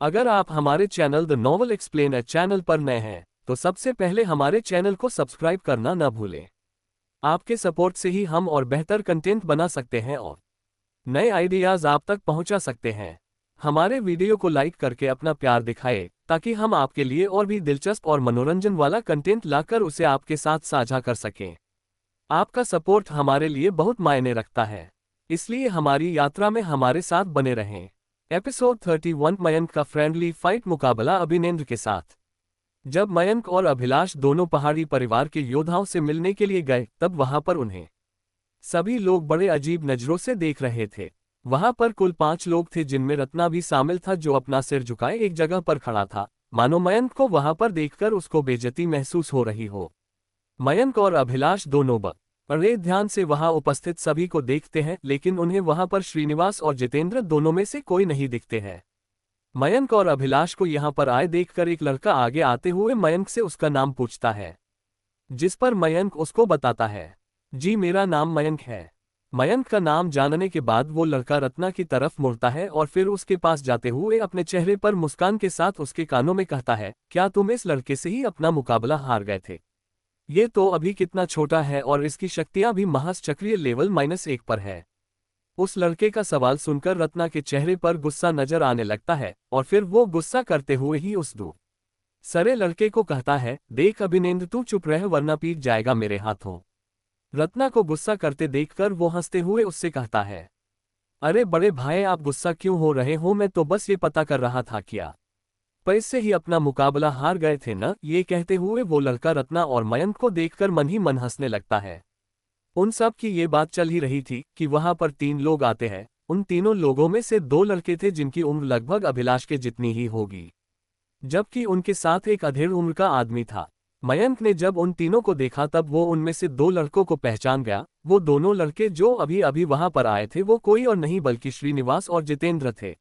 अगर आप हमारे channel the novel explainer channel पर नए हैं तो सबसे पहले हमारे चैनल को सब्सक्राइब करना न भूलें। आपके सपोर्ट से ही हम और बेहतर कंटेंट बना सकते हैं और नए आइडियाज आप तक पहुंचा सकते हैं। हमारे वीडियो को लाइक करके अपना प्यार दिखाएं ताकि हम आपके लिए और भी दिलचस्प और मनोरंजन वाला कंटेंट लाकर उसे आपके साथ साझा कर सकें। आपका सपोर्ट हमारे लिए बहुत मायने रखता है, इसलिए हमारी यात्रा में हमारे साथ बने रहें। एपिसोड 31 मयंक का फ्रेंडली फाइट मुकाबला अभिनेंद्र के साथ। जब मयंक और अभिलाष दोनों पहाड़ी परिवार के योद्धाओं से मिलने के लिए गए तब वहां पर उन्हें सभी लोग बड़े अजीब नजरों से देख रहे थे। वहां पर कुल 5 लोग थे जिनमें रत्ना भी शामिल था, जो अपना सिर झुकाए एक जगह पर खड़ा था, मानो मयंक को वहां पर देखकर उसको बेइज्जती महसूस हो रही हो। मयंक और अभिलाष दोनों बड़े ध्यान से वहां उपस्थित सभी को देखते हैं, लेकिन उन्हें वहां पर श्रीनिवास और जितेंद्र दोनों में से कोई नहीं दिखते हैं। मयंक और अभिलाष को यहां पर आए देखकर एक लड़का आगे आते हुए मयंक से उसका नाम पूछता है, जिस पर मयंक उसको बताता है, जी मेरा नाम मयंक है। मयंक का नाम जानने के बाद वो लड़का रत्ना की तरफ मुड़ता है और फिर उसके पास जाते हुए अपने चेहरे पर मुस्कान के साथ उसके कानों में कहता है, क्या तुम इस लड़के से ही अपना मुकाबला हार गए थे? ये तो अभी कितना छोटा है और इसकी शक्तियां भी महज चक्रीय लेवल -1 पर है। उस लड़के का सवाल सुनकर रत्ना के चेहरे पर गुस्सा नजर आने लगता है और फिर वो गुस्सा करते हुए ही उस दूसरे लड़के को कहता है, देख अभिनेंद्र, तू चुप रह वरना पीट जाएगा मेरे हाथों। रत्ना को गुस्सा करते देखकर वो हंसते हुए उससे कहता है, अरे बड़े भाई, आप गुस्सा क्यों हो रहे हो? मैं तो बस ये पता कर रहा था क्या पैसे ही अपना मुकाबला हार गए थे न? ये कहते हुए वो लड़का रत्ना और मयंक को देखकर मन ही मन हंसने लगता है। उन सब की ये बात चल ही रही थी कि वहां पर 3 लोग आते हैं। उन तीनों लोगों में से 2 लड़के थे जिनकी उम्र लगभग अभिलाष के जितनी ही होगी, जबकि उनके साथ एक अधेड़ उम्र का आदमी था। मयंक ने जब उन तीनों को देखा तब वो उनमें से 2 लड़कों को पहचान गया। वो दोनों लड़के जो अभी अभी वहां पर आए थे वो कोई और नहीं बल्कि श्रीनिवास और जितेंद्र थे।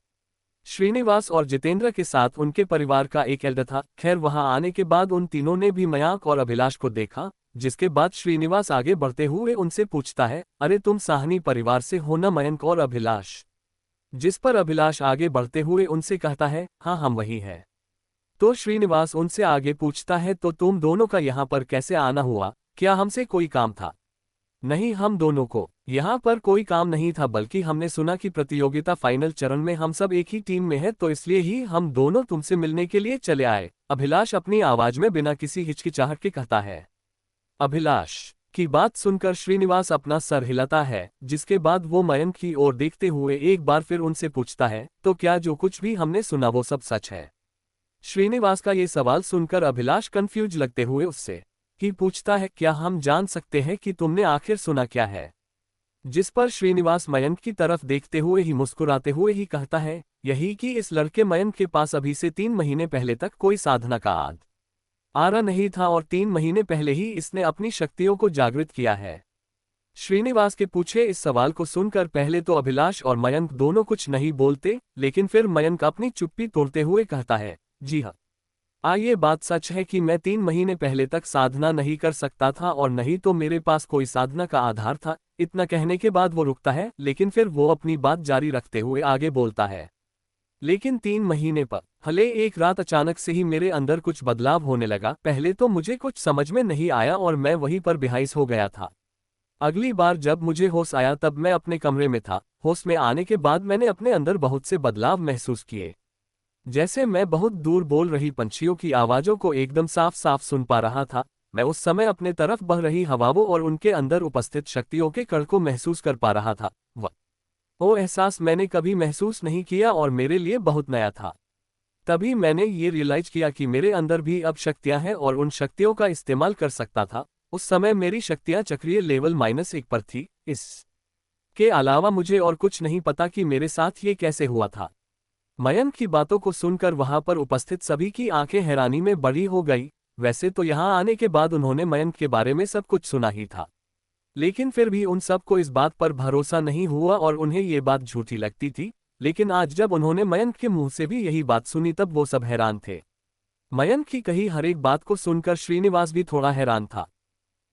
श्रीनिवास और जितेंद्र के साथ उनके परिवार का एक एल्डर था। खैर, वहां आने के बाद उन तीनों ने भी मयंक और अभिलाष को देखा, जिसके बाद श्रीनिवास आगे बढ़ते हुए उनसे पूछता है, अरे तुम साहनी परिवार से हो ना मयंक और अभिलाष? जिस पर अभिलाष आगे बढ़ते हुए उनसे कहता है, हाँ हम वही है। तो श्रीनिवास उनसे आगे पूछता है, तो तुम दोनों का यहाँ पर कैसे आना हुआ? क्या हमसे कोई काम था? नहीं, हम दोनों को यहाँ पर कोई काम नहीं था, बल्कि हमने सुना कि प्रतियोगिता फाइनल चरण में हम सब एक ही टीम में है, तो इसलिए ही हम दोनों तुमसे मिलने के लिए चले आए। अभिलाष अपनी आवाज में बिना किसी हिचकिचाहट के कहता है। अभिलाष की बात सुनकर श्रीनिवास अपना सर हिलाता है, जिसके बाद वो मयंक की ओर देखते हुए एक बार फिर उनसे पूछता है, तो क्या जो कुछ भी हमने सुना वो सब सच है? श्रीनिवास का ये सवाल सुनकर अभिलाष कंफ्यूज लगते हुए उससे ही पूछता है, क्या हम जान सकते हैं कि तुमने आखिर सुना क्या है? जिस पर श्रीनिवास मयंक की तरफ देखते हुए ही मुस्कुराते हुए ही कहता है, यही कि इस लड़के मयंक के पास अभी से 3 महीने पहले तक कोई साधना का आरा नहीं था और 3 महीने पहले ही इसने अपनी शक्तियों को जागृत किया है। श्रीनिवास के पूछे इस सवाल को सुनकर पहले तो अभिलाष और मयंक दोनों कुछ नहीं बोलते, लेकिन फिर मयंक अपनी चुप्पी तोड़ते हुए कहता है, जी हाँ, ये बात सच है कि मैं 3 महीने पहले तक साधना नहीं कर सकता था और नहीं तो मेरे पास कोई साधना का आधार था। इतना कहने के बाद वो रुकता है, लेकिन फिर वो अपनी बात जारी रखते हुए आगे बोलता है, लेकिन 3 महीने पर हले एक रात अचानक से ही मेरे अंदर कुछ बदलाव होने लगा। पहले तो मुझे कुछ समझ में नहीं आया और मैं वहीं पर बेहोश हो गया था। अगली बार जब मुझे होश आया तब मैं अपने कमरे में था। होश में आने के बाद मैंने अपने अंदर बहुत से बदलाव महसूस किए, जैसे मैं बहुत दूर बोल रही पंछियों की आवाज़ों को एकदम साफ साफ सुन पा रहा था। मैं उस समय अपने तरफ बह रही हवाओं और उनके अंदर उपस्थित शक्तियों के कण को महसूस कर पा रहा था। वो एहसास मैंने कभी महसूस नहीं किया और मेरे लिए बहुत नया था। तभी मैंने ये रियलाइज किया कि मेरे अंदर भी अब शक्तियां हैं और उन शक्तियों का इस्तेमाल कर सकता था। उस समय मेरी शक्तियां चक्रीय लेवल -1 पर थी। इसके अलावा मुझे और कुछ नहीं पता कि मेरे साथ ये कैसे हुआ था। मयंक की बातों को सुनकर वहां पर उपस्थित सभी की आंखें हैरानी में बड़ी हो गई। वैसे तो यहां आने के बाद उन्होंने मयंक के बारे में सब कुछ सुना ही था, लेकिन फिर भी उन सब को इस बात पर भरोसा नहीं हुआ और उन्हें ये बात झूठी लगती थी। लेकिन आज जब उन्होंने मयंक के मुंह से भी यही बात सुनी तब वो सब हैरान थे। मयंक की कही हर एक बात को सुनकर श्रीनिवास भी थोड़ा हैरान था,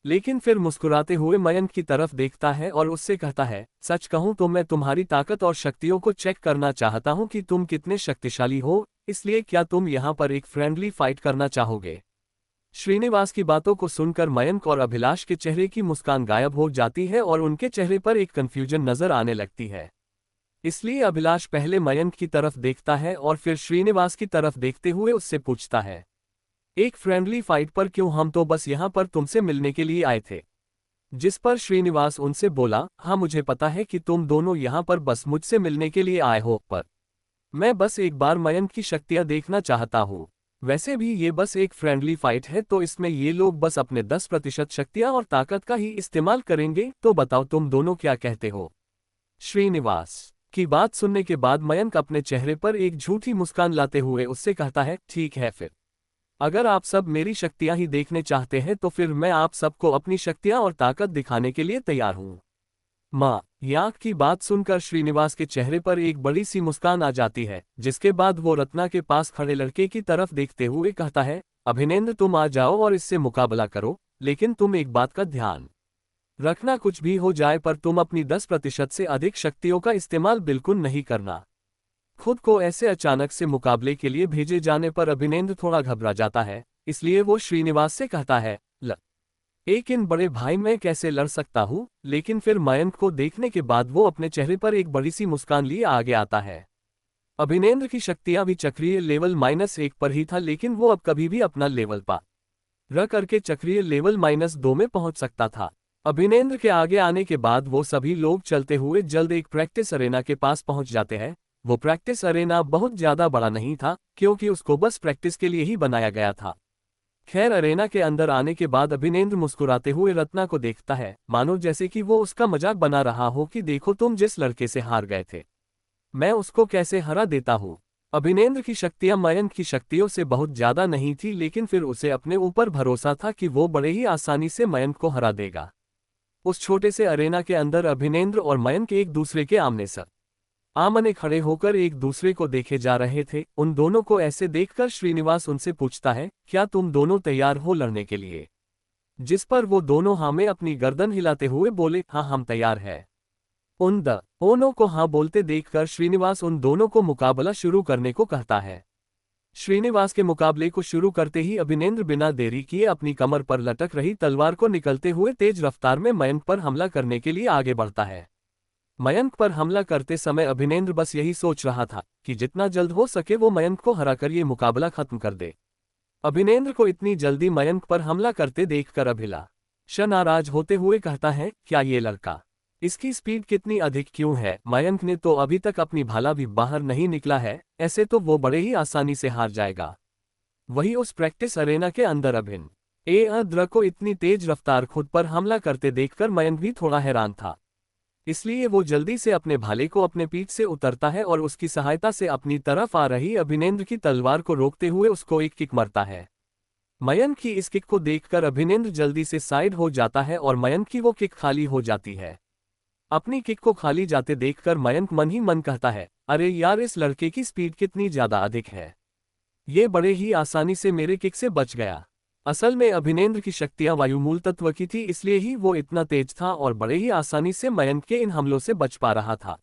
लेकिन फिर मुस्कुराते हुए मयंक की तरफ देखता है और उससे कहता है, सच कहूं तो मैं तुम्हारी ताकत और शक्तियों को चेक करना चाहता हूं कि तुम कितने शक्तिशाली हो, इसलिए क्या तुम यहां पर एक फ्रेंडली फाइट करना चाहोगे। श्रीनिवास की बातों को सुनकर मयंक और अभिलाष के चेहरे की मुस्कान गायब हो जाती है और उनके चेहरे पर एक कंफ्यूजन नजर आने लगती है। इसलिए अभिलाष पहले मयंक की तरफ देखता है और फिर श्रीनिवास की तरफ देखते हुए उससे पूछता है, एक फ्रेंडली फाइट पर क्यों, हम तो बस यहाँ पर तुमसे मिलने के लिए आए थे। जिस पर श्रीनिवास उनसे बोला, हाँ मुझे पता है कि तुम दोनों यहाँ पर बस मुझसे मिलने के लिए आए हो, पर मैं बस एक बार मयंक की शक्तियाँ देखना चाहता हूँ। वैसे भी ये बस एक फ्रेंडली फाइट है, तो इसमें ये लोग बस अपने 10% शक्तियाँ और ताकत का ही इस्तेमाल करेंगे, तो बताओ तुम दोनों क्या कहते हो। श्रीनिवास की बात सुनने के बाद मयंक अपने चेहरे पर एक झूठी मुस्कान लाते हुए उससे कहता है, ठीक है फिर, अगर आप सब मेरी शक्तियां ही देखने चाहते हैं तो फिर मैं आप सबको अपनी शक्तियां और ताकत दिखाने के लिए तैयार हूं। माँ याक की बात सुनकर श्रीनिवास के चेहरे पर एक बड़ी सी मुस्कान आ जाती है, जिसके बाद वो रत्ना के पास खड़े लड़के की तरफ देखते हुए कहता है, अभिनेंद्र तुम आ जाओ और इससे मुकाबला करो, लेकिन तुम एक बात का ध्यान रखना, कुछ भी हो जाए पर तुम अपनी 10% से अधिक शक्तियों का इस्तेमाल बिल्कुल नहीं करना। खुद को ऐसे अचानक से मुकाबले के लिए भेजे जाने पर अभिनेंद्र थोड़ा घबरा जाता है, इसलिए वो श्रीनिवास से कहता है, एक इन बड़े भाई मैं कैसे लड़ सकता हूँ, लेकिन फिर मयंक को देखने के बाद वो अपने चेहरे पर एक बड़ी सी मुस्कान लिए आगे आता है। अभिनेंद्र की शक्तियां भी चक्रीय लेवल -1 पर ही था, लेकिन वो अब कभी भी अपना लेवल पा र करके चक्रीय लेवल -2 में पहुंच सकता था। अभिनेंद्र के आगे आने के बाद वो सभी लोग चलते हुए जल्द एक प्रैक्टिस अरेना के पास पहुंच जाते हैं। वो प्रैक्टिस अरेना बहुत ज्यादा बड़ा नहीं था, क्योंकि उसको बस प्रैक्टिस के लिए ही बनाया गया था। खैर अरेना के अंदर आने के बाद अभिनेंद्र मुस्कुराते हुए रत्ना को देखता है, मानो जैसे कि वो उसका मजाक बना रहा हो कि देखो तुम जिस लड़के से हार गए थे, मैं उसको कैसे हरा देता हूँ। अभिनेंद्र की शक्तियां मयंक की शक्तियों से बहुत ज्यादा नहीं थी, लेकिन फिर उसे अपने ऊपर भरोसा था कि वो बड़े ही आसानी से मयंक को हरा देगा। उस छोटे से अरेना के अंदर अभिनेंद्र और मयंक एक दूसरे के आमने सामने खड़े होकर एक दूसरे को देखे जा रहे थे। उन दोनों को ऐसे देखकर श्रीनिवास उनसे पूछता है, क्या तुम दोनों तैयार हो लड़ने के लिए। जिस पर वो दोनों हाँ में अपनी गर्दन हिलाते हुए बोले, हाँ हम तैयार है। उन दोनों को हाँ बोलते देखकर श्रीनिवास उन दोनों को मुकाबला शुरू करने को कहता है। श्रीनिवास के मुकाबले को शुरू करते ही अभिनेंद्र बिना देरी किए अपनी कमर पर लटक रही तलवार को निकलते हुए तेज रफ्तार में मयंक पर हमला करने के लिए आगे बढ़ता है। मयंक पर हमला करते समय अभिनेंद्र बस यही सोच रहा था कि जितना जल्द हो सके वो मयंक को हराकर ये मुकाबला खत्म कर दे। अभिनेंद्र को इतनी जल्दी मयंक पर हमला करते देखकर अभिलाष नाराज होते हुए कहता है, क्या ये लड़का, इसकी स्पीड कितनी अधिक क्यों है। मयंक ने तो अभी तक अपनी भाला भी बाहर नहीं निकला है, ऐसे तो वो बड़े ही आसानी से हार जाएगा। वही उस प्रैक्टिस अरेना के अंदर अभिनेंद्र को इतनी तेज रफ्तार खुद पर हमला करते देखकर मयंक भी थोड़ा हैरान था। इसलिए वो जल्दी से अपने भाले को अपने पीठ से उतरता है और उसकी सहायता से अपनी तरफ आ रही अभिनेंद्र की तलवार को रोकते हुए उसको एक किक मारता है। मयंक की इस किक को देखकर अभिनेंद्र जल्दी से साइड हो जाता है और मयंक की वो किक खाली हो जाती है। अपनी किक को खाली जाते देखकर मयंक मन ही मन कहता है, अरे यार इस लड़के की स्पीड कितनी ज्यादा अधिक है, ये बड़े ही आसानी से मेरे किक से बच गया। असल में अभिनेंद्र की शक्तियां वायुमूल तत्व की थी, इसलिए ही वो इतना तेज था और बड़े ही आसानी से मयंक के इन हमलों से बच पा रहा था।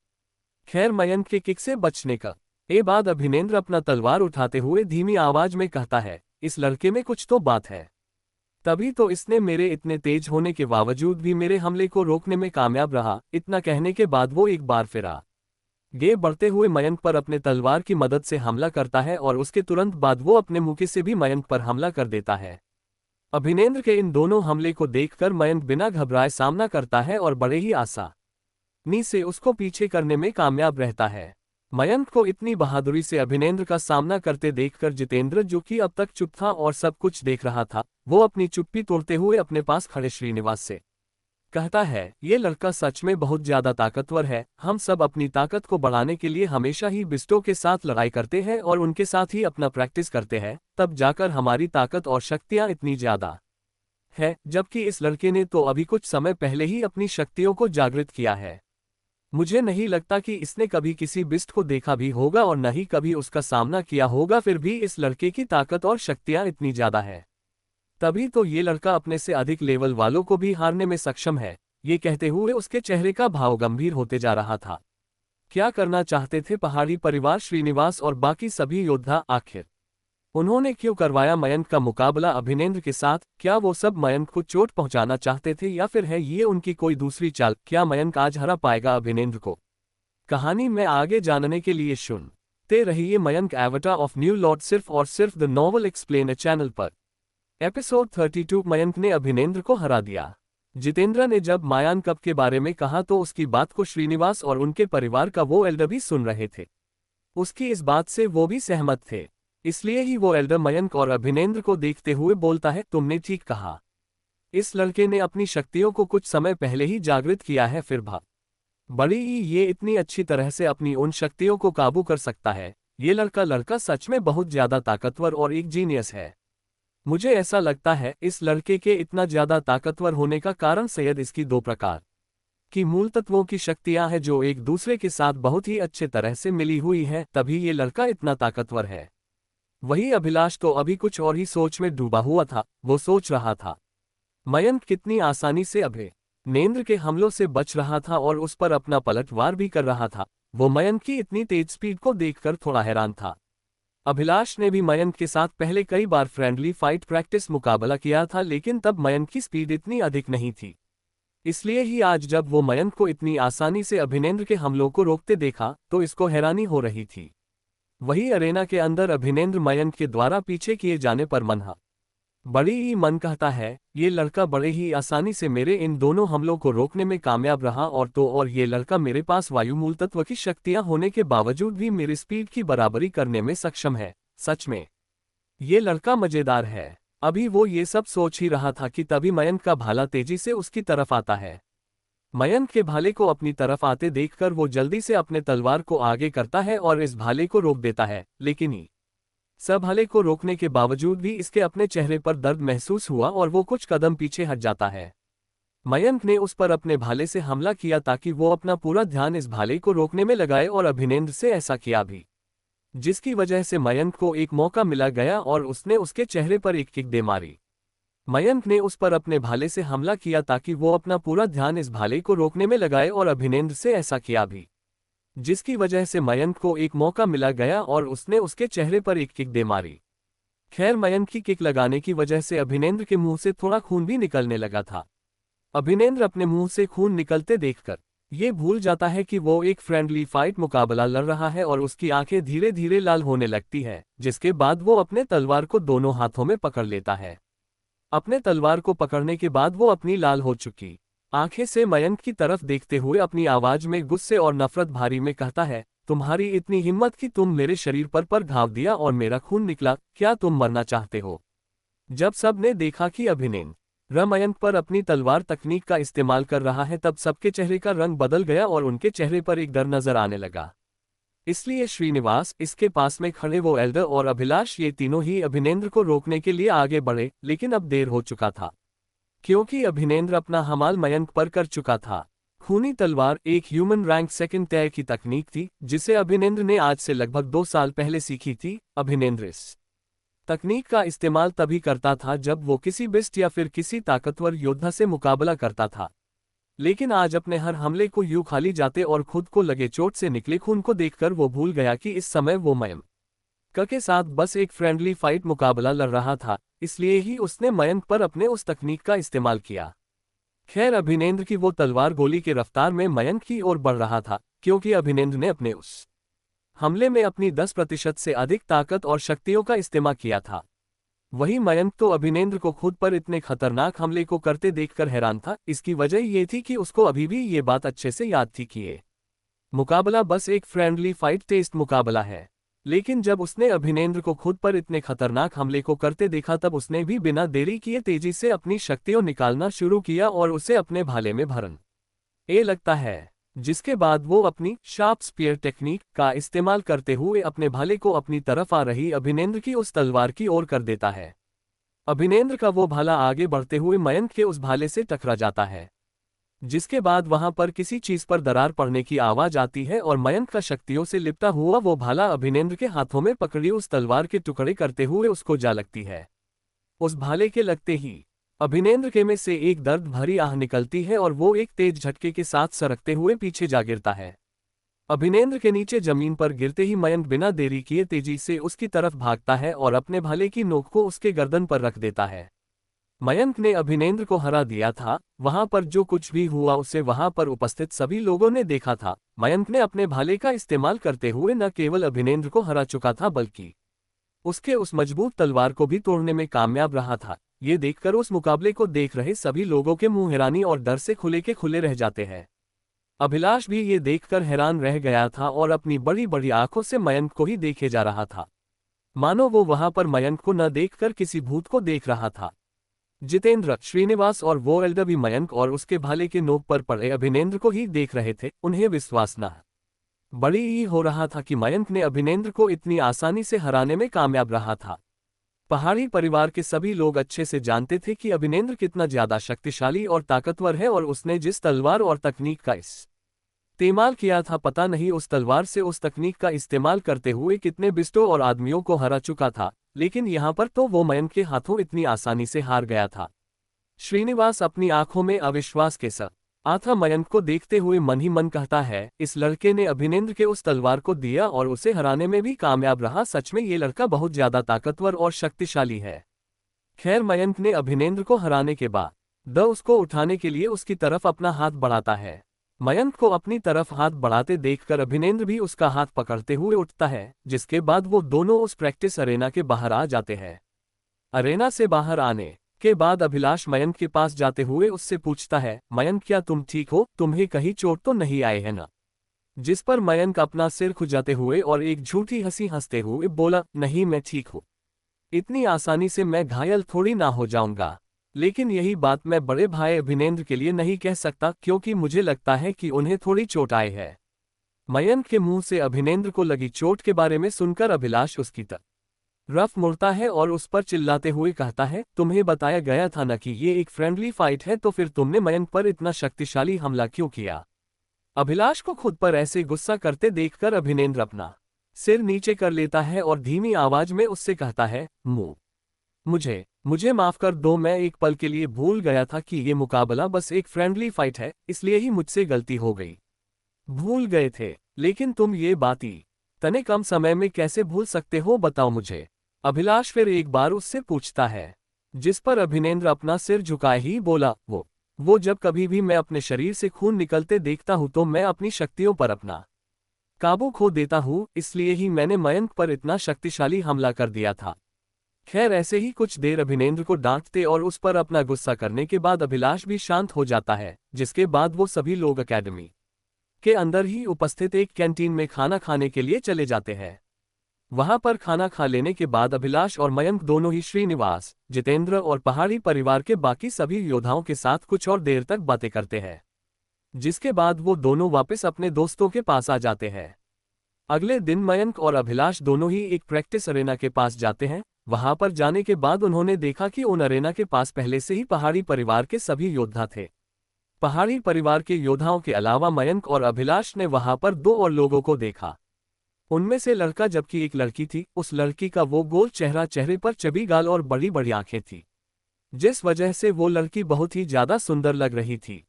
खैर मयंक के किक से बचने का बाद अभिनेंद्र अपना तलवार उठाते हुए धीमी आवाज में कहता है, इस लड़के में कुछ तो बात है, तभी तो इसने मेरे इतने तेज होने के बावजूद भी मेरे हमले को रोकने में कामयाब रहा। इतना कहने के बाद वो एक बार फिर आगे बढ़ते हुए मयंक पर अपने तलवार की मदद से हमला करता है और उसके तुरंत बाद वो अपने मुक्के से भी मयंक पर हमला कर देता है। अभिनेंद्र के इन दोनों हमले को देखकर मयंक बिना घबराए सामना करता है और बड़े ही आसानी से उसको पीछे करने में कामयाब रहता है। मयंक को इतनी बहादुरी से अभिनेंद्र का सामना करते देखकर जितेंद्र, जो कि अब तक चुप था और सब कुछ देख रहा था, वो अपनी चुप्पी तोड़ते हुए अपने पास खड़े श्रीनिवास से कहता है, ये लड़का सच में बहुत ज्यादा ताकतवर है। हम सब अपनी ताकत को बढ़ाने के लिए हमेशा ही बिस्टों के साथ लड़ाई करते हैं और उनके साथ ही अपना प्रैक्टिस करते हैं, तब जाकर हमारी ताकत और शक्तियां इतनी ज्यादा है। जबकि इस लड़के ने तो अभी कुछ समय पहले ही अपनी शक्तियों को जागृत किया है। मुझे नहीं लगता कि इसने कभी किसी बिस्ट को देखा भी होगा और न ही कभी उसका सामना किया होगा, फिर भी इस लड़के की ताकत और शक्तियां इतनी ज्यादा है। तभी तो ये लड़का अपने से अधिक लेवल वालों को भी हारने में सक्षम है। ये कहते हुए उसके चेहरे का भाव गंभीर होते जा रहा था। क्या करना चाहते थे पहाड़ी परिवार श्रीनिवास और बाकी सभी योद्धा आखिर? उन्होंने क्यों करवाया मयंक का मुकाबला अभिनेंद्र के साथ? क्या वो सब मयंक को चोट पहुंचाना चाहते थे या फिर है ये उनकी कोई दूसरी चाल? क्या मयंक आज हरा पाएगा अभिनेंद्र को? कहानी में आगे जानने के लिए सुनते रहिए Mayank avatar of new lord सिर्फ और सिर्फ द नॉवल एक्सप्लेन चैनल पर। एपिसोड 32 मयंक ने अभिनेंद्र को हरा दिया। जितेंद्र ने जब मायान कप के बारे में कहा तो उसकी बात को श्रीनिवास और उनके परिवार का वो एल्डर भी सुन रहे थे। उसकी इस बात से वो भी सहमत थे। इसलिए ही वो एल्डर मयंक और अभिनेंद्र को देखते हुए बोलता है, तुमने ठीक कहा। इस लड़के ने अपनी शक्तियों को कुछ समय पहले ही जागृत किया है, फिर बड़ी ही ये इतनी अच्छी तरह से अपनी उन शक्तियों को काबू कर सकता है। ये लड़का सच में बहुत ज्यादा ताकतवर और एक जीनियस है। मुझे ऐसा लगता है इस लड़के के इतना ज्यादा ताकतवर होने का कारण शायद इसकी दो प्रकार की मूल तत्वों की शक्तियां हैं जो एक दूसरे के साथ बहुत ही अच्छे तरह से मिली हुई है, तभी ये लड़का इतना ताकतवर है। वही अभिलाष तो अभी कुछ और ही सोच में डूबा हुआ था। वो सोच रहा था मयंक कितनी आसानी से अभिनेंद्र के हमलों से बच रहा था और उस पर अपना पलटवार भी कर रहा था। वो मयंक की इतनी तेज स्पीड को देखकर थोड़ा हैरान था। अभिलाष ने भी मयंक के साथ पहले कई बार फ्रेंडली फाइट प्रैक्टिस मुकाबला किया था, लेकिन तब मयंक की स्पीड इतनी अधिक नहीं थी। इसलिए ही आज जब वो मयंक को इतनी आसानी से अभिनेंद्र के हमलों को रोकते देखा तो इसको हैरानी हो रही थी। वही अरेना के अंदर अभिनेंद्र मयंक के द्वारा पीछे किए जाने पर बड़ी ही मन कहता है, ये लड़का बड़े ही आसानी से मेरे इन दोनों हमलों को रोकने में कामयाब रहा और ये लड़का मेरे पास वायु मूल तत्व की शक्तियां होने के बावजूद भी मेरी स्पीड की बराबरी करने में सक्षम है। सच में ये लड़का मजेदार है। अभी वो ये सब सोच ही रहा था कि तभी मयंक का भाला तेजी से उसकी तरफ आता है। मयंक के भाले को अपनी तरफ आते देखकर वो जल्दी से अपने तलवार को आगे करता है और इस भाले को रोक देता है, लेकिन सब भाले को रोकने के बावजूद भी इसके अपने चेहरे पर दर्द महसूस हुआ और वो कुछ कदम पीछे हट जाता है। मयंक ने उस पर अपने भाले से हमला किया ताकि वो अपना पूरा ध्यान इस भाले को रोकने में लगाए और अभिनेंद्र से ऐसा किया भी, जिसकी वजह से मयंक को एक मौका मिला गया और उसने उसके चेहरे पर एक किक दे मारी। मयंक ने उस पर अपने भाले से हमला किया ताकि वो अपना पूरा ध्यान इस भाले को रोकने में लगाए और अभिनेंद्र से ऐसा किया भी, जिसकी वजह से मयंक को एक मौका मिला गया और उसने उसके चेहरे पर एक किक दे मारी। खैर, मयंक की किक लगाने की वजह से अभिनेंद्र के मुंह से थोड़ा खून भी निकलने लगा था। अभिनेंद्र अपने मुंह से खून निकलते देखकर ये भूल जाता है कि वो एक फ्रेंडली फाइट मुकाबला लड़ रहा है और उसकी आंखें धीरे धीरे लाल होने लगती है, जिसके बाद वो अपने तलवार को दोनों हाथों में पकड़ लेता है। अपने तलवार को पकड़ने के बाद वो अपनी लाल हो चुकी आंखें से मयंक की तरफ देखते हुए अपनी आवाज में गुस्से और नफरत भारी में कहता है, तुम्हारी इतनी हिम्मत कि तुम मेरे शरीर पर घाव दिया और मेरा खून निकला, क्या तुम मरना चाहते हो? जब सबने देखा कि अभिनेंद्र मयंक पर अपनी तलवार तकनीक का इस्तेमाल कर रहा है तब सबके चेहरे का रंग बदल गया और उनके चेहरे पर एक डर नजर आने लगा। इसलिए श्रीनिवास, इसके पास में खड़े वो एल्डर और अभिलाष, ये तीनों ही अभिनेंद्र को रोकने के लिए आगे बढ़े, लेकिन अब देर हो चुका था क्योंकि अभिनेंद्र अपना हमाल मयंक पर कर चुका था। खूनी तलवार एक ह्यूमन रैंक सेकंड टायर की तकनीक थी जिसे अभिनेंद्र ने आज से लगभग 2 साल पहले सीखी थी। अभिनेंद्र इस तकनीक का इस्तेमाल तभी करता था जब वो किसी बिस्ट या फिर किसी ताकतवर योद्धा से मुकाबला करता था, लेकिन आज अपने हर हमले को यूं खाली जाते और खुद को लगे चोट से निकले खून को देखकर वो भूल गया कि इस समय वो मयंक के साथ बस एक फ्रेंडली फाइट मुकाबला लड़ रहा था। इसलिए ही उसने मयंक पर अपने उस तकनीक का इस्तेमाल किया। खैर, अभिनेंद्र की वो तलवार गोली के रफ्तार में मयंक की ओर बढ़ रहा था क्योंकि अभिनेंद्र ने अपने उस हमले में अपनी 10% से अधिक ताकत और शक्तियों का इस्तेमाल किया था। वही मयंक तो अभिनेंद्र को खुद पर इतने खतरनाक हमले को करते देखकर हैरान था। इसकी वजह ये थी कि उसको अभी भी ये बात अच्छे से याद थी कि ये मुकाबला बस एक फ्रेंडली फाइट टेस्ट मुकाबला है, लेकिन जब उसने अभिनेंद्र को खुद पर इतने खतरनाक हमले को करते देखा तब उसने भी बिना देरी किए तेजी से अपनी शक्तियां निकालना शुरू किया और उसे अपने भाले में भरन लगता है, जिसके बाद वो अपनी शार्प स्पीयर टेक्निक का इस्तेमाल करते हुए अपने भाले को अपनी तरफ आ रही अभिनेंद्र की उस तलवार की ओर कर देता है। अभिनेंद्र का वो भाला आगे बढ़ते हुए मयंक के उस भाले से टकरा जाता है, जिसके बाद वहां पर किसी चीज पर दरार पड़ने की आवाज आती है और मयंक का शक्तियों से लिपटा हुआ वो भाला अभिनेंद्र के हाथों में पकड़ी उस तलवार के टुकड़े करते हुए उसको जा लगती है। उस भाले के लगते ही अभिनेंद्र के में से एक दर्द भरी आह निकलती है और वो एक तेज झटके के साथ सरकते हुए पीछे जा गिरता है। अभिनेंद्र के नीचे जमीन पर गिरते ही मयंक बिना देरी किए तेजी से उसकी तरफ भागता है और अपने भाले की नोक को उसके गर्दन पर रख देता है। मयंक ने अभिनेंद्र को हरा दिया था, वहां पर जो कुछ भी हुआ उसे वहां पर उपस्थित सभी लोगों ने देखा था। मयंक ने अपने भाले का इस्तेमाल करते हुए न केवल अभिनेंद्र को हरा चुका था बल्कि उसके उस मजबूत तलवार को भी तोड़ने में कामयाब रहा था। ये देखकर उस मुकाबले को देख रहे सभी लोगों के मुंह हैरानी और डर से खुले के खुले रह जाते हैं। अभिलाष भी ये देखकर हैरान रह गया था और अपनी बड़ी बड़ी आंखों से मयंक को ही देखे जा रहा था, मानो वो वहां पर मयंक को न देखकर किसी भूत को देख रहा था। जितेंद्र, श्रीनिवास और वो एल्डर भी मयंक और उसके भाले के नोक पर पड़े अभिनेंद्र को ही देख रहे थे। उन्हें विश्वास न बड़ी ही हो रहा था कि मयंक ने अभिनेंद्र को इतनी आसानी से हराने में कामयाब रहा था। पहाड़ी परिवार के सभी लोग अच्छे से जानते थे कि अभिनेंद्र कितना ज्यादा शक्तिशाली और ताकतवर है और उसने जिस तलवार और तकनीक का इस्तेमाल किया था, पता नहीं उस तलवार से उस तकनीक का इस्तेमाल करते हुए कितने बिस्टों और आदमियों को हरा चुका था, लेकिन यहां पर तो वो मयंक के हाथों इतनी आसानी से हार गया था। श्रीनिवास अपनी आंखों में अविश्वास के साथ आथा मयंक को देखते हुए मन ही मन कहता है, इस लड़के ने अभिनेंद्र के उस तलवार को दिया और उसे हराने में भी कामयाब रहा। सच में ये लड़का बहुत ज्यादा ताकतवर और शक्तिशाली है। खैर, मयंक ने अभिनेंद्र को हराने के बाद उसको उठाने के लिए उसकी तरफ अपना हाथ बढ़ाता है। मयंक को अपनी तरफ हाथ बढ़ाते देखकर अभिनेंद्र भी उसका हाथ पकड़ते हुए उठता है, जिसके बाद वो दोनों उस प्रैक्टिस अरेना के बाहर आ जाते हैं। अरेना से बाहर आने के बाद अभिलाष मयंक के पास जाते हुए उससे पूछता है, मयंक क्या तुम ठीक हो? तुम्हें कहीं चोट तो नहीं आए है ना? जिस पर मयंक अपना सिर खुजाते हुए और एक झूठी हंसी हंसते हुए बोला, नहीं मैं ठीक हूँ, इतनी आसानी से मैं घायल थोड़ी ना हो जाऊंगा। लेकिन यही बात मैं बड़े भाई अभिनेंद्र के लिए नहीं कह सकता, क्योंकि मुझे लगता है कि उन्हें थोड़ी चोट आई है। मयंक के मुंह से अभिनेंद्र को लगी चोट के बारे में सुनकर अभिलाष उसकी तरफ मुड़ता है और उस पर चिल्लाते हुए कहता है, तुम्हें बताया गया था ना कि ये एक फ्रेंडली फाइट है, तो फिर तुमने मयंक पर इतना शक्तिशाली हमला क्यों किया? अभिलाष को खुद पर ऐसे गुस्सा करते देखकर अभिनेंद्र अपना सिर नीचे कर लेता है और धीमी आवाज में उससे कहता है, मुझे माफ कर दो, मैं एक पल के लिए भूल गया था कि ये मुकाबला बस एक फ्रेंडली फाइट है, इसलिए ही मुझसे गलती हो गई। भूल गए थे? लेकिन तुम ये बात इतने कम समय में कैसे भूल सकते हो, बताओ मुझे? अभिलाष फिर एक बार उससे पूछता है, जिस पर अभिनेंद्र अपना सिर झुकाए ही बोला, वो जब कभी भी मैं अपने शरीर से खून निकलते देखता हूं तो मैं अपनी शक्तियों पर अपना काबू खो देता हूं, इसलिए ही मैंने मयंक पर इतना शक्तिशाली हमला कर दिया था। खैर, ऐसे ही कुछ देर अभिनेंद्र को डांटते और उस पर अपना गुस्सा करने के बाद अभिलाष भी शांत हो जाता है, जिसके बाद वो सभी लोग अकेडमी के अंदर ही उपस्थित एक कैंटीन में खाना खाने के लिए चले जाते हैं। वहां पर खाना खा लेने के बाद अभिलाष और मयंक दोनों ही श्रीनिवास, जितेंद्र और पहाड़ी परिवार के बाकी सभी योद्धाओं के साथ कुछ और देर तक बातें करते हैं, जिसके बाद वो दोनों वापस अपने दोस्तों के पास आ जाते हैं। अगले दिन मयंक और अभिलाष दोनों ही एक प्रैक्टिस अरेना के पास जाते हैं। वहां पर जाने के बाद उन्होंने देखा कि उन अरेना के पास पहले से ही पहाड़ी परिवार के सभी योद्धा थे। पहाड़ी परिवार के योद्धाओं के अलावा मयंक और अभिलाष ने वहां पर दो और लोगों को देखा। उनमें से लड़का जबकि एक लड़की थी। उस लड़की का वो गोल चेहरा, चेहरे पर चबी गाल और बड़ी बड़ी आंखें थी, जिस वजह से वो लड़की बहुत ही ज्यादा सुंदर लग रही थी।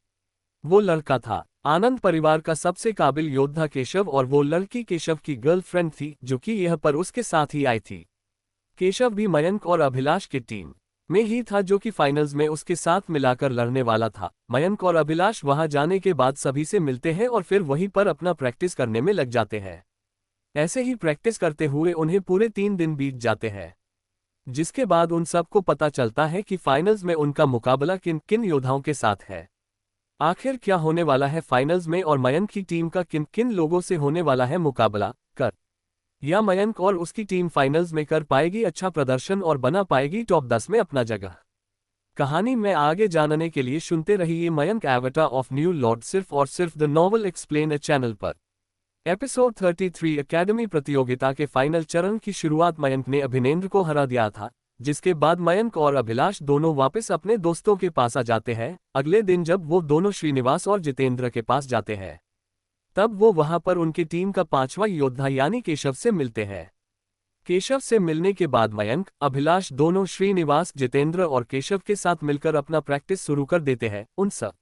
वो लड़का था आनंद परिवार का सबसे काबिल योद्धा केशव और वो लड़की केशव की गर्लफ्रेंड थी, जो कि यह पर उसके साथ ही आई थी। केशव भी मयंक और अभिलाष की टीम में ही था, जो कि फाइनल्स में उसके साथ मिलाकर लड़ने वाला था। मयंक और अभिलाष वहां जाने के बाद सभी से मिलते हैं और फिर वहीं पर अपना प्रैक्टिस करने में लग जाते हैं। ऐसे ही प्रैक्टिस करते हुए उन्हें पूरे 3 दिन बीत जाते हैं, जिसके बाद उन सबको पता चलता है कि फाइनल्स में उनका मुकाबला किन किन योद्धाओं के साथ है। आखिर क्या होने वाला है फाइनल्स में और मयंक की टीम का किन किन लोगों से होने वाला है मुकाबला, या मयंक और उसकी टीम फाइनल्स में कर पाएगी अच्छा प्रदर्शन और बना पाएगी टॉप 10 में अपना जगह? कहानी में आगे जानने के लिए सुनते रहिए Mayank avatar of new lord सिर्फ और सिर्फ द नॉवल एक्सप्लेन चैनल पर। एपिसोड 33 अकेडमी प्रतियोगिता के फाइनल चरण की शुरुआत मयंक ने अभिनेंद्र को हरा दिया था, जिसके बाद मयंक और अभिलाष दोनों वापस अपने दोस्तों के पास आ जाते हैं। अगले दिन जब वो दोनों श्रीनिवास और जितेंद्र के पास जाते हैं, तब वो वहां पर उनकी टीम का 5वां योद्धा यानी केशव से मिलते हैं। केशव से मिलने के बाद मयंक, अभिलाष दोनों श्रीनिवास, जितेंद्र और केशव के साथ मिलकर अपना प्रैक्टिस शुरू कर देते हैं। उन सब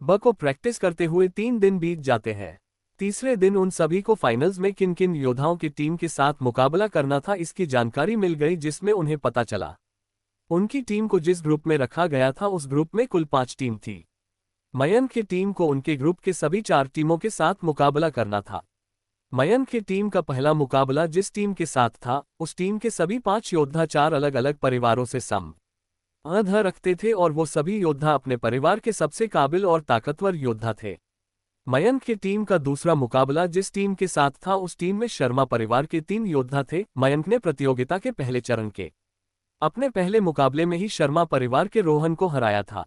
को प्रैक्टिस करते हुए 3 दिन बीत जाते हैं। तीसरे दिन उन सभी को फाइनल्स में किन किन योद्धाओं की टीम के साथ मुकाबला करना था इसकी जानकारी मिल गई, जिसमें उन्हें पता चला उनकी टीम को जिस ग्रुप में रखा गया था उस ग्रुप में कुल 5 टीम थी। मयंक की टीम को उनके ग्रुप के सभी 4 टीमों के साथ मुकाबला करना था। मयंक की टीम का पहला मुकाबला जिस टीम के साथ था, उस टीम के सभी 5 योद्धा 4 अलग अलग परिवारों से संबंध रखते थे और वो सभी योद्धा अपने परिवार के सबसे काबिल और ताकतवर योद्धा थे। मयंक की टीम का दूसरा मुकाबला जिस टीम के साथ था, उस टीम में शर्मा परिवार के 3 योद्धा थे। मयंक ने प्रतियोगिता के पहले चरण के अपने पहले मुकाबले में ही शर्मा परिवार के रोहन को हराया था।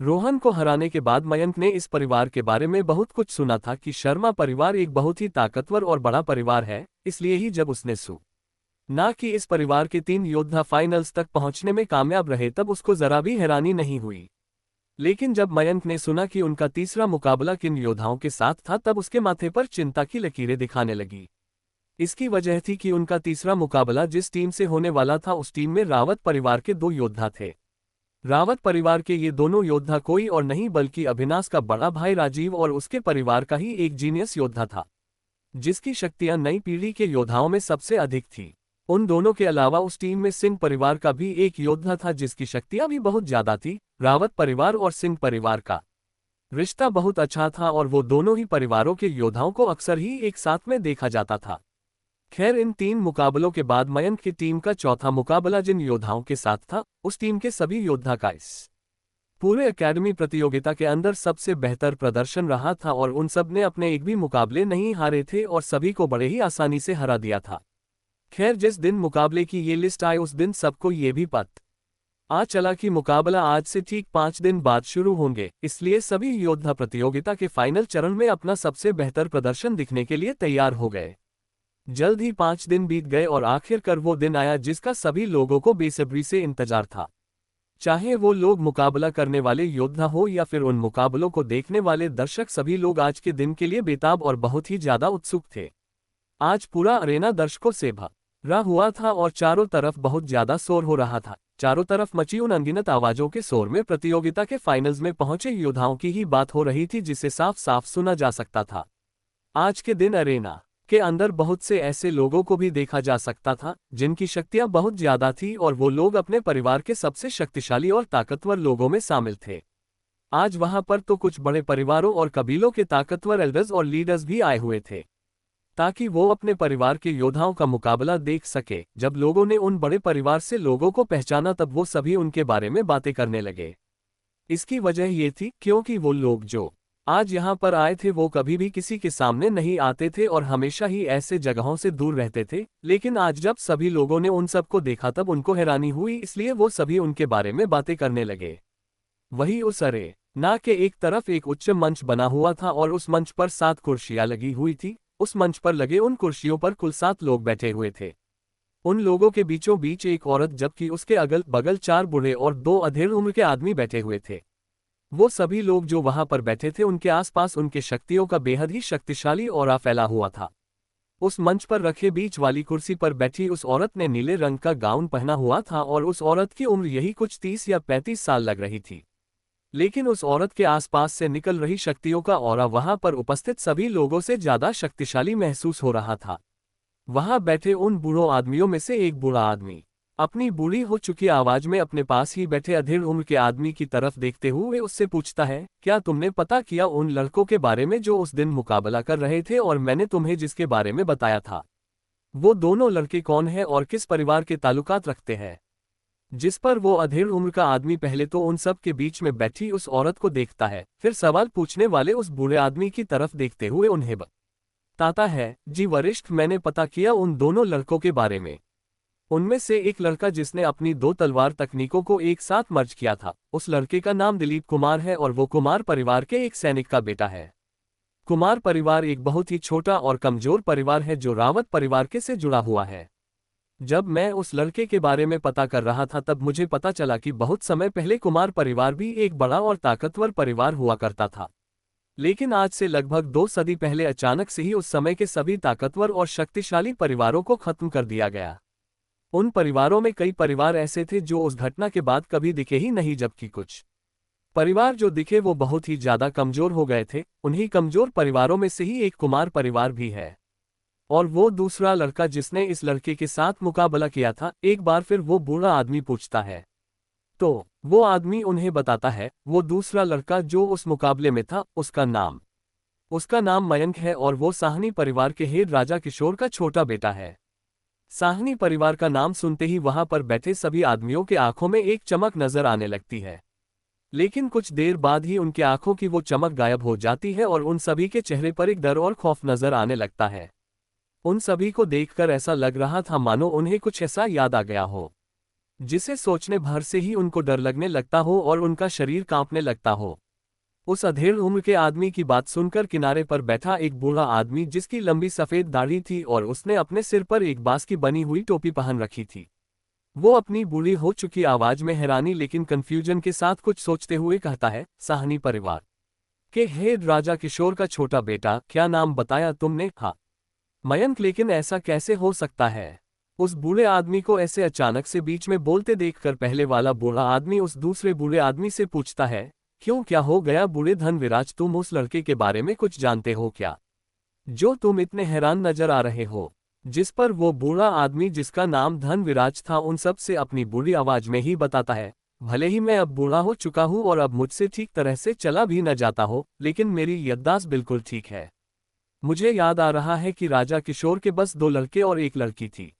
रोहन को हराने के बाद मयंक ने इस परिवार के बारे में बहुत कुछ सुना था कि शर्मा परिवार एक बहुत ही ताकतवर और बड़ा परिवार है, इसलिए ही जब उसने सुना कि इस परिवार के 3 योद्धा फाइनल्स तक पहुंचने में कामयाब रहे, तब उसको जरा भी हैरानी नहीं हुई। लेकिन जब मयंक ने सुना कि उनका तीसरा मुकाबला किन योद्धाओं के साथ था, तब उसके माथे पर चिंता की लकीरें दिखाने लगी। इसकी वजह थी कि उनका तीसरा मुकाबला जिस टीम से होने वाला था, उस टीम में रावत परिवार के 2 योद्धा थे। रावत परिवार के ये दोनों योद्धा कोई और नहीं बल्कि अभिनाश का बड़ा भाई राजीव और उसके परिवार का ही एक जीनियस योद्धा था, जिसकी शक्तियां नई पीढ़ी के योद्धाओं में सबसे अधिक थी। उन दोनों के अलावा उस टीम में सिंह परिवार का भी एक योद्धा था, जिसकी शक्तियां भी बहुत ज्यादा थी। रावत परिवार और सिंह परिवार का रिश्ता बहुत अच्छा था और वो दोनों ही परिवारों के योद्धाओं को अक्सर ही एक साथ में देखा जाता था। खैर, इन 3 मुकाबलों के बाद मयंक की टीम का चौथा मुकाबला जिन योद्धाओं के साथ था, उस टीम के सभी योद्धा का इस पूरे एकेडमी प्रतियोगिता के अंदर सबसे बेहतर प्रदर्शन रहा था और उन सब ने अपने एक भी मुकाबले नहीं हारे थे और सभी को बड़े ही आसानी से हरा दिया था। खैर, जिस दिन मुकाबले की ये लिस्ट आई, उस दिन सबको ये भी पता चला कि मुकाबला आज से ठीक 5 दिन बाद शुरू होंगे, इसलिए सभी योद्धा प्रतियोगिता के फाइनल चरण में अपना सबसे बेहतर प्रदर्शन दिखने के लिए तैयार हो गए। जल्द ही 5 दिन बीत गए और आखिरकार वो दिन आया जिसका सभी लोगों को बेसब्री से इंतजार था। चाहे वो लोग मुकाबला करने वाले योद्धा हो या फिर उन मुकाबलों को देखने वाले दर्शक, सभी लोग आज के दिन के लिए बेताब और बहुत ही ज्यादा उत्सुक थे। आज पूरा अरेना दर्शकों से भरा हुआ था और चारों तरफ बहुत ज्यादा शोर हो रहा था। चारों तरफ मची उन अनगिनत आवाजों के शोर में प्रतियोगिता के फाइनल्स में पहुंचे योद्धाओं की ही बात हो रही थी, जिसे साफ साफ सुना जा सकता था। आज के दिन अरेना के अंदर बहुत से ऐसे लोगों को भी देखा जा सकता था जिनकी शक्तियां बहुत ज्यादा थी और वो लोग अपने परिवार के सबसे शक्तिशाली और ताकतवर लोगों में शामिल थे। आज वहां पर तो कुछ बड़े परिवारों और कबीलों के ताकतवर एल्डर्स और लीडर्स भी आए हुए थे, ताकि वो अपने परिवार के योद्धाओं का मुकाबला देख सके। जब लोगों ने उन बड़े परिवार से लोगों को पहचाना, तब वो सभी उनके बारे में बातें करने लगे। इसकी वजह ये थी क्योंकि वो लोग जो आज यहाँ पर आए थे वो कभी भी किसी के सामने नहीं आते थे और हमेशा ही ऐसे जगहों से दूर रहते थे। लेकिन आज जब सभी लोगों ने उन सबको देखा, तब उनको हैरानी हुई, इसलिए वो सभी उनके बारे में बातें करने लगे। वही उस अरेना के एक तरफ एक उच्च मंच बना हुआ था और उस मंच पर 7 कुर्सियां लगी हुई थी। उस मंच पर लगे उन कुर्सियों पर कुल 7 लोग बैठे हुए थे। उन लोगों के बीचों बीच एक औरत, जबकि उसके अगल बगल 4 बूढ़े और 2 अधेड़ उम्र के आदमी बैठे हुए थे। वो सभी लोग जो वहां पर बैठे थे, उनके आसपास उनके शक्तियों का बेहद ही शक्तिशाली ऑरा फैला हुआ था। उस मंच पर रखे बीच वाली कुर्सी पर बैठी उस औरत ने नीले रंग का गाउन पहना हुआ था और उस औरत की उम्र यही कुछ 30 या 35 साल लग रही थी। लेकिन उस औरत के आसपास से निकल रही शक्तियों का ऑरा वहां पर उपस्थित सभी लोगों से ज्यादा शक्तिशाली महसूस हो रहा था। वहां बैठे उन बूढ़ों आदमियों में से एक बूढ़ा आदमी अपनी बूढ़ी हो चुकी आवाज में अपने पास ही बैठे अधेड़ उम्र के आदमी की तरफ देखते हुए उससे पूछता है, क्या तुमने पता किया उन लड़कों के बारे में जो उस दिन मुकाबला कर रहे थे और मैंने तुम्हें जिसके बारे में बताया था? वो दोनों लड़के कौन हैं और किस परिवार के ताल्लुकात रखते हैं? जिस पर वो अधेड़ उम्र का आदमी पहले तो उन सब के बीच में बैठी उस औरत को देखता है, फिर सवाल पूछने वाले उस बूढ़े आदमी की तरफ देखते हुए उन्हें बताता है, जी वरिष्ठ, मैंने पता किया उन दोनों लड़कों के बारे में। उनमें से एक लड़का जिसने अपनी 2 तलवार तकनीकों को एक साथ मर्ज किया था, उस लड़के का नाम दिलीप कुमार है और वो कुमार परिवार के एक सैनिक का बेटा है। कुमार परिवार एक बहुत ही छोटा और कमजोर परिवार है जो रावत परिवार के से जुड़ा हुआ है। जब मैं उस लड़के के बारे में पता कर रहा था, तब मुझे पता चला कि बहुत समय पहले कुमार परिवार भी एक बड़ा और ताकतवर परिवार हुआ करता था। लेकिन आज से लगभग 2 सदी पहले अचानक से ही उस समय के सभी ताकतवर और शक्तिशाली परिवारों को खत्म कर दिया गया। उन परिवारों में कई परिवार ऐसे थे जो उस घटना के बाद कभी दिखे ही नहीं, जबकि कुछ परिवार जो दिखे वो बहुत ही ज्यादा कमजोर हो गए थे। उन्हीं कमजोर परिवारों में से ही एक कुमार परिवार भी है, और वो दूसरा लड़का जिसने इस लड़के के साथ मुकाबला किया था। एक बार फिर वो बूढ़ा आदमी पूछता है, तो वो आदमी उन्हें बताता है वो दूसरा लड़का जो उस मुकाबले में था, उसका नाम मयंक है और वो साहनी परिवार के हेड राजा किशोर का छोटा बेटा है। साहनी परिवार का नाम सुनते ही वहां पर बैठे सभी आदमियों के आंखों में एक चमक नजर आने लगती है, लेकिन कुछ देर बाद ही उनके आंखों की वो चमक गायब हो जाती है और उन सभी के चेहरे पर एक डर और खौफ नजर आने लगता है। उन सभी को देखकर ऐसा लग रहा था मानो उन्हें कुछ ऐसा याद आ गया हो जिसे सोचने भर से ही उनको डर लगने लगता हो और उनका शरीर कांपने लगता हो। उस अधेड़ उम्र के आदमी की बात सुनकर किनारे पर बैठा एक बूढ़ा आदमी जिसकी लंबी सफेद दाढ़ी थी और उसने अपने सिर पर एक बांस की बनी हुई टोपी पहन रखी थी, वो अपनी बूढ़ी हो चुकी आवाज में हैरानी लेकिन कंफ्यूजन के साथ कुछ सोचते हुए कहता है, साहनी परिवार के हेड राजा किशोर का छोटा बेटा, क्या नाम बताया तुमने? हाँ, मयंक। लेकिन ऐसा कैसे हो सकता है? उस बूढ़े आदमी को ऐसे अचानक से बीच में बोलते देखकर पहले वाला बूढ़ा आदमी उस दूसरे बूढ़े आदमी से पूछता है, क्यों, क्या हो गया बूढ़े धनविराज? तुम उस लड़के के बारे में कुछ जानते हो क्या, जो तुम इतने हैरान नजर आ रहे हो? जिस पर वो बूढ़ा आदमी जिसका नाम धनविराज था उन सब से अपनी बूढ़ी आवाज में ही बताता है, भले ही मैं अब बूढ़ा हो चुका हूं और अब मुझसे ठीक तरह से चला भी न जाता हो, लेकिन मेरी याददाश्त बिल्कुल ठीक है। मुझे याद आ रहा है कि राजा किशोर के बस 2 लड़के और एक लड़की थी।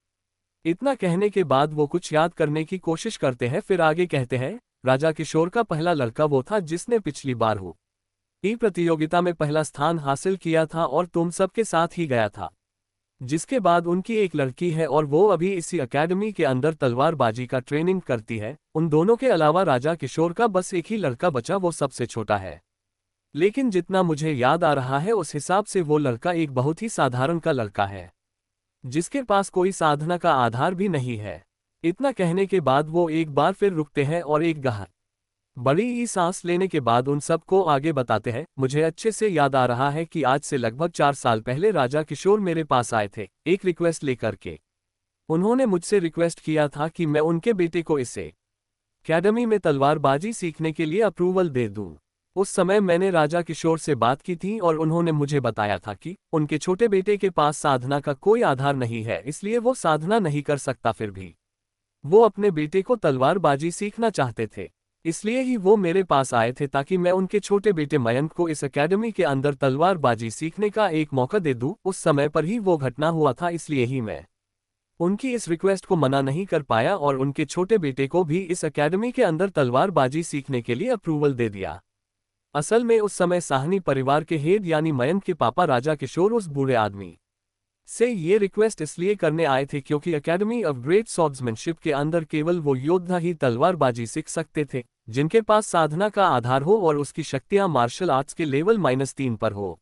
इतना कहने के बाद वो कुछ याद करने की कोशिश करते हैं, फिर आगे कहते हैं, राजा किशोर का पहला लड़का वो था जिसने पिछली बार हुई प्रतियोगिता में पहला स्थान हासिल किया था और तुम सबके साथ ही गया था। जिसके बाद उनकी एक लड़की है और वो अभी इसी अकेडमी के अंदर तलवारबाजी का ट्रेनिंग करती है। उन दोनों के अलावा राजा किशोर का बस एक ही लड़का बचा, वो सबसे छोटा है। लेकिन जितना मुझे याद आ रहा है उस हिसाब से वो लड़का एक बहुत ही साधारण का लड़का है, जिसके पास कोई साधना का आधार भी नहीं है। इतना कहने के बाद वो एक बार फिर रुकते हैं और एक गहरी बड़ी ही सांस लेने के बाद उन सबको आगे बताते हैं, मुझे अच्छे से याद आ रहा है कि आज से लगभग 4 साल पहले राजा किशोर मेरे पास आए थे एक रिक्वेस्ट लेकर के। उन्होंने मुझसे रिक्वेस्ट किया था कि मैं उनके बेटे को इस अकेडमी में तलवारबाजी सीखने के लिए अप्रूवल दे दूं। उस समय मैंने राजा किशोर से बात की थी और उन्होंने मुझे बताया था कि उनके छोटे बेटे के पास साधना का कोई आधार नहीं है, इसलिए वो साधना नहीं कर सकता। फिर भी वो अपने बेटे को तलवारबाजी सीखना चाहते थे, इसलिए ही वो मेरे पास आए थे ताकि मैं उनके छोटे बेटे मयंक को इस अकेडमी के अंदर तलवारबाजी सीखने का एक मौका दे दूं। उस समय पर ही वो घटना हुआ था, इसलिए ही मैं उनकी इस रिक्वेस्ट को मना नहीं कर पाया और उनके छोटे बेटे को भी इस अकेडमी के अंदर तलवारबाजी सीखने के लिए अप्रूवल दे दिया। असल में उस समय साहनी परिवार के हेड यानी मयंक के पापा राजा किशोर उस बूढ़े आदमी से ये रिक्वेस्ट इसलिए करने आए थे क्योंकि अकेडमी ऑफ ग्रेट स्वॉर्ड्समैनशिप के अंदर केवल वो योद्धा ही तलवारबाजी सीख सकते थे जिनके पास साधना का आधार हो और उसकी शक्तियां मार्शल आर्ट्स के लेवल -3 पर हो।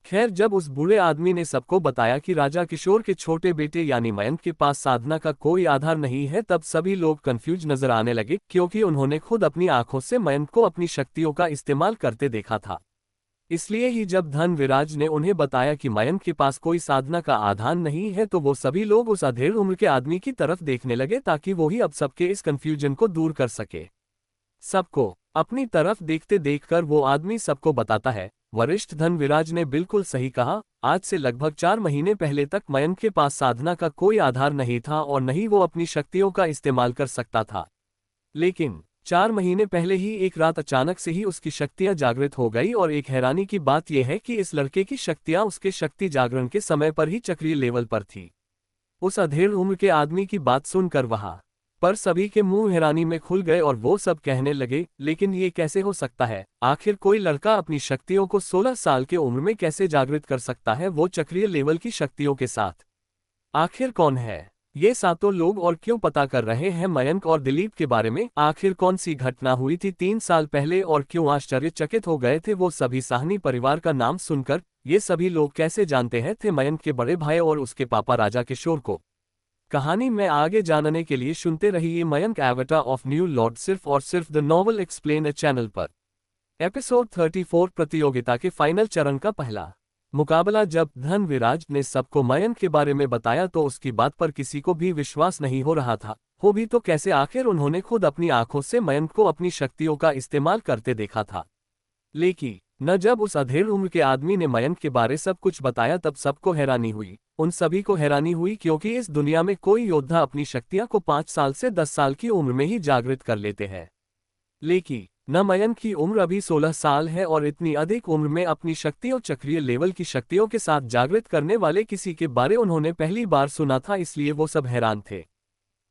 खैर, जब उस बूढ़े आदमी ने सबको बताया कि राजा किशोर के छोटे बेटे यानी मयंक के पास साधना का कोई आधार नहीं है, तब सभी लोग कंफ्यूज नजर आने लगे क्योंकि उन्होंने खुद अपनी आंखों से मयंक को अपनी शक्तियों का इस्तेमाल करते देखा था। इसलिए ही जब धनविराज ने उन्हें बताया कि मयंक के पास कोई साधना का आधार नहीं है तो वो सभी लोग उस अधेड़ उम्र के आदमी की तरफ देखने लगे ताकि वो ही अब सबके इस कंफ्यूजन को दूर कर सके। सबको अपनी तरफ देखते देखकर वो आदमी सबको बताता है, वरिष्ठ धनविराज ने बिल्कुल सही कहा। आज से लगभग 4 महीने पहले तक मयंक के पास साधना का कोई आधार नहीं था और न ही वो अपनी शक्तियों का इस्तेमाल कर सकता था। लेकिन 4 महीने पहले ही एक रात अचानक से ही उसकी शक्तियां जागृत हो गई और एक हैरानी की बात यह है कि इस लड़के की शक्तियां उसके शक्ति जागरण के समय पर ही चक्रीय लेवल पर थी। उस अधेड़ उम्र के आदमी की बात सुनकर वहां पर सभी के मुंह हैरानी में खुल गए और वो सब कहने लगे, लेकिन ये कैसे हो सकता है? आखिर कोई लड़का अपनी शक्तियों को 16 साल के उम्र में कैसे जागृत कर सकता है, वो चक्रीय लेवल की शक्तियों के साथ? आखिर कौन है ये सातों लोग और क्यों पता कर रहे हैं मयंक और दिलीप के बारे में? आखिर कौन सी घटना हुई थी 3 साल पहले और क्यों आश्चर्यचकित हो गए थे वो सभी साहनी परिवार का नाम सुनकर? ये सभी लोग कैसे जानते हैं थे मयंक के बड़े भाई और उसके पापा राजा किशोर को? कहानी में आगे जानने के लिए सुनते रहिए Mayank avatar of new lord सिर्फ और सिर्फ द नॉवल एक्सप्लेन चैनल पर। एपिसोड 34 प्रतियोगिता के फाइनल चरण का पहला मुकाबला। जब धनविराज ने सबको मयंक के बारे में बताया तो उसकी बात पर किसी को भी विश्वास नहीं हो रहा था। हो भी तो कैसे, आखिर उन्होंने खुद अपनी आंखों से मयंक को अपनी शक्तियों का इस्तेमाल करते देखा था। लेकिन न जब उस अधेड़ उम्र के आदमी ने मयंक के बारे सब कुछ बताया तब सबको हैरानी हुई। उन सभी को हैरानी हुई क्योंकि इस दुनिया में कोई योद्धा अपनी शक्तियां को 5 साल से 10 साल की उम्र में ही जागृत कर लेते हैं। लेकिन न मयंक की उम्र अभी 16 साल है और इतनी अधिक उम्र में अपनी शक्तियों चक्रीय लेवल की शक्तियों के साथ जागृत करने वाले किसी के बारे उन्होंने पहली बार सुना था, इसलिए वो सब हैरान थे।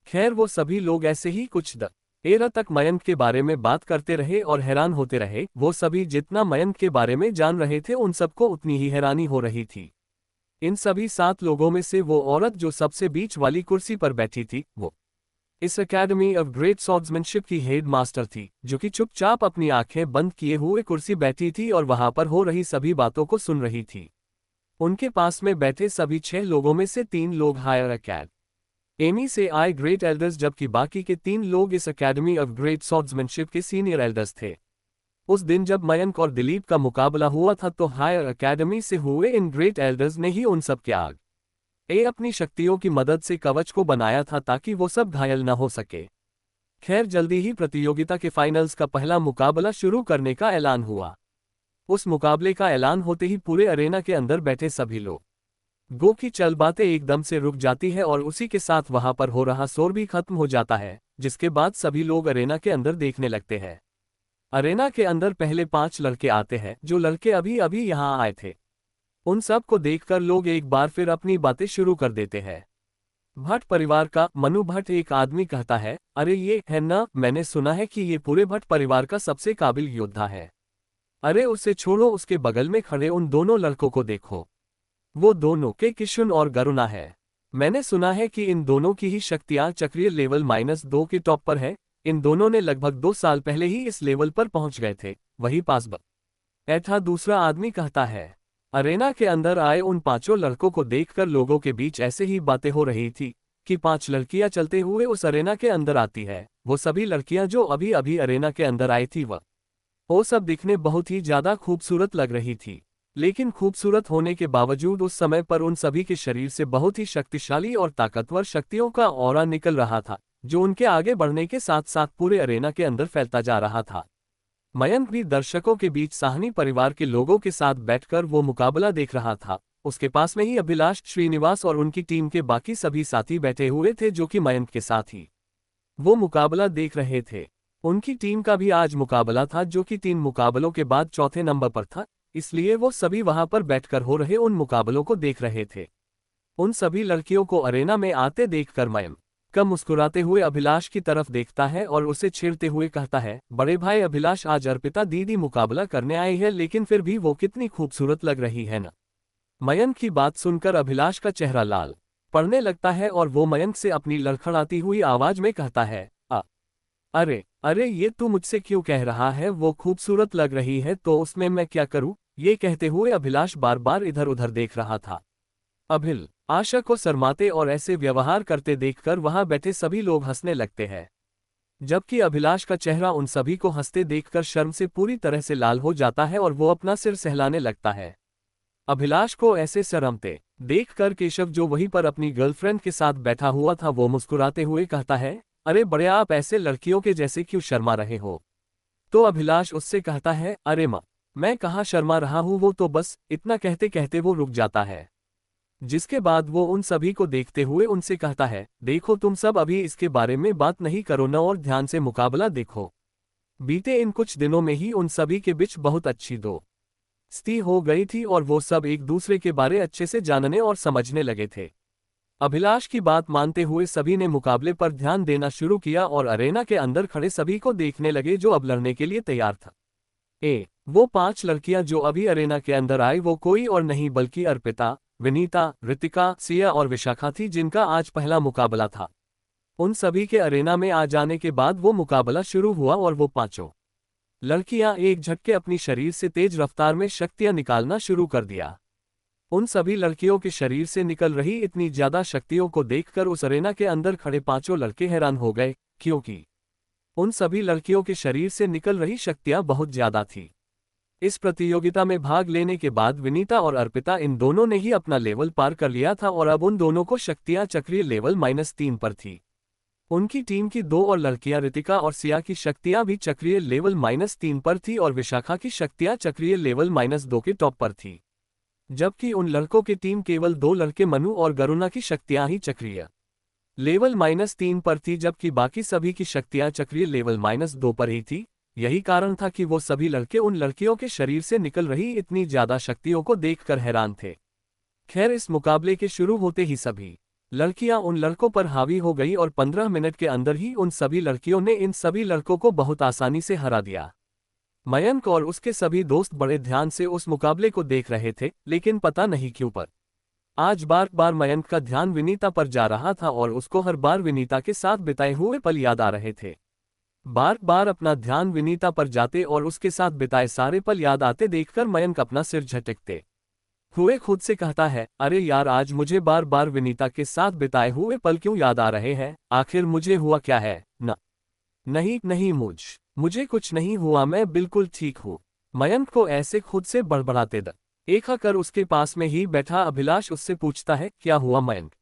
खैर, वो सभी लोग ऐसे ही कुछ देर तक मयंक के बारे में बात करते रहे और हैरान होते रहे। वो सभी जितना मयंक के बारे में जान रहे थे उन सबको उतनी ही हैरानी हो रही थी। इन सभी 7 लोगों में से वो औरत जो सबसे बीच वाली कुर्सी पर बैठी थी, वो इस एकेडमी ऑफ ग्रेट स्वॉर्ड्समैनशिप की हेड मास्टर थी, जो कि चुपचाप अपनी आंखें बंद किए हुए कुर्सी बैठी थी और वहां पर हो रही सभी बातों को सुन रही थी। उनके पास में बैठे सभी 6 लोगों में से 3 लोग हायर एकेडमी से आए ग्रेट एल्डर्स, जबकि बाकी के 3 लोग इस एकेडमी ऑफ ग्रेट स्वॉर्ड्समैनशिप के सीनियर एल्डर्स थे। उस दिन जब मयंक और दिलीप का मुकाबला हुआ था तो हायर एकेडमी से हुए इन ग्रेट एल्डर्स ने ही उन सब के आगे अपनी शक्तियों की मदद से कवच को बनाया था ताकि वो सब घायल न हो सके। खैर, जल्दी ही प्रतियोगिता के फाइनल्स का पहला मुकाबला शुरू करने का ऐलान हुआ। उस मुकाबले का ऐलान होते ही पूरे अरेना के अंदर बैठे सभी लोग गो की चल बातें एकदम से रुक जाती है और उसी के साथ वहां पर हो रहा शोर भी खत्म हो जाता है, जिसके बाद सभी लोग अरेना के अंदर देखने लगते हैं। अरेना के अंदर पहले 5 लड़के आते हैं, जो लड़के अभी अभी यहाँ आए थे। उन सब को देखकर लोग एक बार फिर अपनी बातें शुरू कर देते हैं। भट्ट परिवार का मनु भट्ट एक आदमी कहता है, अरे ये है ना, मैंने सुना है कि ये पूरे भट्ट परिवार का सबसे काबिल योद्धा है। अरे उसे छोड़ो, उसके बगल में खड़े उन दोनों लड़कों को देखो, वो दोनों के किशुन और गरुणा है। मैंने सुना है कि इन दोनों की ही शक्तियां चक्रीय लेवल -2 के टॉप पर है। इन दोनों ने लगभग 2 साल पहले ही इस लेवल पर पहुंच गए थे। वही पास बैठा दूसरा आदमी कहता है। अरेना के अंदर आए उन 5 लड़कों को देखकर लोगों के बीच ऐसे ही बातें हो रही थी कि 5 लड़कियां चलते हुए उस अरेना के अंदर आती है। वो सभी लड़कियां जो अभी अभी अरेना के अंदर आई थी वो सब दिखने बहुत ही ज्यादा खूबसूरत लग रही थी। लेकिन खूबसूरत होने के बावजूद उस समय पर उन सभी के शरीर से बहुत ही शक्तिशाली और ताकतवर शक्तियों का ऑरा निकल रहा था, जो उनके आगे बढ़ने के साथ साथ पूरे अरेना के अंदर फैलता जा रहा था। मयंक भी दर्शकों के बीच साहनी परिवार के लोगों के साथ बैठकर वो मुकाबला देख रहा था। उसके पास में ही अभिलाष, श्रीनिवास और उनकी टीम के बाकी सभी साथी बैठे हुए थे, जो कि मयंक के साथ ही वो मुकाबला देख रहे थे। उनकी टीम का भी आज मुकाबला था, जो कि 3 मुकाबलों के बाद चौथे नंबर पर था, इसलिए वो सभी वहां पर बैठकर हो रहे उन मुकाबलों को देख रहे थे। उन सभी लड़कियों को अरेना में आते देखकर मयंक का मुस्कुराते हुए अभिलाष की तरफ देखता है और उसे छेड़ते हुए कहता है, बड़े भाई अभिलाष, आज अर्पिता दीदी मुकाबला करने आई है, लेकिन फिर भी वो कितनी खूबसूरत लग रही है ना। मयंक की बात सुनकर अभिलाष का चेहरा लाल पड़ने लगता है और वो मयंक से अपनी लड़खड़ाती हुई आवाज में कहता है, अरे अरे, ये तू मुझसे क्यों कह रहा है? वो खूबसूरत लग रही है तो उसमें मैं क्या करूं? ये कहते हुए अभिलाष बार बार इधर उधर देख रहा था। आशा को शर्माते और ऐसे व्यवहार करते देखकर वहां बैठे सभी लोग हंसने लगते हैं, जबकि अभिलाष का चेहरा उन सभी को हंसते देखकर शर्म से पूरी तरह से लाल हो जाता है और वो अपना सिर सहलाने लगता है। अभिलाष को ऐसे शर्मते देखकर केशव, जो वहीं पर अपनी गर्लफ्रेंड के साथ बैठा हुआ था, वो मुस्कुराते हुए कहता है, अरे बड़े, आप ऐसे लड़कियों के जैसे क्यों शर्मा रहे हो? तो अभिलाष उससे कहता है, अरे माँ, मैं कहाँ शर्मा रहा हूँ, वो तो बस। इतना कहते कहते वो रुक जाता है, जिसके बाद वो उन सभी को देखते हुए उनसे कहता है, देखो तुम सब अभी इसके बारे में बात नहीं करो न और ध्यान से मुकाबला देखो। बीते इन कुछ दिनों में ही उन सभी के बीच बहुत अच्छी दोस्ती हो गई थी और वो सब एक दूसरे के बारे अच्छे से जानने और समझने लगे थे। अभिलाष की बात मानते हुए सभी ने मुकाबले पर ध्यान देना शुरू किया और अरेना के अंदर खड़े सभी को देखने लगे जो अब लड़ने के लिए तैयार था। वो 5 लड़कियां जो अभी अरेना के अंदर आई वो कोई और नहीं बल्कि अर्पिता, विनीता, ऋतिका, सिया और विशाखा थी, जिनका आज पहला मुकाबला था। उन सभी के अरेना में आ जाने के बाद वो मुकाबला शुरू हुआ और वो 5 लड़कियां एक झटके अपनी शरीर से तेज रफ्तार में शक्तियां निकालना शुरू कर दिया। उन सभी लड़कियों के शरीर से निकल रही इतनी ज्यादा शक्तियों को देखकर उस अरेना के अंदर खड़े 5 लड़के हैरान हो गए, क्योंकि उन सभी लड़कियों के शरीर से निकल रही शक्तियां बहुत ज्यादा थी। इस प्रतियोगिता में भाग लेने के बाद विनीता और अर्पिता इन दोनों ने ही अपना लेवल पार कर लिया था और अब उन दोनों को शक्तियां चक्रीय लेवल -3 पर थी। उनकी टीम की 2 और लड़कियां रितिका और सिया की शक्तियां भी चक्रीय लेवल -3 पर थी और विशाखा की शक्तियां चक्रीय लेवल -2 के टॉप पर थी। जबकि उन लड़कों की टीम केवल 2 लड़के मनु और गरुणा की शक्तियां ही चक्रीय लेवल -3 पर थी, जबकि बाकी सभी की शक्तियां चक्रीय लेवल -2 पर ही थी। यही कारण था कि वो सभी लड़के उन लड़कियों के शरीर से निकल रही इतनी ज्यादा शक्तियों को देखकर हैरान थे। खैर, इस मुकाबले के शुरू होते ही सभी लड़कियां उन लड़कों पर हावी हो गई और 15 मिनट के अंदर ही उन सभी लड़कियों ने इन सभी लड़कों को बहुत आसानी से हरा दिया। मयंक और उसके सभी दोस्त बड़े ध्यान से उस मुकाबले को देख रहे थे, लेकिन पता नहीं क्यों पर आज बार बार मयंक का ध्यान विनीता पर जा रहा था और उसको हर बार विनीता के साथ बिताए हुए पल याद आ रहे थे। बार बार अपना ध्यान विनीता पर जाते और उसके साथ बिताए सारे पल याद आते देखकर मयंक अपना सिर झटकते हुए खुद से कहता है, अरे यार, आज मुझे बार बार विनीता के साथ बिताए हुए पल क्यों याद आ रहे हैं? आखिर मुझे हुआ क्या है? नहीं नहीं, मुझे कुछ नहीं हुआ, मैं बिल्कुल ठीक हूँ। मयंक को ऐसे खुद से बड़बड़ाते एक आकर उसके पास में ही बैठा अभिलाष उससे पूछता है, क्या हुआ मयंक,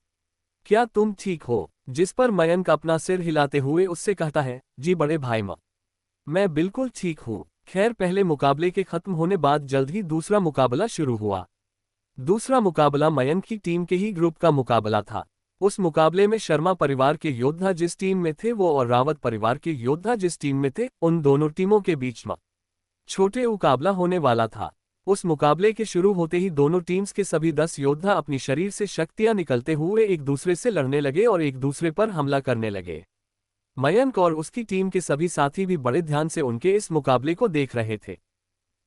क्या तुम ठीक हो? जिस पर मयंक अपना सिर हिलाते हुए उससे कहता है, जी बड़े भाई मैं बिल्कुल ठीक हूँ। खैर, पहले मुकाबले के खत्म होने बाद जल्द ही दूसरा मुकाबला शुरू हुआ। दूसरा मुकाबला मयंक की टीम के ही ग्रुप का मुकाबला था। उस मुकाबले में शर्मा परिवार के योद्धा जिस टीम में थे वो और रावत परिवार के योद्धा जिस टीम में थे, उन दोनों टीमों के बीच में छोटे मुकाबला होने वाला था। उस मुकाबले के शुरू होते ही दोनों टीम्स के सभी 10 योद्धा अपनी शरीर से शक्तियां निकलते हुए एक दूसरे से लड़ने लगे और एक दूसरे पर हमला करने लगे। मयंक और उसकी टीम के सभी साथी भी बड़े ध्यान से उनके इस मुकाबले को देख रहे थे,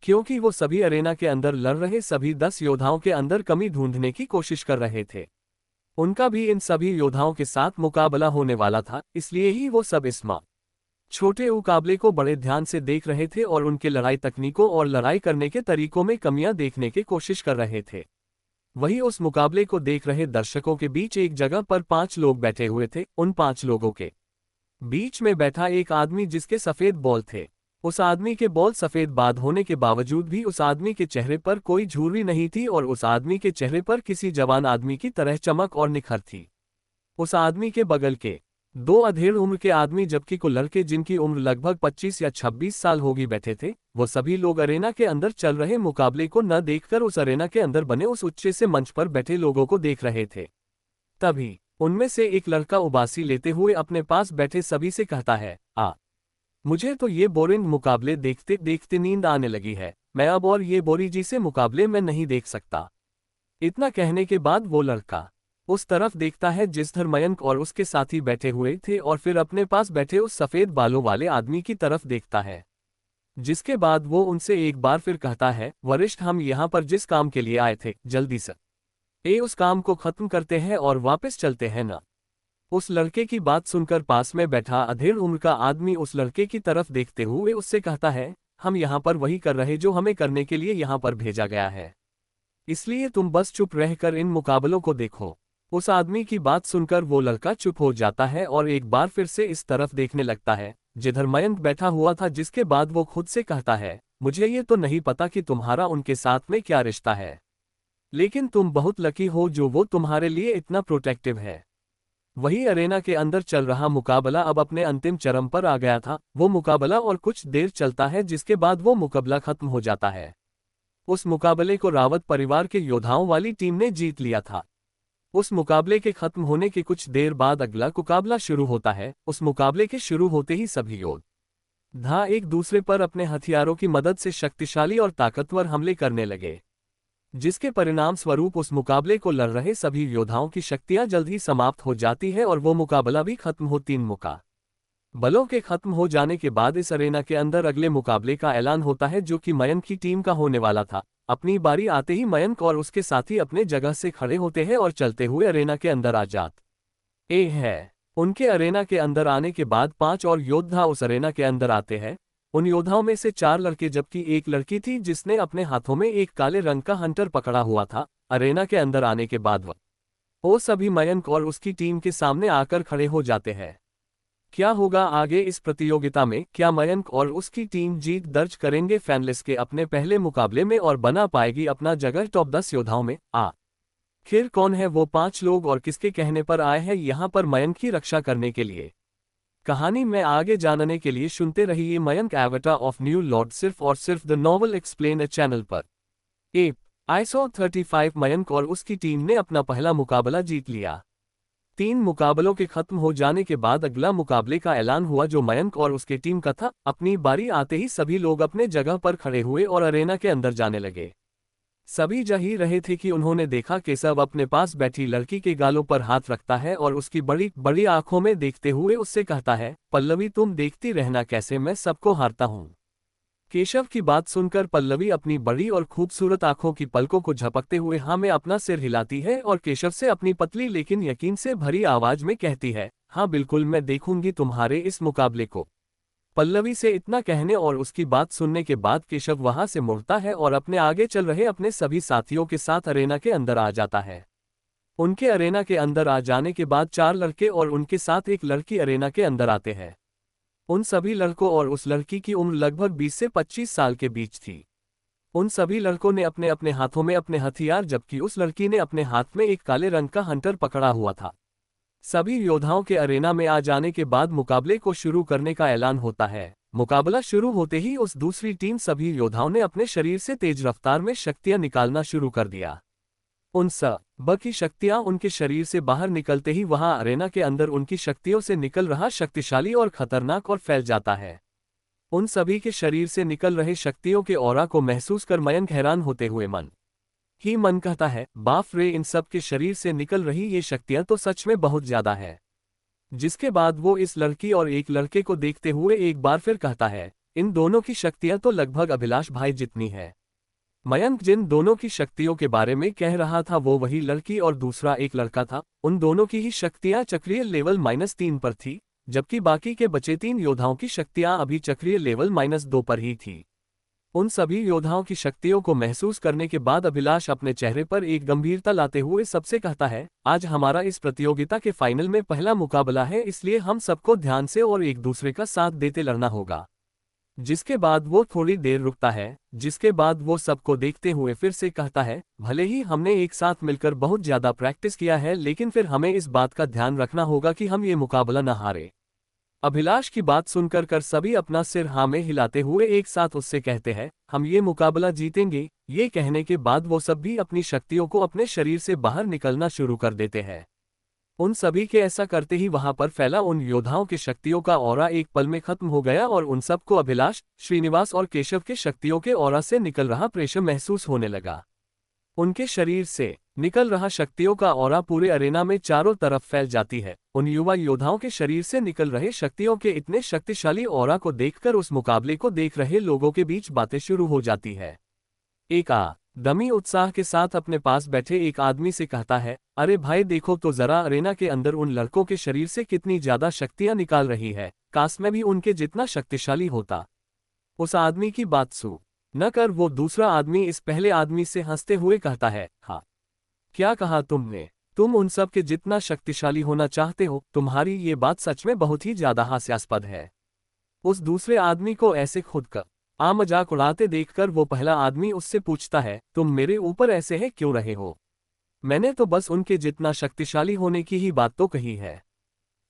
क्योंकि वो सभी अरेना के अंदर लड़ रहे सभी 10 योद्धाओं के अंदर कमी ढूंढने की कोशिश कर रहे थे। उनका भी इन सभी योद्धाओं के साथ मुकाबला होने वाला था, इसलिए ही वो सब इस छोटे मुकाबले को बड़े ध्यान से देख रहे थे और उनके लड़ाई तकनीकों और लड़ाई करने के तरीकों में कमियां देखने की कोशिश कर रहे थे। वही उस मुकाबले को देख रहे दर्शकों के बीच एक जगह पर 5 लोग बैठे हुए थे। उन 5 लोगों के बीच में बैठा एक आदमी जिसके सफेद बाल थे। उस आदमी के बाल सफेद बाद होने के बावजूद भी उस आदमी के चेहरे पर कोई झुर्री नहीं थी और उस आदमी के चेहरे पर किसी जवान आदमी की तरह चमक और निखर थी। उस आदमी के बगल के 2 अधेड़ उम्र के आदमी, जबकि को लड़के जिनकी उम्र लगभग 25 या 26 साल होगी बैठे थे। वो सभी लोग अरेना के अंदर चल रहे मुकाबले को न देखकर उस अरेना के अंदर बने उस ऊंचे से मंच पर बैठे लोगों को देख रहे थे। तभी उनमें से एक लड़का उबासी लेते हुए अपने पास बैठे सभी से कहता है, मुझे तो ये बोरिंग मुकाबले देखते देखते नींद आने लगी है। मैं अब और ये बोरी जी से मुकाबले में नहीं देख सकता। इतना कहने के बाद वो लड़का उस तरफ देखता है जिधर मयंक और उसके साथी बैठे हुए थे और फिर अपने पास बैठे उस सफेद बालों वाले आदमी की तरफ देखता है। जिसके बाद वो उनसे एक बार फिर कहता है, वरिष्ठ, हम यहाँ पर जिस काम के लिए आए थे, जल्दी से उस काम को खत्म करते हैं और वापस चलते हैं ना। उस लड़के की बात सुनकर पास में बैठा अधेड़ उम्र का आदमी उस लड़के की तरफ देखते हुए उससे कहता है, हम यहाँ पर वही कर रहे जो हमें करने के लिए यहाँ पर भेजा गया है, इसलिए तुम बस चुप रहकर इन मुकाबलों को देखो। उस आदमी की बात सुनकर वो लड़का चुप हो जाता है और एक बार फिर से इस तरफ देखने लगता है जिधर मयंक बैठा हुआ था। जिसके बाद वो खुद से कहता है, मुझे ये तो नहीं पता कि तुम्हारा उनके साथ में क्या रिश्ता है, लेकिन तुम बहुत लकी हो जो वो तुम्हारे लिए इतना प्रोटेक्टिव है। वही अरेना के अंदर चल रहा मुकाबला अब अपने अंतिम चरम पर आ गया था। वो मुकाबला और कुछ देर चलता है, जिसके बाद वो मुकाबला खत्म हो जाता है। उस मुकाबले को रावत परिवार के योद्धाओं वाली टीम ने जीत लिया था। उस मुकाबले के खत्म होने के कुछ देर बाद अगला मुकाबला शुरू होता है। उस मुकाबले के शुरू होते ही सभी योद्धा एक दूसरे पर अपने हथियारों की मदद से शक्तिशाली और ताकतवर हमले करने लगे, जिसके परिणाम स्वरूप उस मुकाबले को लड़ रहे सभी योद्धाओं की शक्तियां जल्द ही समाप्त हो जाती है और वो मुकाबला भी खत्म हो। 3 मुकाबलों के खत्म हो जाने के बाद इस अरेना के अंदर अगले मुकाबले का ऐलान होता है, जो कि मयंक की टीम का होने वाला था। अपनी बारी आते ही मयंक और उसके साथी अपने जगह से खड़े होते हैं और चलते हुए अरेना के अंदर आ जाते हैं। उनके अरेना के अंदर आने के बाद 5 और योद्धा उस अरेना के अंदर आते हैं। उन योद्धाओं में से 4 लड़के जबकि एक लड़की थी जिसने अपने हाथों में एक काले रंग का हंटर पकड़ा हुआ था। अरेना के अंदर आने के बाद वो सभी मयंक और उसकी टीम के सामने आकर खड़े हो जाते हैं, क्या होगा आगे इस प्रतियोगिता में? क्या मयंक और उसकी टीम जीत दर्ज करेंगे फाइनलिस्ट के अपने पहले मुकाबले में और बना पाएगी अपना जगह टॉप 10 योद्धाओं में? आखिर कौन है वो 5 लोग और किसके कहने पर आए हैं यहाँ पर मयंक की रक्षा करने के लिए? कहानी में आगे जानने के लिए सुनते रहिए Mayank avatar of new lord सिर्फ और सिर्फ द नॉवल एक्सप्लेन चैनल पर। ISO 35 मयंक और उसकी टीम ने अपना पहला मुकाबला जीत लिया। 3 मुकाबलों के खत्म हो जाने के बाद अगला मुकाबले का ऐलान हुआ जो मयंक और उसकी टीम का था। अपनी बारी आते ही सभी लोग अपने जगह पर खड़े हुए और अरेना के अंदर जाने लगे। सभी जा ही रहे थे कि उन्होंने देखा केशव अपने पास बैठी लड़की के गालों पर हाथ रखता है और उसकी बड़ी बड़ी आंखों में देखते हुए उससे कहता है, पल्लवी तुम देखती रहना कैसे मैं सबको हारता हूं। केशव की बात सुनकर पल्लवी अपनी बड़ी और खूबसूरत आंखों की पलकों को झपकते हुए हाँ में अपना सिर हिलाती है और केशव से अपनी पतली लेकिन यकीन से भरी आवाज में कहती है, हाँ बिल्कुल मैं देखूंगी तुम्हारे इस मुकाबले को। पल्लवी से इतना कहने और उसकी बात सुनने के बाद केशव वहां से मुड़ता है और अपने आगे चल रहे अपने सभी साथियों के साथ अरेना के अंदर आ जाता है। उनके अरेना के अंदर आ जाने के बाद 4 लड़के और उनके साथ एक लड़की अरेना के अंदर आते हैं। उन सभी लड़कों और उस लड़की की उम्र लगभग 20 से 25 साल के बीच थी। उन सभी लड़कों ने अपने अपने हाथों में अपने हथियार जबकि उस लड़की ने अपने हाथ में एक काले रंग का हंटर पकड़ा हुआ था। सभी योद्धाओं के अरेना में आ जाने के बाद मुकाबले को शुरू करने का ऐलान होता है। मुकाबला शुरू होते ही उस दूसरी टीम सभी योद्धाओं ने अपने शरीर से तेज रफ्तार में शक्तियां निकालना शुरू कर दिया। उन सब की शक्तियां उनके शरीर से बाहर निकलते ही वहां अरेना के अंदर उनकी शक्तियों से निकल रहा शक्तिशाली और खतरनाक और फैल जाता है। उन सभी के शरीर से निकल रहे शक्तियों के ऑरा को महसूस कर मयंक हैरान होते हुए मन ही मन कहता है, बाप रे इन सब के शरीर से निकल रही ये शक्तियां तो सच में बहुत ज्यादा है। जिसके बाद वो इस लड़की और एक लड़के को देखते हुए एक बार फिर कहता है, इन दोनों की शक्तियां तो लगभग अभिलाष भाई जितनी है। मयंक जिन दोनों की शक्तियों के बारे में कह रहा था वो वही लड़की और दूसरा एक लड़का था। उन दोनों की ही शक्तियां चक्रीय लेवल -3 पर थी, जबकि बाकी के बचे 3 योद्धाओं की शक्तियां अभी चक्रीय लेवल -2 पर ही थी। उन सभी योद्धाओं की शक्तियों को महसूस करने के बाद अभिलाष अपने चेहरे पर एक गंभीरता लाते हुए सबसे कहता है, आज हमारा इस प्रतियोगिता के फाइनल में पहला मुकाबला है, इसलिए हम सबको ध्यान से और एक दूसरे का साथ देते लड़ना होगा। जिसके बाद वो थोड़ी देर रुकता है, जिसके बाद वो सबको देखते हुए फिर से कहता है, भले ही हमने एक साथ मिलकर बहुत ज्यादा प्रैक्टिस किया है लेकिन फिर हमें इस बात का ध्यान रखना होगा कि हम ये मुकाबला न हारे। अभिलाष की बात सुनकर सभी अपना सिर हाँ में हिलाते हुए एक साथ उससे कहते हैं, हम ये मुकाबला जीतेंगे। ये कहने के बाद वो सब भी अपनी शक्तियों को अपने शरीर से बाहर निकलना शुरू कर देते हैं। उन सभी के ऐसा करते ही वहां पर फैला उन योद्धाओं के शक्तियों का ऑरा एक पल में खत्म हो गया और उन सबको अभिलाष, श्रीनिवास और केशव के शक्तियों के ऑरा से निकल रहा प्रेशर महसूस होने लगा। उनके शरीर से निकल रहा शक्तियों का ऑरा पूरे अरेना में चारों तरफ फैल जाती है। उन युवा योद्धाओं के शरीर से निकल रहे शक्तियों के इतने शक्तिशाली ऑरा को देखकर उस मुकाबले को देख रहे लोगों के बीच बातें शुरू हो जाती है। एक दमी उत्साह के साथ अपने पास बैठे एक आदमी से कहता है, अरे भाई देखो तो जरा अरेना के अंदर उन लड़कों के शरीर से कितनी ज्यादा शक्तियां निकाल रही है, काश मैं भी उनके जितना शक्तिशाली होता। उस आदमी की बात सुन न कर वो दूसरा आदमी इस पहले आदमी से हंसते हुए कहता है, हाँ क्या कहा तुमने, तुम उन सब के जितना शक्तिशाली होना चाहते हो, तुम्हारी ये बात सच में बहुत ही ज्यादा हास्यास्पद है। उस दूसरे आदमी को ऐसे खुद का मजाक उड़ाते देखकर वो पहला आदमी उससे पूछता है, तुम मेरे ऊपर ऐसे है क्यों रहे हो, मैंने तो बस उनके जितना शक्तिशाली होने की ही बात तो कही है।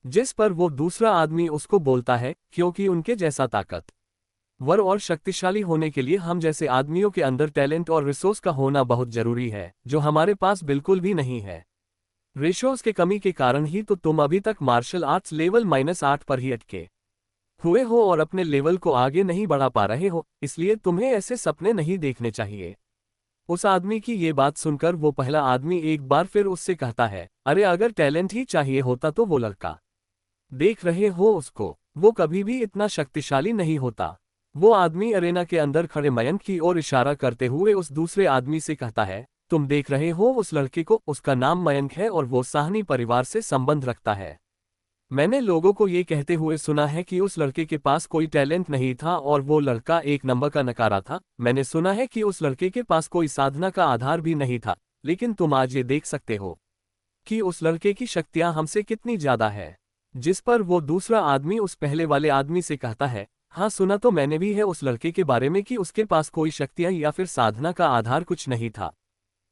जिस पर वो दूसरा आदमी उसको बोलता है, क्योंकि उनके जैसा ताकतवर और शक्तिशाली होने के लिए हम जैसे आदमियों के अंदर टैलेंट और रिसोर्स का होना बहुत जरूरी है, जो हमारे पास बिल्कुल भी नहीं है। रिसोर्स के कमी के कारण ही तो तुम अभी तक मार्शल आर्ट्स लेवल -8 पर ही अटके हुए हो और अपने लेवल को आगे नहीं बढ़ा पा रहे हो, इसलिए तुम्हें ऐसे सपने नहीं देखने चाहिए। उस आदमी की ये बात सुनकर वो पहला आदमी एक बार फिर उससे कहता है, अरे अगर टैलेंट ही चाहिए होता तो वो लड़का देख रहे हो उसको, वो कभी भी इतना शक्तिशाली नहीं होता। वो आदमी अरेना के अंदर खड़े मयंक की ओर इशारा करते हुए उस दूसरे आदमी से कहता है, तुम देख रहे हो उस लड़के को, उसका नाम मयंक है और वो साहनी परिवार से संबंध रखता है। मैंने लोगों को ये कहते हुए सुना है कि उस लड़के के पास कोई टैलेंट नहीं था और वो लड़का एक नंबर का नकारा था। मैंने सुना है कि उस लड़के के पास कोई साधना का आधार भी नहीं था, लेकिन तुम आज ये देख सकते हो कि उस लड़के की शक्तियां हमसे कितनी ज्यादा है। जिस पर वो दूसरा आदमी उस पहले वाले आदमी से कहता है, हाँ सुना तो मैंने भी है उस लड़के के बारे में कि उसके पास कोई शक्तियां या फिर साधना का आधार कुछ नहीं था,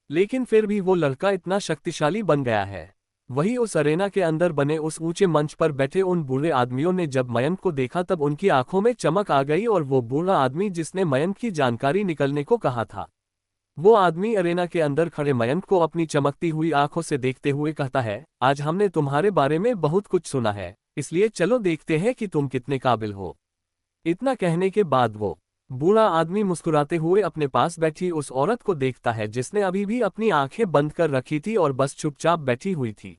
लेकिन फिर भी वो लड़का इतना शक्तिशाली बन गया है। वही उस अरेना के अंदर बने उस ऊंचे मंच पर बैठे उन बूढ़े आदमियों ने जब मयंक को देखा तब उनकी आंखों में चमक आ गई और वो बूढ़ा आदमी जिसने मयंक की जानकारी निकलने को कहा था, वो आदमी अरेना के अंदर खड़े मयंक को अपनी चमकती हुई आंखों से देखते हुए कहता है, आज हमने तुम्हारे बारे में बहुत कुछ सुना है, इसलिए चलो देखते हैं कि तुम कितने काबिल हो। इतना कहने के बाद वो बूढ़ा आदमी मुस्कुराते हुए अपने पास बैठी उस औरत को देखता है जिसने अभी भी अपनी आंखें बंद कर रखी थी और बस चुपचाप बैठी हुई थी।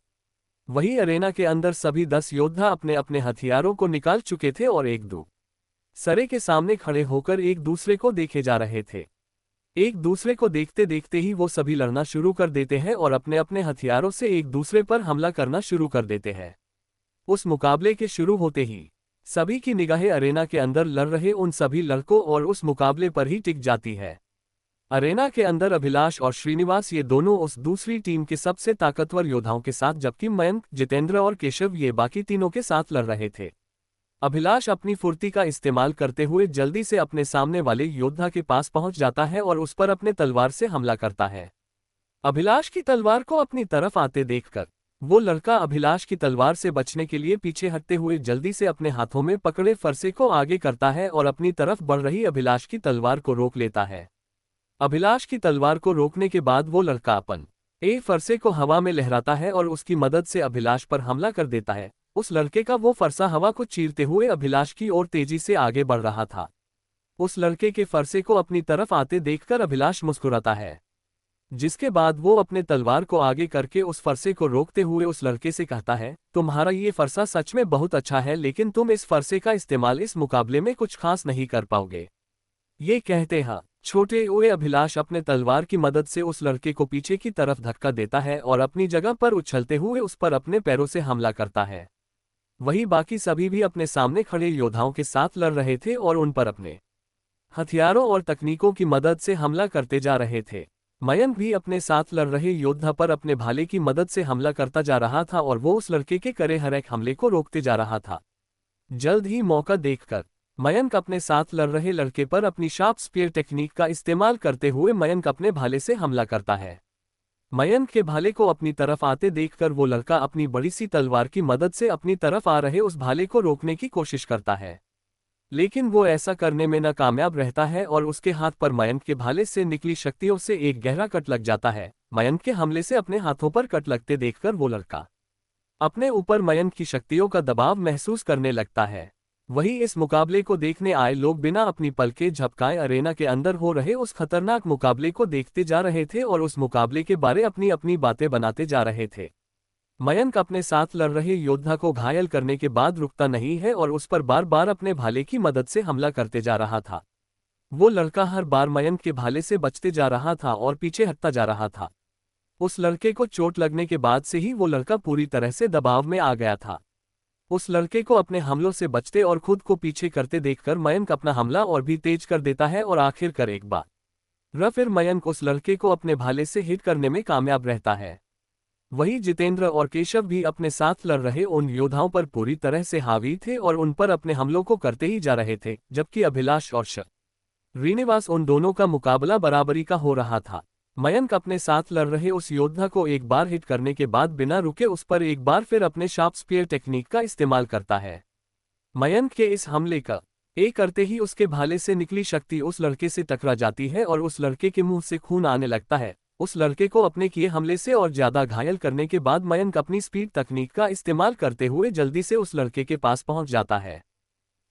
वही अरेना के अंदर सभी 10 योद्धा अपने अपने हथियारों को निकाल चुके थे और एक दूसरे के सामने खड़े होकर एक दूसरे को देखे जा रहे थे। एक दूसरे को देखते देखते ही वो सभी लड़ना शुरू कर देते हैं और अपने अपने हथियारों से एक दूसरे पर हमला करना शुरू कर देते हैं। उस मुकाबले के शुरू होते ही सभी की निगाहें अरेना के अंदर लड़ रहे उन सभी लड़कों और उस मुकाबले पर ही टिक जाती है। अरेना के अंदर अभिलाष और श्रीनिवास ये दोनों उस दूसरी टीम के सबसे ताकतवर योद्धाओं के साथ, जबकि मयंक, जितेंद्र और केशव ये बाकी तीनों के साथ लड़ रहे थे। अभिलाष अपनी फुर्ती का इस्तेमाल करते हुए जल्दी से अपने सामने वाले योद्धा के पास पहुंच जाता है और उस पर अपने तलवार से हमला करता है। अभिलाष की तलवार को अपनी तरफ आते देखकर वो लड़का अभिलाष की तलवार से बचने के लिए पीछे हटते हुए जल्दी से अपने हाथों में पकड़े फरसे को आगे करता है और अपनी तरफ बढ़ रही अभिलाष की तलवार को रोक लेता है। अभिलाष की तलवार को रोकने के बाद वो लड़का अपने फरसे को हवा में लहराता है और उसकी मदद से अभिलाष पर हमला कर देता है। उस लड़के का वो फरसा हवा को चीरते हुए अभिलाष की ओर तेजी से आगे बढ़ रहा था। उस लड़के के फरसे को अपनी तरफ आते देखकर अभिलाष मुस्कुराता है, जिसके बाद वो अपने तलवार को आगे करके उस फरसे को रोकते हुए उस लड़के से कहता है, तुम्हारा ये फरसा सच में बहुत अच्छा है, लेकिन तुम इस फरसे का इस्तेमाल इस मुकाबले में कुछ खास नहीं कर पाओगे। ये कहते हैं छोटे हुए अभिलाष अपने तलवार की मदद से उस लड़के को पीछे की तरफ धक्का देता है और अपनी जगह पर उछलते हुए उस पर अपने पैरों से हमला करता है। वही बाकी सभी भी अपने सामने खड़े योद्धाओं के साथ लड़ रहे थे और उन पर अपने हथियारों और तकनीकों की मदद से हमला करते जा रहे थे। मयंक भी अपने साथ लड़ रहे योद्धा पर अपने भाले की मदद से हमला करता जा रहा था और वो उस लड़के के करे हर एक हमले को रोकते जा रहा था। जल्द ही मौका देखकर मयंक अपने साथ लड़ रहे लड़के पर अपनी शार्प स्पीयर टेक्निक का इस्तेमाल करते हुए मयंक अपने भाले से हमला करता है। मयंक के भाले को अपनी तरफ आते देखकर वो लड़का अपनी बड़ी सी तलवार की मदद से अपनी तरफ आ रहे उस भाले को रोकने की कोशिश करता है, लेकिन वो ऐसा करने में नाकामयाब रहता है और उसके हाथ पर मयंक के भाले से निकली शक्तियों से एक गहरा कट लग जाता है। मयंक के हमले से अपने हाथों पर कट लगते देखकर वो लड़का अपने ऊपर मयंक की शक्तियों का दबाव महसूस करने लगता है। वही इस मुकाबले को देखने आए लोग बिना अपनी पलकें झपकाए अरेना के अंदर हो रहे उस खतरनाक मुकाबले को देखते जा रहे थे और उस मुकाबले के बारे अपनी अपनी बातें बनाते जा रहे थे। मयंक अपने साथ लड़ रहे योद्धा को घायल करने के बाद रुकता नहीं है और उस पर बार बार अपने भाले की मदद से हमला करते जा रहा था। वो लड़का हर बार मयंक के भाले से बचते जा रहा था और पीछे हटता जा रहा था। उस लड़के को चोट लगने के बाद से ही वो लड़का पूरी तरह से दबाव में आ गया था। उस लड़के को अपने हमलों से बचते और खुद को पीछे करते देखकर मयंक अपना हमला और भी तेज कर देता है और आखिरकार एक बार फिर मयंक उस लड़के को अपने भाले से हिट करने में कामयाब रहता है। वही जितेंद्र और केशव भी अपने साथ लड़ रहे उन योद्धाओं पर पूरी तरह से हावी थे और उन पर अपने हमलों को करते ही जा रहे थे, जबकि अभिलाष और श्रीनिवास उन दोनों का मुकाबला बराबरी का हो रहा था। मयंक अपने साथ लड़ रहे उस योद्धा को एक बार हिट करने के बाद बिना रुके उस पर एक बार फिर अपने शार्प स्पीयर टेक्निक का इस्तेमाल करता है। मयंक के इस हमले का करते ही उसके भाले से निकली शक्ति उस लड़के से टकरा जाती है और उस लड़के के मुंह से खून आने लगता है। उस लड़के को अपने किए हमले से और ज्यादा घायल करने के बाद मयंक अपनी स्पीड तकनीक का इस्तेमाल करते हुए जल्दी से उस लड़के के पास पहुंच जाता है।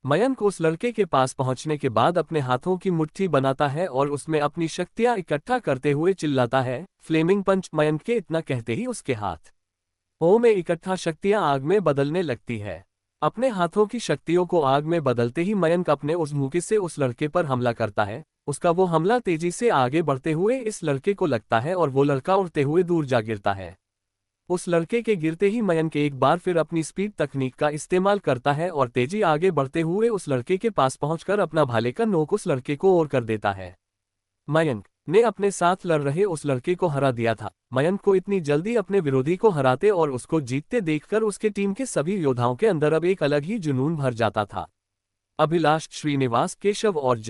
मयंक उस लड़के के पास पहुंचने के बाद अपने हाथों की मुट्ठी बनाता है और उसमें अपनी शक्तियां इकट्ठा करते हुए चिल्लाता है, फ्लेमिंग पंच। मयंक के इतना कहते ही उसके हाथों में इकट्ठा शक्तियां आग में बदलने लगती है। अपने हाथों की शक्तियों को आग में बदलते ही मयंक अपने उस मुक्के से उस लड़के पर हमला करता है। उसका वो हमला तेजी से आगे बढ़ते हुए इस लड़के को लगता है और वो लड़का उड़ते हुए दूर जा गिरता है। उस लड़के के गिरते ही मयंक एक बार फिर अपनी स्पीड तकनीक का इस्तेमाल करता है और तेजी आगे बढ़ते हुए उस लड़के के पास पहुंचकर अपना भाले का नोक उस लड़के को ओर कर देता है। मयंक ने अपने साथ लड़ रहे उस लड़के को हरा दिया था। मयंक को इतनी जल्दी अपने विरोधी को हराते और उसको जीतते देखकर उसके टीम के सभी योद्धाओं के अंदर अब एक अलग ही जुनून भर जाता था। अभिलाष, श्रीनिवास, केशव और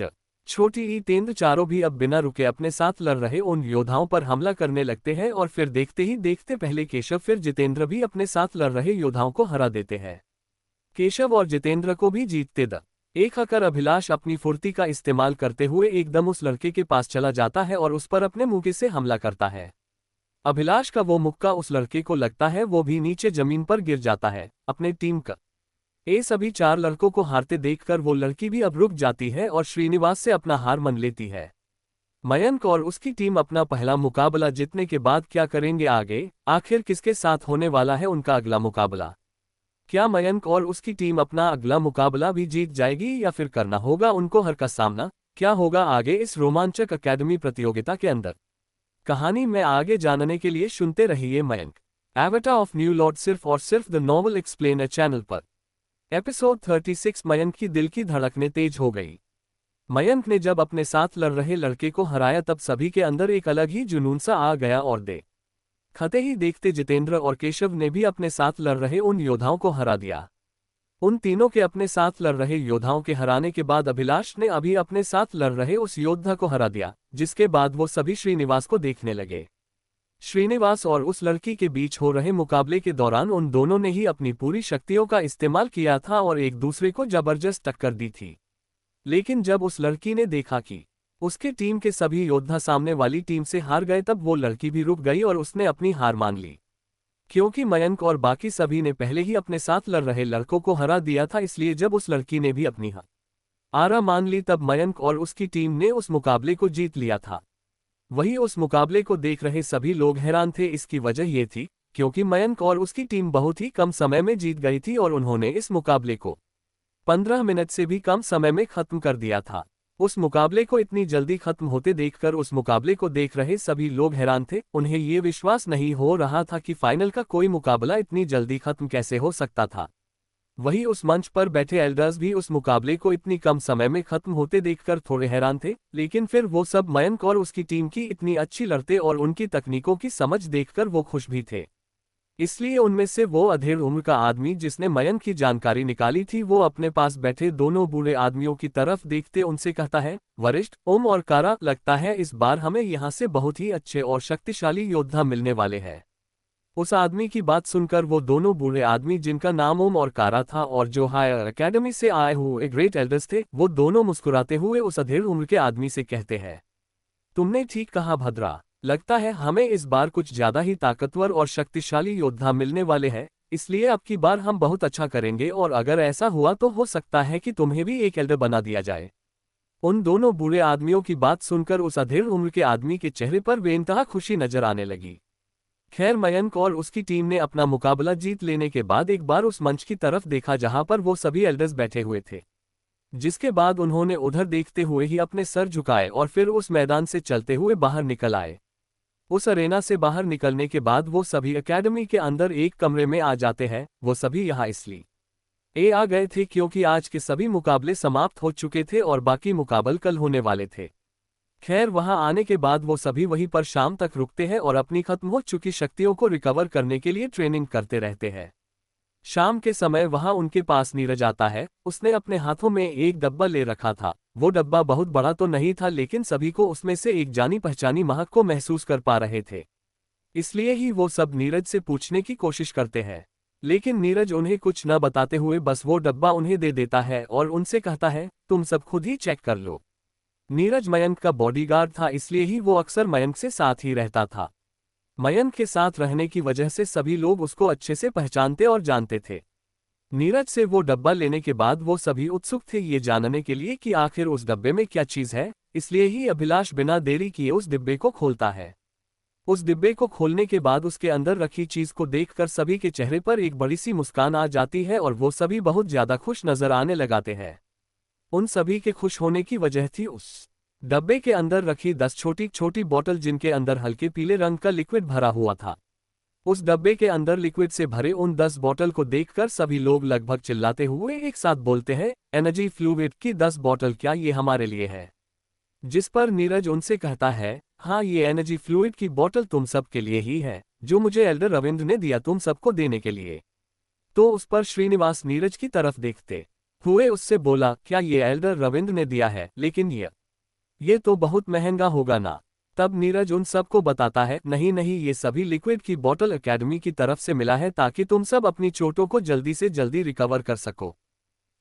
छोटी जितेंद्र चारों भी अब बिना रुके अपने साथ लड़ रहे उन योद्धाओं पर हमला करने लगते हैं और फिर देखते ही देखते पहले केशव फिर जितेंद्र भी अपने साथ लड़ रहे योद्धाओं को हरा देते हैं। केशव और जितेंद्र को भी जीतते एक आकर अभिलाष अपनी फुर्ती का इस्तेमाल करते हुए एकदम उस लड़के के पास चला जाता है और उस पर अपने मुक्के से हमला करता है। अभिलाष का वो मुक्का उस लड़के को लगता है, वो भी नीचे जमीन पर गिर जाता है। अपने टीम का सभी 4 लड़कों को हारते देखकर वो लड़की भी अब रुक जाती है और श्रीनिवास से अपना हार मान लेती है। मयंक और उसकी टीम अपना पहला मुकाबला जीतने के बाद क्या करेंगे आगे, आखिर किसके साथ होने वाला है उनका अगला मुकाबला? क्या मयंक और उसकी टीम अपना अगला मुकाबला भी जीत जाएगी या फिर करना होगा उनको हार का सामना? क्या होगा आगे इस रोमांचक अकेडमी प्रतियोगिता के अंदर? कहानी में आगे जानने के लिए सुनते रहिए Mayank, avatar of new lord, सिर्फ और सिर्फ द नॉवल एक्सप्लेनर चैनल पर। एपिसोड 36। मयंक की दिल की धड़कनें तेज हो गई। मयंक ने जब अपने साथ लड़ रहे लड़के को हराया तब सभी के अंदर एक अलग ही जुनून सा आ गया और खते ही देखते जितेंद्र और केशव ने भी अपने साथ लड़ रहे उन योद्धाओं को हरा दिया। उन तीनों के अपने साथ लड़ रहे योद्धाओं के हराने के बाद अभिलाष ने अभी अपने साथ लड़ रहे उस योद्धा को हरा दिया, जिसके बाद वो सभी श्रीनिवास को देखने लगे। श्रीनिवास और उस लड़की के बीच हो रहे मुकाबले के दौरान उन दोनों ने ही अपनी पूरी शक्तियों का इस्तेमाल किया था और एक दूसरे को जबरदस्त टक्कर दी थी। लेकिन जब उस लड़की ने देखा कि उसके टीम के सभी योद्धा सामने वाली टीम से हार गए तब वो लड़की भी रुक गई और उसने अपनी हार मान ली। क्योंकि मयंक और बाकी सभी ने पहले ही अपने साथ लड़ रहे लड़कों को हरा दिया था, इसलिए जब उस लड़की ने भी अपनी हार मान ली तब मयंक और उसकी टीम ने उस मुकाबले को जीत लिया था। वही उस मुकाबले को देख रहे सभी लोग हैरान थे। इसकी वजह ये थी क्योंकि मयंक और उसकी टीम बहुत ही कम समय में जीत गई थी और उन्होंने इस मुकाबले को 15 मिनट से भी कम समय में खत्म कर दिया था। उस मुकाबले को इतनी जल्दी खत्म होते देखकर उस मुकाबले को देख रहे सभी लोग हैरान थे। उन्हें ये विश्वास नहीं हो रहा था कि फाइनल का कोई मुकाबला इतनी जल्दी खत्म कैसे हो सकता था। वही उस मंच पर बैठे एल्डर्स भी उस मुकाबले को इतनी कम समय में खत्म होते देखकर थोड़े हैरान थे, लेकिन फिर वो सब मयंक और उसकी टीम की इतनी अच्छी लड़ते और उनकी तकनीकों की समझ देखकर वो खुश भी थे। इसलिए उनमें से वो अधेड़ उम्र का आदमी जिसने मयंक की जानकारी निकाली थी, वो अपने पास बैठे दोनों बूढ़े आदमियों की तरफ देखते उनसे कहता है, वरिष्ठ ओम और कारा, लगता है इस बार हमें यहाँ से बहुत ही अच्छे और शक्तिशाली योद्धा मिलने वाले हैं। उस आदमी की बात सुनकर वो दोनों बूढ़े आदमी जिनका नाम ओम और कारा था और जो हायर एकेडमी से आए हुए ग्रेट एल्डर्स थे, वो दोनों मुस्कुराते हुए उस अधेड़ उम्र के आदमी से कहते हैं, तुमने ठीक कहा भद्रा, लगता है हमें इस बार कुछ ज्यादा ही ताकतवर और शक्तिशाली योद्धा मिलने वाले हैं, इसलिए अब की बार हम बहुत अच्छा करेंगे और अगर ऐसा हुआ तो हो सकता है कि तुम्हें भी एक एल्डर बना दिया जाए। उन दोनों बूढ़े आदमियों की बात सुनकर उस अधेड़ उम्र के आदमी के चेहरे पर बेइंतहा खुशी नजर आने लगी। खैर, मयंक और उसकी टीम ने अपना मुकाबला जीत लेने के बाद एक बार उस मंच की तरफ देखा जहां पर वो सभी एल्डर्स बैठे हुए थे, जिसके बाद उन्होंने उधर देखते हुए ही अपने सर झुकाए और फिर उस मैदान से चलते हुए बाहर निकल आए। उस अरेना से बाहर निकलने के बाद वो सभी एकेडमी के अंदर एक कमरे में आ जाते हैं। वो सभी यहाँ इसलिए आ गए थे क्योंकि आज के सभी मुकाबले समाप्त हो चुके थे और बाकी मुकाबले कल होने वाले थे। खैर, वहां आने के बाद वो सभी वहीं पर शाम तक रुकते हैं और अपनी खत्म हो चुकी शक्तियों को रिकवर करने के लिए ट्रेनिंग करते रहते हैं। शाम के समय वहां उनके पास नीरज आता है। उसने अपने हाथों में एक डब्बा ले रखा था। वो डब्बा बहुत बड़ा तो नहीं था, लेकिन सभी को उसमें से एक जानी पहचानी महक को महसूस कर पा रहे थे। इसलिए ही वो सब नीरज से पूछने की कोशिश करते हैं, लेकिन नीरज उन्हें कुछ न बताते हुए बस वो डब्बा उन्हें दे देता है और उनसे कहता है, तुम सब खुद ही चेक कर लो। नीरज मयंक का बॉडीगार्ड था, इसलिए ही वो अक्सर मयंक से साथ ही रहता था। मयंक के साथ रहने की वजह से सभी लोग उसको अच्छे से पहचानते और जानते थे। नीरज से वो डब्बा लेने के बाद वो सभी उत्सुक थे ये जानने के लिए कि आखिर उस डब्बे में क्या चीज है, इसलिए ही अभिलाष बिना देरी किए उस डिब्बे को खोलता है। उस डिब्बे को खोलने के बाद उसके अंदर रखी चीज को देखकर सभी के चेहरे पर एक बड़ी सी मुस्कान आ जाती है और वो सभी बहुत ज्यादा खुश नजर आने लगाते हैं। उन सभी के खुश होने की वजह थी उस डब्बे के अंदर रखी 10 छोटी छोटी बोतल, जिनके अंदर हल्के पीले रंग का लिक्विड भरा हुआ था। उस डब्बे के अंदर लिक्विड से भरे उन 10 बोतल को देखकर सभी लोग लगभग चिल्लाते हुए एक साथ बोलते हैं, एनर्जी फ्लूइड की 10 बोतल, क्या ये हमारे लिए है? जिस पर नीरज उनसे कहता है, हाँ ये एनर्जी फ्लूइड की बोतल तुम सब के लिए ही है, जो मुझे एल्डर रविंद्र ने दिया तुम सबको देने के लिए। तो उस पर श्रीनिवास नीरज की तरफ देखते हुए उससे बोला, क्या ये एल्डर रविंद्र ने दिया है, लेकिन ये तो बहुत महंगा होगा ना। तब नीरज उन सबको बताता है, नहीं नहीं, ये सभी लिक्विड की बोतल एकेडमी की तरफ से मिला है ताकि तुम सब अपनी चोटों को जल्दी से जल्दी रिकवर कर सको।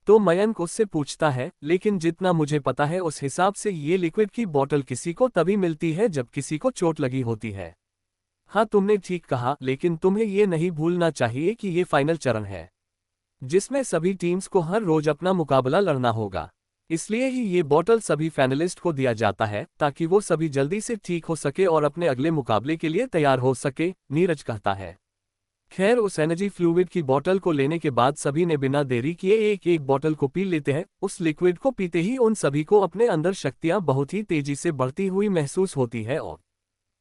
तो मयंक उससे पूछता है, लेकिन जितना मुझे पता है उस हिसाब से ये लिक्विड की बोतल किसी को तभी मिलती है जब किसी को चोट लगी होती है। हाँ तुमने ठीक कहा, लेकिन तुम्हें ये नहीं भूलना चाहिए कि ये फाइनल चरण है, जिसमें सभी टीम्स को हर रोज अपना मुकाबला लड़ना होगा। इसलिए ही ये बोतल सभी फाइनलिस्ट को दिया जाता है ताकि वो सभी जल्दी से ठीक हो सके और अपने अगले मुकाबले के लिए तैयार हो सके, नीरज कहता है। खैर उस एनर्जी फ्लूइड की बोतल को लेने के बाद सभी ने बिना देरी किए एक एक बोतल को पी लेते हैं। उस लिक्विड को पीते ही उन सभी को अपने अंदर शक्तियां बहुत ही तेजी से बढ़ती हुई महसूस होती है और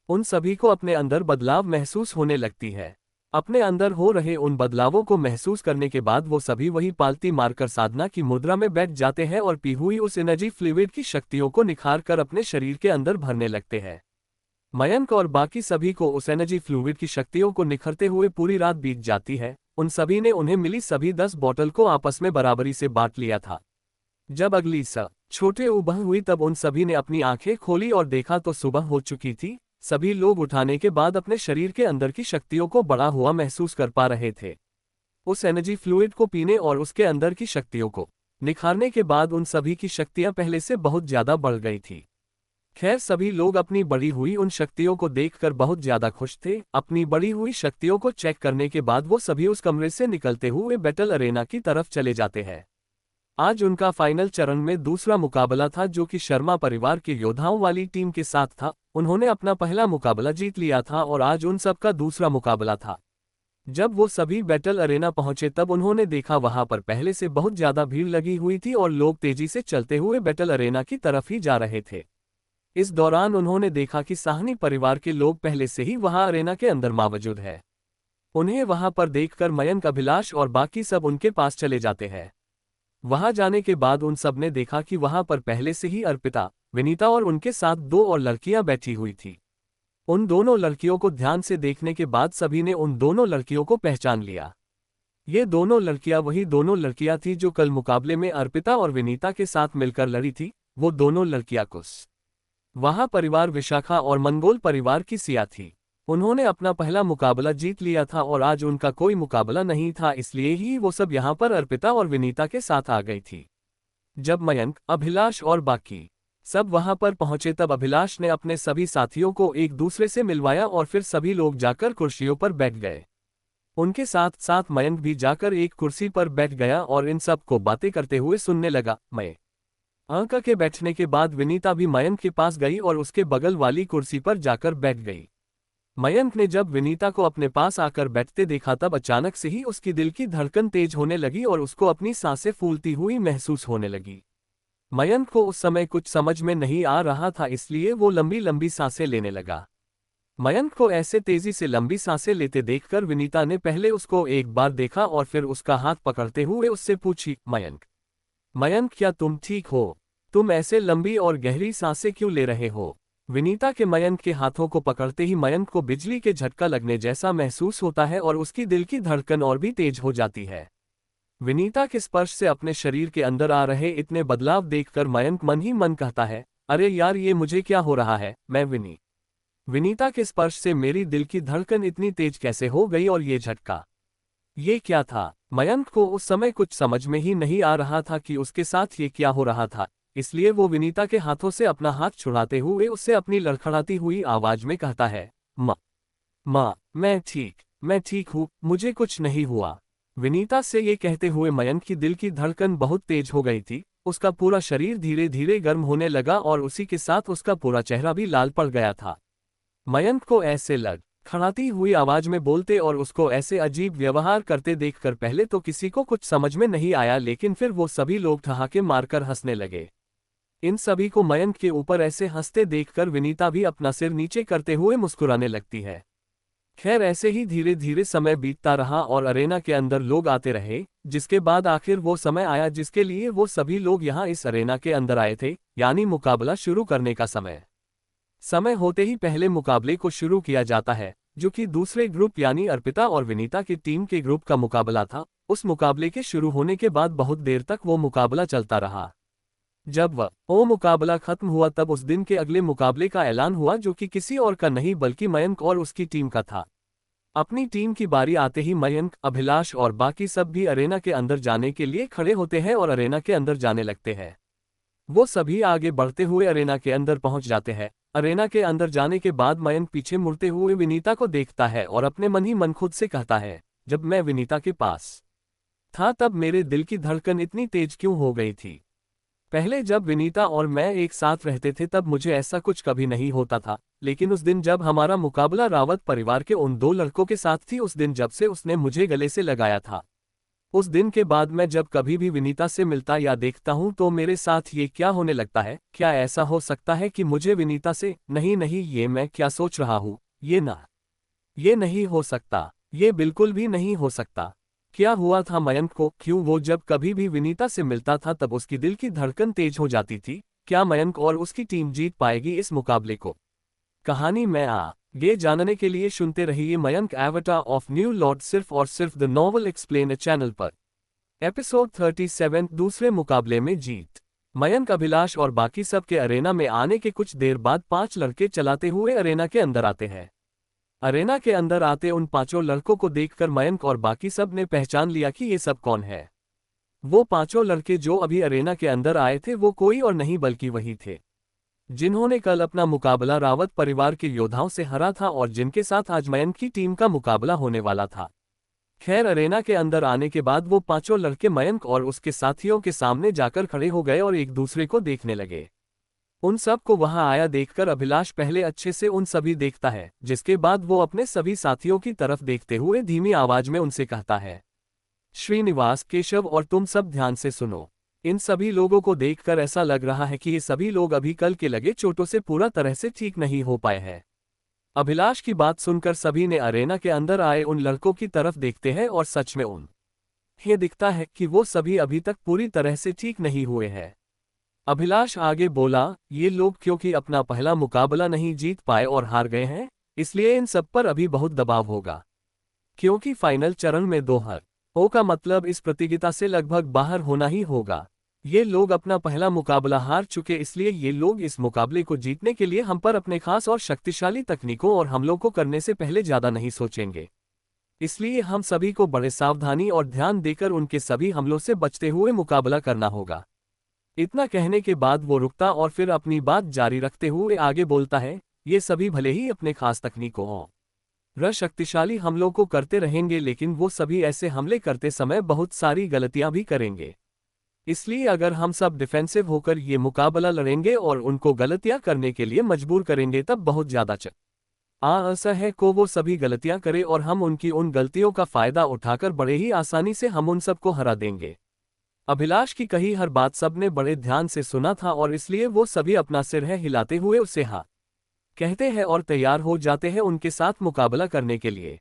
उन सभी को अपने अंदर बदलाव महसूस होने लगती है। अपने अंदर हो रहे उन बदलावों को महसूस करने के बाद वो सभी वही पालती मारकर साधना की मुद्रा में बैठ जाते हैं और पी हुई उस एनर्जी फ्लूइड की शक्तियों को निखार कर अपने शरीर के अंदर भरने लगते हैं। मयंक और बाकी सभी को उस एनर्जी फ्लूइड की शक्तियों को निखरते हुए पूरी रात बीत जाती है। उन सभी ने उन्हें मिली सभी 10 बोतल को आपस में बराबरी से बांट लिया था। जब अगली छोटे उबह हुई तब उन सभी ने अपनी आंखें खोली और देखा तो सुबह हो चुकी थी। सभी लोग उठाने के बाद अपने शरीर के अंदर की शक्तियों को बढ़ा हुआ महसूस कर पा रहे थे। उस एनर्जी फ्लूइड को पीने और उसके अंदर की शक्तियों को निखारने के बाद उन सभी की शक्तियां पहले से बहुत ज्यादा बढ़ गई थी। खैर सभी लोग अपनी बढ़ी हुई उन शक्तियों को देखकर बहुत ज्यादा खुश थे। अपनी बढ़ी हुई शक्तियों को चेक करने के बाद वो सभी उस कमरे से निकलते हुए बैटल अरेना की तरफ चले जाते हैं। आज उनका फाइनल चरण में दूसरा मुकाबला था जो कि शर्मा परिवार के योद्धाओं वाली टीम के साथ था। उन्होंने अपना पहला मुकाबला जीत लिया था और आज उन सबका दूसरा मुकाबला था। जब वो सभी बैटल अरेना पहुंचे तब उन्होंने देखा वहां पर पहले से बहुत ज्यादा भीड़ लगी हुई थी और लोग तेजी से चलते हुए बैटल अरेना की तरफ ही जा रहे थे। इस दौरान उन्होंने देखा कि साहनी परिवार के लोग पहले से ही वहां अरेना के अंदर मौजूद है। उन्हें वहां पर देखकर मयंक, अभिलाष और बाकी सब उनके पास चले जाते हैं। वहां जाने के बाद उन सब ने देखा कि वहां पर पहले से ही अर्पिता, विनीता और उनके साथ 2 और लड़कियां बैठी हुई थी। उन दोनों लड़कियों को ध्यान से देखने के बाद सभी ने उन दोनों लड़कियों को पहचान लिया। ये दोनों लड़कियां वही दोनों लड़कियां थी जो कल मुकाबले में अर्पिता और विनीता के साथ मिलकर लड़ी थी। वो दोनों लड़कियां वहां परिवार विशाखा और मंगोल परिवार की सिया थी। उन्होंने अपना पहला मुकाबला जीत लिया था और आज उनका कोई मुकाबला नहीं था, इसलिए ही वो सब यहाँ पर अर्पिता और विनीता के साथ आ गई थी। जब मयंक, अभिलाष और बाकी सब वहां पर पहुंचे तब अभिलाष ने अपने सभी साथियों को एक दूसरे से मिलवाया और फिर सभी लोग जाकर कुर्सियों पर बैठ गए। उनके साथ साथ मयंक भी जाकर एक कुर्सी पर बैठ गया और इन सब को बातें करते हुए सुनने लगा। मयंक के बैठने के बाद विनीता भी मयंक के पास गई और उसके बगल वाली कुर्सी पर जाकर बैठ गई। मयंक ने जब विनीता को अपने पास आकर बैठते देखा तब अचानक से ही उसकी दिल की धड़कन तेज होने लगी और उसको अपनी सांसें फूलती हुई महसूस होने लगी। मयंक को उस समय कुछ समझ में नहीं आ रहा था, इसलिए वो लंबी लंबी सांसें लेने लगा। मयंक को ऐसे तेजी से लंबी सांसें लेते देखकर विनीता ने पहले उसको एक बार देखा और फिर उसका हाथ पकड़ते हुए उससे पूछी, मयंक क्या तुम ठीक हो? तुम ऐसे लंबी और गहरी सांसें क्यों ले रहे हो? विनीता के मयंक के हाथों को पकड़ते ही मयंक को बिजली के झटका लगने जैसा महसूस होता है और उसकी दिल की धड़कन और भी तेज हो जाती है। विनीता के स्पर्श से अपने शरीर के अंदर आ रहे इतने बदलाव देखकर मयंक मन ही मन कहता है, अरे यार ये मुझे क्या हो रहा है? मैं विनीता के स्पर्श से मेरी दिल की धड़कन इतनी तेज कैसे हो गई और ये झटका, ये क्या था? मयंक को उस समय कुछ समझ में ही नहीं आ रहा था कि उसके साथ ये क्या हो रहा था, इसलिए वो विनीता के हाथों से अपना हाथ छुड़ाते हुए उससे अपनी लड़खड़ाती हुई आवाज में कहता है, माँ, मैं ठीक हूँ, मुझे कुछ नहीं हुआ। विनीता से ये कहते हुए मयंक की दिल की धड़कन बहुत तेज हो गई थी। उसका पूरा शरीर धीरे धीरे गर्म होने लगा और उसी के साथ उसका पूरा चेहरा भी लाल पड़ गया था। मयंक को ऐसे खड़ाती हुई आवाज में बोलते और उसको ऐसे अजीब व्यवहार करते देखकर पहले तो किसी को कुछ समझ में नहीं आया, लेकिन फिर वो सभी लोग ठहाके मारकर हंसने लगे। इन सभी को मयंक के ऊपर ऐसे हंसते देखकर विनीता भी अपना सिर नीचे करते हुए मुस्कुराने लगती है। खैर ऐसे ही धीरे धीरे समय बीतता रहा और अरेना के अंदर लोग आते रहे, जिसके बाद आखिर वो समय आया जिसके लिए वो सभी लोग यहाँ इस अरेना के अंदर आए थे, यानी मुकाबला शुरू करने का समय। समय होते ही पहले मुकाबले को शुरू किया जाता है, जो कि दूसरे ग्रुप यानी अर्पिता और विनीता की टीम के ग्रुप का मुकाबला था। उस मुकाबले के शुरू होने के बाद बहुत देर तक वो मुकाबला चलता रहा। जब वो मुकाबला खत्म हुआ तब उस दिन के अगले मुकाबले का ऐलान हुआ, जो कि किसी और का नहीं बल्कि मयंक और उसकी टीम का था। अपनी टीम की बारी आते ही मयंक, अभिलाष और बाकी सब भी अरेना के अंदर जाने के लिए खड़े होते हैं और अरेना के अंदर जाने लगते हैं। वो सभी आगे बढ़ते हुए अरेना के अंदर पहुंच जाते हैं। अरेना के अंदर जाने के बाद मयंक पीछे मुड़ते हुए विनीता को देखता है और अपने मन ही मन खुद से कहता है, जब मैं विनीता के पास था तब मेरे दिल की धड़कन इतनी तेज क्यों हो गई थी। पहले जब विनीता और मैं एक साथ रहते थे तब मुझे ऐसा कुछ कभी नहीं होता था, लेकिन उस दिन जब हमारा मुकाबला रावत परिवार के उन 2 लड़कों के साथ थी, उस दिन जब से उसने मुझे गले से लगाया था, उस दिन के बाद मैं जब कभी भी विनीता से मिलता या देखता हूं तो मेरे साथ ये क्या होने लगता है। क्या ऐसा हो सकता है कि मुझे विनीता से, नहीं नहीं, ये मैं क्या सोच रहा हूं, ये नहीं हो सकता, ये बिल्कुल भी नहीं हो सकता। क्या हुआ था मयंक को, क्यों वो जब कभी भी विनीता से मिलता था तब उसकी दिल की धड़कन तेज हो जाती थी। क्या मयंक और उसकी टीम जीत पाएगी इस मुकाबले को? कहानी में ये जानने के लिए सुनते रहिए Mayank avatar of new lord सिर्फ और सिर्फ द नॉवल एक्सप्लेन चैनल पर। एपिसोड 37 दूसरे मुकाबले में जीत। मयंक, अभिलाष और बाकी सब के अरेना में आने के कुछ देर बाद 5 लड़के चलाते हुए अरेना के अंदर आते हैं। अरेना के अंदर आते उन 5 लड़कों को देखकर मयंक और बाकी सब ने पहचान लिया कि ये सब कौन है। वो 5 लड़के जो अभी अरेना के अंदर आए थे वो कोई और नहीं बल्कि वही थे जिन्होंने कल अपना मुकाबला रावत परिवार के योद्धाओं से हरा था और जिनके साथ आज मयंक की टीम का मुकाबला होने वाला था। खैर अरेना के अंदर आने के बाद वो 5 लड़के मयंक और उसके साथियों के सामने जाकर खड़े हो गए और एक दूसरे को देखने लगे। उन सब को वहां आया देखकर अभिलाष पहले अच्छे से उन सभी देखता है, जिसके बाद वो अपने सभी साथियों की तरफ देखते हुए धीमी आवाज में उनसे कहता है, श्रीनिवास, केशव और तुम सब ध्यान से सुनो। इन सभी लोगों को देखकर ऐसा लग रहा है कि ये सभी लोग अभी कल के लगे चोटों से पूरा तरह से ठीक नहीं हो पाए हैं। अभिलाष की बात सुनकर सभी ने अरेना के अंदर आए उन लड़कों की तरफ देखते हैं और सच में उन्हें दिखता है कि वो सभी अभी तक पूरी तरह से ठीक नहीं हुए हैं। अभिलाष आगे बोला, ये लोग क्योंकि अपना पहला मुकाबला नहीं जीत पाए और हार गए हैं, इसलिए इन सब पर अभी बहुत दबाव होगा, क्योंकि फाइनल चरण में 2 हार का मतलब इस प्रतियोगिता से लगभग बाहर होना ही होगा। ये लोग अपना पहला मुकाबला हार चुके, इसलिए ये लोग इस मुकाबले को जीतने के लिए हम पर अपने खास और शक्तिशाली तकनीकों और हमलों को करने से पहले ज्यादा नहीं सोचेंगे। इसलिए हम सभी को बड़े सावधानी और ध्यान देकर उनके सभी हमलों से बचते हुए मुकाबला करना होगा। इतना कहने के बाद वो रुकता और फिर अपनी बात जारी रखते हुए आगे बोलता है, ये सभी भले ही अपने खास तकनीकों और शक्तिशाली हमलों को करते रहेंगे, लेकिन वो सभी ऐसे हमले करते समय बहुत सारी गलतियां भी करेंगे। इसलिए अगर हम सब डिफेंसिव होकर ये मुकाबला लड़ेंगे और उनको गलतियां करने के लिए मजबूर करेंगे तब बहुत ज्यादा ऐसा है को वो सभी गलतियां करे और हम उनकी उन गलतियों का फायदा उठाकर बड़े ही आसानी से हम उन सबको हरा देंगे। अभिलाष की कही हर बात सबने बड़े ध्यान से सुना था और इसलिए वो सभी अपना सिर हिलाते हुए उसे हाँ कहते हैं और तैयार हो जाते हैं उनके साथ मुकाबला करने के लिए।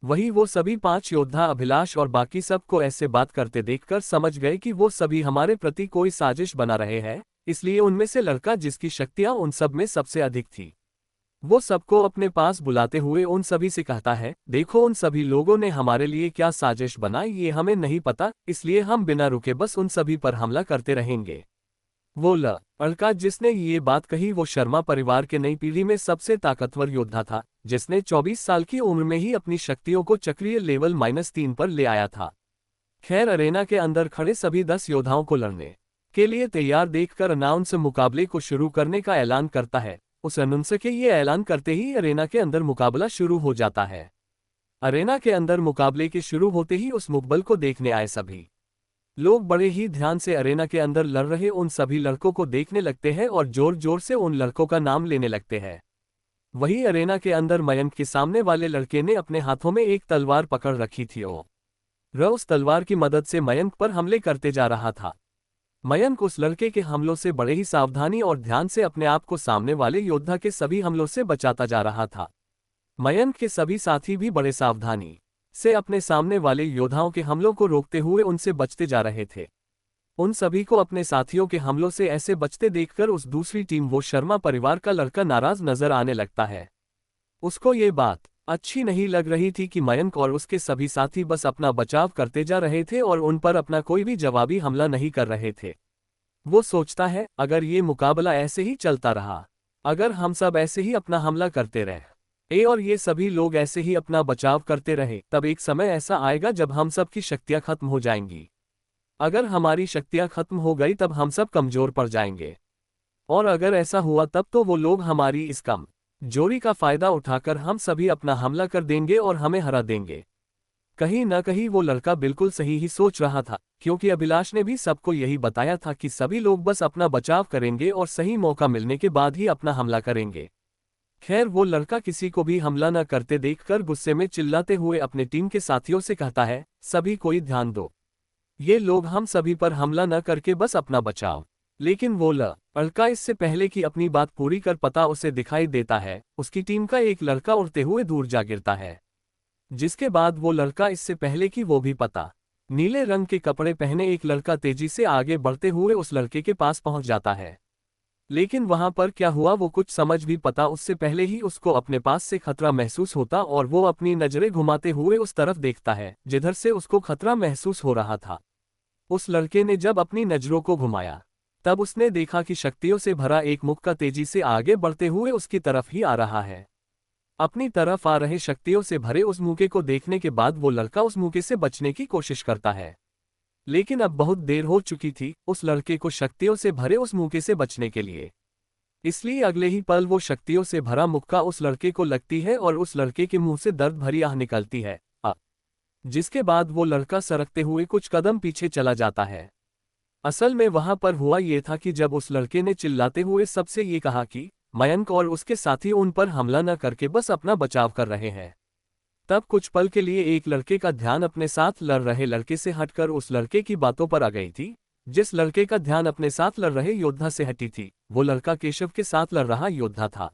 वही वो सभी 5 योद्धा अभिलाष और बाकी सब को ऐसे बात करते देखकर समझ गए कि वो सभी हमारे प्रति कोई साजिश बना रहे हैं, इसलिए उनमें से लड़का जिसकी शक्तियां उन सब में सबसे अधिक थी, वो सबको अपने पास बुलाते हुए उन सभी से कहता है, देखो उन सभी लोगों ने हमारे लिए क्या साजिश बनाई ये हमें नहीं पता, इसलिए हम बिना रुके बस उन सभी पर हमला करते रहेंगे। वो लड़का जिसने ये बात कही वो शर्मा परिवार के नई पीढ़ी में सबसे ताकतवर योद्धा था, जिसने 24 साल की उम्र में ही अपनी शक्तियों को चक्रीय लेवल -3 पर ले आया था। खैर अरेना के अंदर खड़े सभी 10 योद्धाओं को लड़ने के लिए तैयार देखकर अनाउंस मुकाबले को शुरू करने का ऐलान करता है। उस अनाउंस के ये ऐलान करते ही अरेना के अंदर मुकाबला शुरू हो जाता है। अरेना के अंदर मुकाबले के शुरू होते ही उस मुकबल को देखने आए सभी लोग बड़े ही ध्यान से अरेना के अंदर लड़ रहे उन सभी लड़कों को देखने लगते हैं और जोर जोर से उन लड़कों का नाम लेने लगते हैं। वही अरेना के अंदर मयंक के सामने वाले लड़के ने अपने हाथों में एक तलवार पकड़ रखी थी और उस तलवार की मदद से मयंक पर हमले करते जा रहा था। मयंक उस लड़के के हमलों से बड़े ही सावधानी और ध्यान से अपने आप को सामने वाले योद्धा के सभी हमलों से बचाता जा रहा था। मयंक के सभी साथी भी बड़े सावधानी से अपने सामने वाले योद्धाओं के हमलों को रोकते हुए उनसे बचते जा रहे थे। उन सभी को अपने साथियों के हमलों से ऐसे बचते देखकर उस दूसरी टीम वो शर्मा परिवार का लड़का नाराज नजर आने लगता है। उसको ये बात अच्छी नहीं लग रही थी कि मयंक और उसके सभी साथी बस अपना बचाव करते जा रहे थे और उन पर अपना कोई भी जवाबी हमला नहीं कर रहे थे। वो सोचता है, अगर ये मुकाबला ऐसे ही चलता रहा, अगर हम सब ऐसे ही अपना हमला करते रहे और ये सभी लोग ऐसे ही अपना बचाव करते रहे, तब एक समय ऐसा आएगा जब हम सब की शक्तियां खत्म हो जाएंगी। अगर हमारी शक्तियां खत्म हो गई तब हम सब कमजोर पड़ जाएंगे, और अगर ऐसा हुआ तब तो वो लोग हमारी इस कमजोरी का फायदा उठाकर हम सभी अपना हमला कर देंगे और हमें हरा देंगे। कहीं न कहीं वो लड़का बिल्कुल सही ही सोच रहा था, क्योंकि अभिलाष ने भी सबको यही बताया था कि सभी लोग बस अपना बचाव करेंगे और सही मौका मिलने के बाद ही अपना हमला करेंगे। खैर, वो लड़का किसी को भी हमला न करते देखकर गुस्से में चिल्लाते हुए अपने टीम के साथियों से कहता है, सभी कोई ध्यान दो, ये लोग हम सभी पर हमला न करके बस अपना बचाव। लेकिन वो लड़का इससे पहले कि अपनी बात पूरी कर पता उसे दिखाई देता है, उसकी टीम का एक लड़का उड़ते हुए दूर जा गिरता है। जिसके बाद वो लड़का इससे पहले कि वो भी पता नीले रंग के कपड़े पहने एक लड़का तेजी से आगे बढ़ते हुए उस लड़के के पास पहुंच जाता है। लेकिन वहां पर क्या हुआ वो कुछ समझ भी पता उससे पहले ही उसको अपने पास से खतरा महसूस होता और वो अपनी नजरें घुमाते हुए उस तरफ देखता है जिधर से उसको खतरा महसूस हो रहा था। उस लड़के ने जब अपनी नजरों को घुमाया तब उसने देखा कि शक्तियों से भरा एक मुक्का तेजी से आगे बढ़ते हुए उसकी तरफ ही आ रहा है। अपनी तरफ आ रहे शक्तियों से भरे उस मुक्के को देखने के बाद वो लड़का उस मुक्के से बचने की कोशिश करता है, लेकिन अब बहुत देर हो चुकी थी उस लड़के को शक्तियों से भरे उस मुक्के से बचने के लिए। इसलिए अगले ही पल वो शक्तियों से भरा मुक्का उस लड़के को लगती है और उस लड़के के मुंह से दर्द भरी आह निकलती है, जिसके बाद वो लड़का सरकते हुए कुछ कदम पीछे चला जाता है। असल में वहां पर हुआ ये था कि जब उस लड़के ने चिल्लाते हुए सबसे ये कहा कि मयंक और उसके साथी उन पर हमला न करके बस अपना बचाव कर रहे हैं, तब कुछ पल के लिए एक लड़के का ध्यान अपने साथ लड़ रहे लड़के से हटकर उस लड़के की बातों पर आ गई थी। जिस लड़के का ध्यान अपने साथ लड़ रहे योद्धा से हटी थी, वो लड़का केशव के साथ लड़ रहा योद्धा था।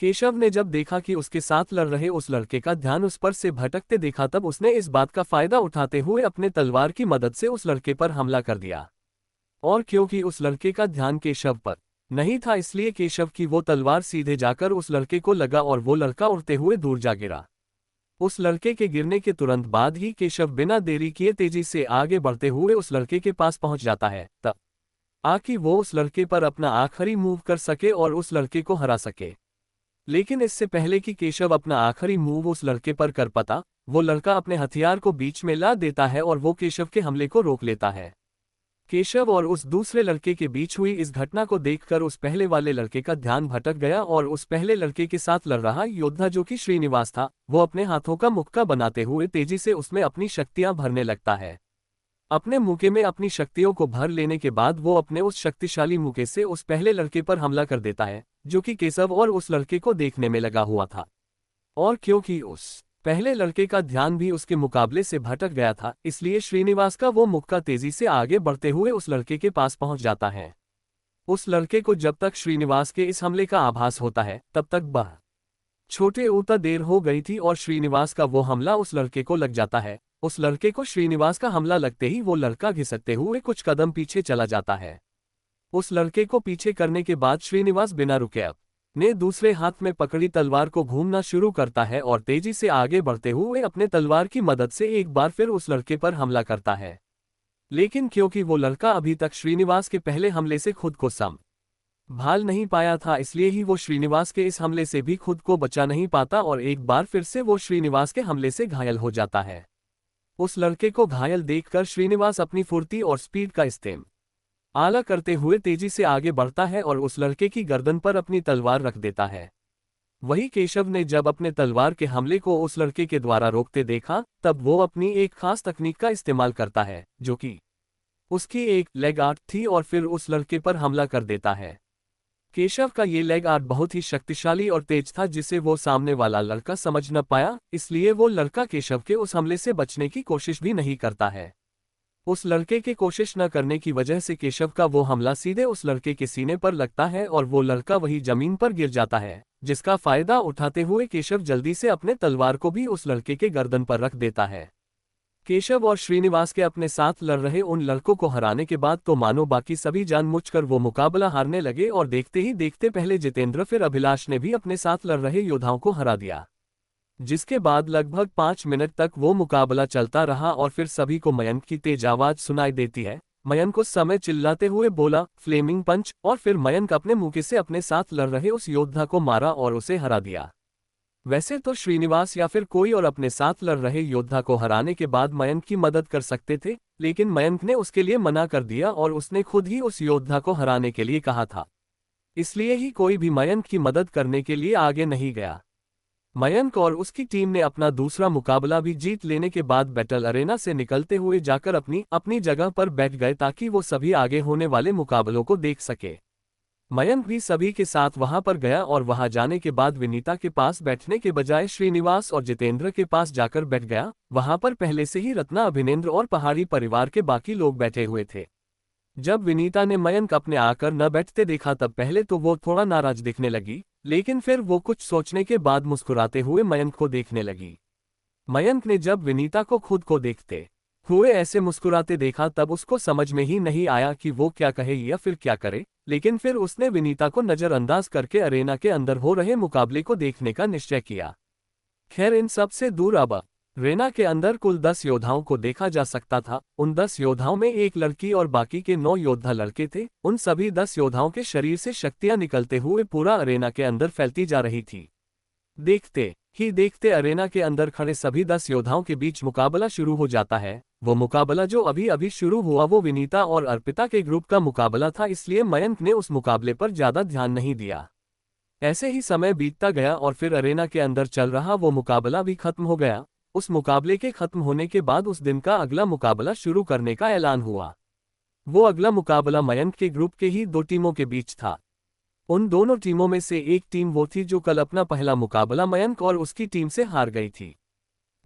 केशव ने जब देखा कि उसके साथ लड़ रहे उस लड़के का ध्यान उस पर से भटकते देखा, तब उसने इस बात का फायदा उठाते हुए अपने तलवार की मदद से उस लड़के पर हमला कर दिया। और क्योंकि उस लड़के का ध्यान केशव पर नहीं था, इसलिए केशव की वो तलवार सीधे जाकर उस लड़के को लगा और वो लड़का उड़ते हुए दूर जा गिरा। उस लड़के के गिरने के तुरंत बाद ही केशव बिना देरी किए तेजी से आगे बढ़ते हुए उस लड़के के पास पहुंच जाता है, तब आकि वो उस लड़के पर अपना आखिरी मूव कर सके और उस लड़के को हरा सके। लेकिन इससे पहले कि केशव अपना आखिरी मूव उस लड़के पर कर पाता, वो लड़का अपने हथियार को बीच में ला देता है और वो केशव के हमले को रोक लेता है। केशव और उस दूसरे लड़के के बीच हुई इस घटना को देखकर उस पहले वाले लड़के का ध्यान भटक गया और उस पहले लड़के के साथ लड़ रहा योद्धा जो कि श्रीनिवास था, वो अपने हाथों का मुक्का बनाते हुए तेजी से उसमें अपनी शक्तियां भरने लगता है। अपने मुक्के में अपनी शक्तियों को भर लेने के बाद वो अपने उस शक्तिशाली मुक्के से उस पहले लड़के पर हमला कर देता है, जो कि केशव और उस लड़के को देखने में लगा हुआ था। और क्योंकि उस पहले लड़के का ध्यान भी उसके मुकाबले से भटक गया था, इसलिए श्रीनिवास का वो मुक्का तेजी से आगे बढ़ते हुए उस लड़के के पास पहुंच जाता है। उस लड़के को जब तक श्रीनिवास के इस हमले का आभास होता है, तब तक बह छोटे उतना देर हो गई थी और श्रीनिवास का वो हमला उस लड़के को लग जाता है। उस लड़के को श्रीनिवास का हमला लगते ही वो लड़का घिसकते हुए कुछ कदम पीछे चला जाता है। उस लड़के को पीछे करने के बाद श्रीनिवास बिना रुके अपने दूसरे हाथ में पकड़ी तलवार को घूमना शुरू करता है और तेजी से आगे बढ़ते हुए अपने तलवार की मदद से एक बार फिर उस लड़के पर हमला करता है। लेकिन क्योंकि वो लड़का अभी तक श्रीनिवास के पहले हमले से खुद को संभाल नहीं पाया था, इसलिए ही वो श्रीनिवास के इस हमले से भी खुद को बचा नहीं पाता और एक बार फिर से वो श्रीनिवास के हमले से घायल हो जाता है। उस लड़के को घायल देखकर श्रीनिवास अपनी फुर्ती और स्पीड का इस्तेमाल करते हुए तेजी से आगे बढ़ता है और उस लड़के की गर्दन पर अपनी तलवार रख देता है। वही केशव ने जब अपने तलवार के हमले को उस लड़के के द्वारा रोकते देखा, तब वो अपनी एक खास तकनीक का इस्तेमाल करता है, जो कि उसकी एक लेग आर्ट थी, और फिर उस लड़के पर हमला कर देता है। केशव का ये लेग आर्ट बहुत ही शक्तिशाली और तेज था, जिसे वो सामने वाला लड़का समझ न पाया, इसलिए वो लड़का केशव के उस हमले से बचने की कोशिश भी नहीं करता है। उस लड़के के कोशिश न करने की वजह से केशव का वो हमला सीधे उस लड़के के सीने पर लगता है और वो लड़का वही जमीन पर गिर जाता है, जिसका फायदा उठाते हुए केशव जल्दी से अपने तलवार को भी उस लड़के के गर्दन पर रख देता है। केशव और श्रीनिवास के अपने साथ लड़ रहे उन लड़कों को हराने के बाद तो मानो बाकी सभी जानबूझकर वो मुकाबला हारने लगे और देखते ही देखते पहले जितेंद्र फिर अभिलाष ने भी अपने साथ लड़ रहे योद्धाओं को हरा दिया। जिसके बाद लगभग 5 मिनट तक वो मुकाबला चलता रहा और फिर सभी को मयंक की तेज आवाज सुनाई देती है। मयंक उस समय चिल्लाते हुए बोला, फ्लेमिंग पंच, और फिर मयंक अपने मुक्के से अपने साथ लड़ रहे उस योद्धा को मारा और उसे हरा दिया। वैसे तो श्रीनिवास या फिर कोई और अपने साथ लड़ रहे योद्धा को हराने के बाद मयंक की मदद कर सकते थे, लेकिन मयंक ने उसके लिए मना कर दिया और उसने खुद ही उस योद्धा को हराने के लिए कहा था। इसलिए ही कोई भी मयंक की मदद करने के लिए आगे नहीं गया। मयंक और उसकी टीम ने अपना दूसरा मुकाबला भी जीत लेने के बाद बैटल अरेना से निकलते हुए जाकर अपनी जगह पर बैठ गए ताकि वो सभी आगे होने वाले मुकाबलों को देख सके। मयंक भी सभी के साथ वहां पर गया और वहां जाने के बाद विनीता के पास बैठने के बजाय श्रीनिवास और जितेंद्र के पास जाकर बैठ गया। वहां पर पहले से ही रत्ना, अभिनेंद्र और पहाड़ी परिवार के बाकी लोग बैठे हुए थे। जब विनीता ने मयंक अपने आकर न बैठते देखा तब पहले तो वो थोड़ा नाराज दिखने लगी, लेकिन फिर वो कुछ सोचने के बाद मुस्कुराते हुए मयंक को देखने लगी। मयंक ने जब विनीता को खुद को देखते हुए ऐसे मुस्कुराते देखा तब उसको समझ में ही नहीं आया कि वो क्या कहे या फिर क्या करे, लेकिन फिर उसने विनीता को नजरअंदाज करके अरेना के अंदर हो रहे मुकाबले को देखने का निश्चय किया। खैर, इन सब से दूर अब अरेना के अंदर कुल 10 योद्धाओं को देखा जा सकता था। उन 10 योद्धाओं में एक लड़की और बाकी के 9 योद्धा लड़के थे। उन सभी 10 योद्धाओं के शरीर से शक्तियां निकलते हुए पूरा अरेना के अंदर फैलती जा रही थी। देखते ही देखते अरेना के अंदर खड़े सभी 10 योद्धाओं के बीच मुकाबला शुरू हो जाता है। वो मुकाबला जो अभी अभी शुरू हुआ वो विनीता और अर्पिता के ग्रुप का मुकाबला था, इसलिए मयंक ने उस मुकाबले पर ज्यादा ध्यान नहीं दिया। ऐसे ही समय बीतता गया और फिर अरेना के अंदर चल रहा वो मुकाबला भी खत्म हो गया। उस मुकाबले के खत्म होने के बाद उस दिन का अगला मुकाबला शुरू करने का ऐलान हुआ। वो अगला मुकाबला मयंक के ग्रुप के ही 2 टीमों के बीच था। उन दोनों टीमों में से एक टीम वो थी जो कल अपना पहला मुकाबला मयंक और उसकी टीम से हार गई थी,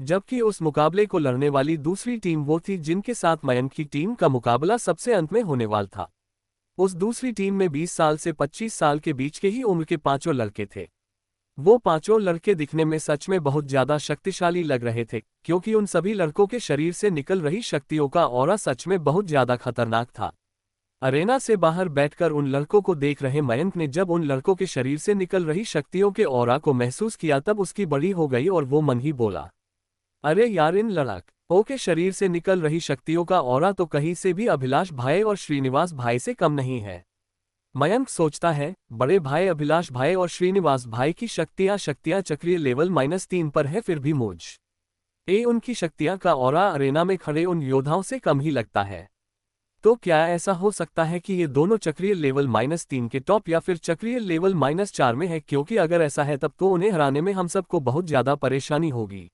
जबकि उस मुकाबले को लड़ने वाली दूसरी टीम वो थी जिनके साथ मयंक की टीम का मुकाबला सबसे अंत में होने वाला था। उस दूसरी टीम में 20 साल से 25 साल के बीच के ही उम्र के 5 लड़के थे। वो 5 लड़के दिखने में सच में बहुत ज्यादा शक्तिशाली लग रहे थे, क्योंकि उन सभी लड़कों के शरीर से निकल रही शक्तियों का ऑरा सच में बहुत ज्यादा खतरनाक था। अरेना से बाहर बैठकर उन लड़कों को देख रहे मयंक ने जब उन लड़कों के शरीर से निकल रही शक्तियों के ऑरा को महसूस किया तब उसकी बड़ी हो गई और वो मन ही बोला, अरे यार, इन लड़कों के शरीर से निकल रही शक्तियों का ऑरा तो कहीं से भी अभिलाष भाई और श्रीनिवास भाई से कम नहीं है। मयंक सोचता है, बड़े भाई अभिलाष भाई और श्रीनिवास भाई की शक्तियां चक्रीय लेवल -3 पर है, फिर भी उनकी शक्तियां का ऑरा अरेना में खड़े उन योद्धाओं से कम ही लगता है। तो क्या ऐसा हो सकता है कि ये दोनों चक्रीय लेवल -3 के टॉप या फिर चक्रीय लेवल -4 में है? क्योंकि अगर ऐसा है तब तो उन्हें हराने में हम सबको बहुत ज्यादा परेशानी होगी।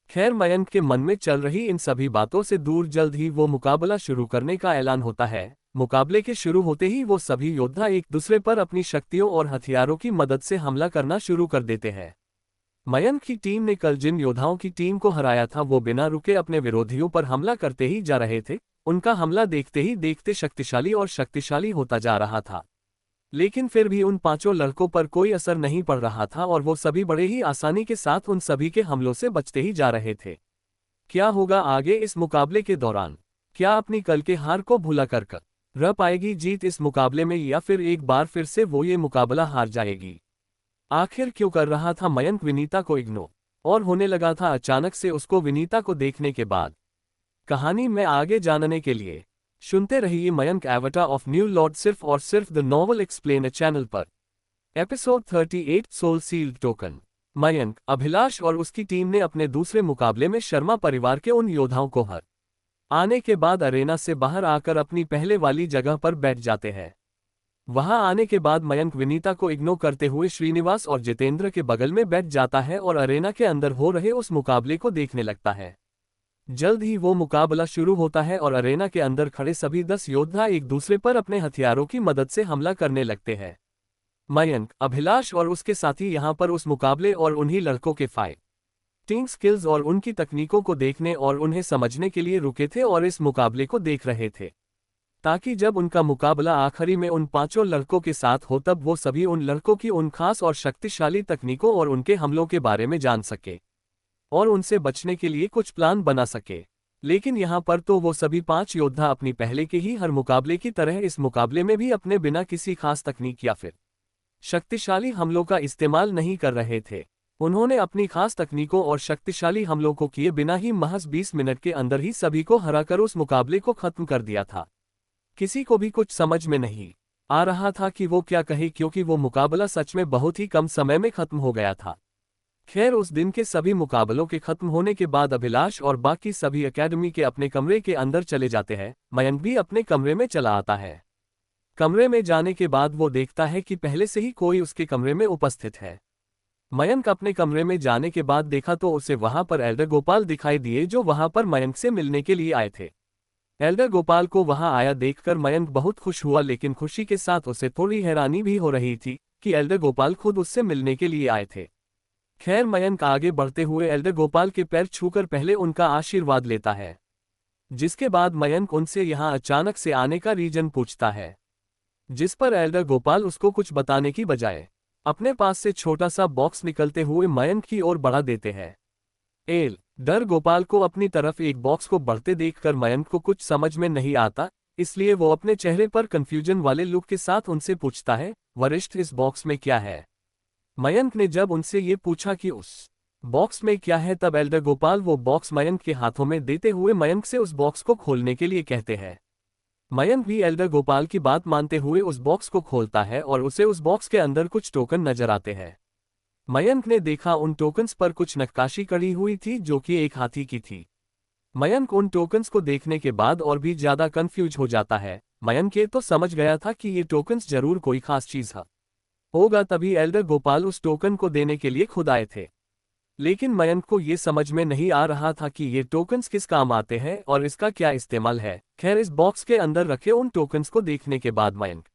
खैर, मयंक के मन में चल रही इन सभी बातों से दूर जल्द ही वो मुकाबला शुरू करने का ऐलान होता है। मुकाबले के शुरू होते ही वो सभी योद्धा एक दूसरे पर अपनी शक्तियों और हथियारों की मदद से हमला करना शुरू कर देते हैं। मयंक की टीम ने कल जिन योद्धाओं की टीम को हराया था वो बिना रुके अपने विरोधियों पर हमला करते ही जा रहे थे। उनका हमला देखते ही देखते शक्तिशाली होता जा रहा था, लेकिन फिर भी उन 5 लड़कों पर कोई असर नहीं पड़ रहा था और वो सभी बड़े ही आसानी के साथ उन सभी के हमलों से बचते ही जा रहे थे। क्या होगा आगे इस मुकाबले के दौरान? क्या अपनी कल के हार को भुला कर रह पाएगी जीत इस मुकाबले में, या फिर एक बार फिर से वो ये मुकाबला हार जाएगी? आखिर क्यों कर रहा था मयंक विनीता को इग्नोर, और होने लगा था अचानक से उसको विनीता को देखने के बाद? कहानी में आगे जानने के लिए सुनते रहिए Mayank avatar of new lord सिर्फ और सिर्फ द नॉवल एक्सप्लेन चैनल पर। Episode 38 soul sealed token. Mayank, Abhilash और उसकी टीम ने अपने दूसरे मुकाबले में शर्मा परिवार के उन योद्धाओं को हर आने के बाद अरेना से बाहर आकर अपनी पहले वाली जगह पर बैठ जाते हैं। वहां आने के बाद मयंक विनीता को इग्नोर करते हुए श्रीनिवास और जितेंद्र के बगल में बैठ जाता है और अरेना के अंदर हो रहे उस मुकाबले को देखने लगता है। जल्द ही वो मुकाबला शुरू होता है और अरेना के अंदर खड़े सभी 10 योद्धा एक दूसरे पर अपने हथियारों की मदद से हमला करने लगते हैं। मयंक, अभिलाष और उसके साथी यहां पर उस मुकाबले और उन्हीं लड़कों के फाइट टीम स्किल्स और उनकी तकनीकों को देखने और उन्हें समझने के लिए रुके थे और इस मुकाबले को देख रहे थे, ताकि जब उनका मुकाबला आखिरी में उन 5 लड़कों के साथ हो तब वो सभी उन लड़कों की उन खास और शक्तिशाली तकनीकों और उनके हमलों के बारे में जान सके और उनसे बचने के लिए कुछ प्लान बना सके। लेकिन यहाँ पर तो वो सभी 5 योद्धा अपनी पहले के ही हर मुकाबले की तरह इस मुकाबले में भी अपने बिना किसी खास तकनीक या फिर शक्तिशाली हमलों का इस्तेमाल नहीं कर रहे थे। उन्होंने अपनी खास तकनीकों और शक्तिशाली हमलों को किए बिना ही महज 20 मिनट के अंदर ही सभी को हराकर उस मुकाबले को खत्म कर दिया था। किसी को भी कुछ समझ में नहीं आ रहा था कि वो क्या कहे, क्योंकि वो मुकाबला सच में बहुत ही कम समय में खत्म हो गया था। खैर, उस दिन के सभी मुकाबलों के खत्म होने के बाद अभिलाष और बाकी सभी एकेडमी के अपने कमरे के अंदर चले जाते हैं। मयंक भी अपने कमरे में चला आता है। कमरे में जाने के बाद वो देखता है कि पहले से ही कोई उसके कमरे में उपस्थित है। मयंक अपने कमरे में जाने के बाद देखा तो उसे वहां पर एल्डर गोपाल दिखाई दिए, जो वहां पर मयंक से मिलने के लिए आए थे। एल्डर गोपाल को वहां आया देखकर मयंक बहुत खुश हुआ, लेकिन खुशी के साथ उसे थोड़ी हैरानी भी हो रही थी कि एल्डर गोपाल खुद उससे मिलने के लिए आए थे। खैर, मयंक आगे बढ़ते हुए एल्डर गोपाल के पैर छूकर पहले उनका आशीर्वाद लेता है, जिसके बाद मयंक उनसे यहां अचानक से आने का रीजन पूछता है, जिस पर एल्डर गोपाल उसको कुछ बताने की बजाय अपने पास से छोटा सा बॉक्स निकलते हुए मयंक की ओर बढ़ा देते हैं। एल्डर गोपाल को अपनी तरफ एक बॉक्स को बढ़ते देखकर मयंक को कुछ समझ में नहीं आता, इसलिए वो अपने चेहरे पर कंफ्यूजन वाले लुक के साथ उनसे पूछता है, वरिष्ठ, इस बॉक्स में क्या है? मयंक ने जब उनसे ये पूछा कि उस बॉक्स में क्या है, तब एल्डर गोपाल वो बॉक्स मयंक के हाथों में देते हुए मयंक से उस बॉक्स को खोलने के लिए कहते हैं। मयंक भी एल्डर गोपाल की बात मानते हुए उस बॉक्स को खोलता है और उसे उस बॉक्स के अंदर कुछ टोकन नजर आते हैं। मयंक ने देखा उन टोकन्स पर कुछ नक्काशी करी हुई थी जो कि एक हाथी की थी। मयंक उन टोकन्स को देखने के बाद और भी ज्यादा कंफ्यूज हो जाता है। मयंक ये तो समझ गया था कि ये टोकन्स जरूर कोई खास चीज होगा, तभी एल्डर गोपाल उस टोकन को देने के लिए खुद आए थे। लेकिन मयंक को ये समझ में नहीं आ रहा था कि ये टोकन्स किस काम आते हैं और इसका क्या इस्तेमाल है। खैर, इस बॉक्स के अंदर रखे उन टोकन्स को देखने के बाद मयंक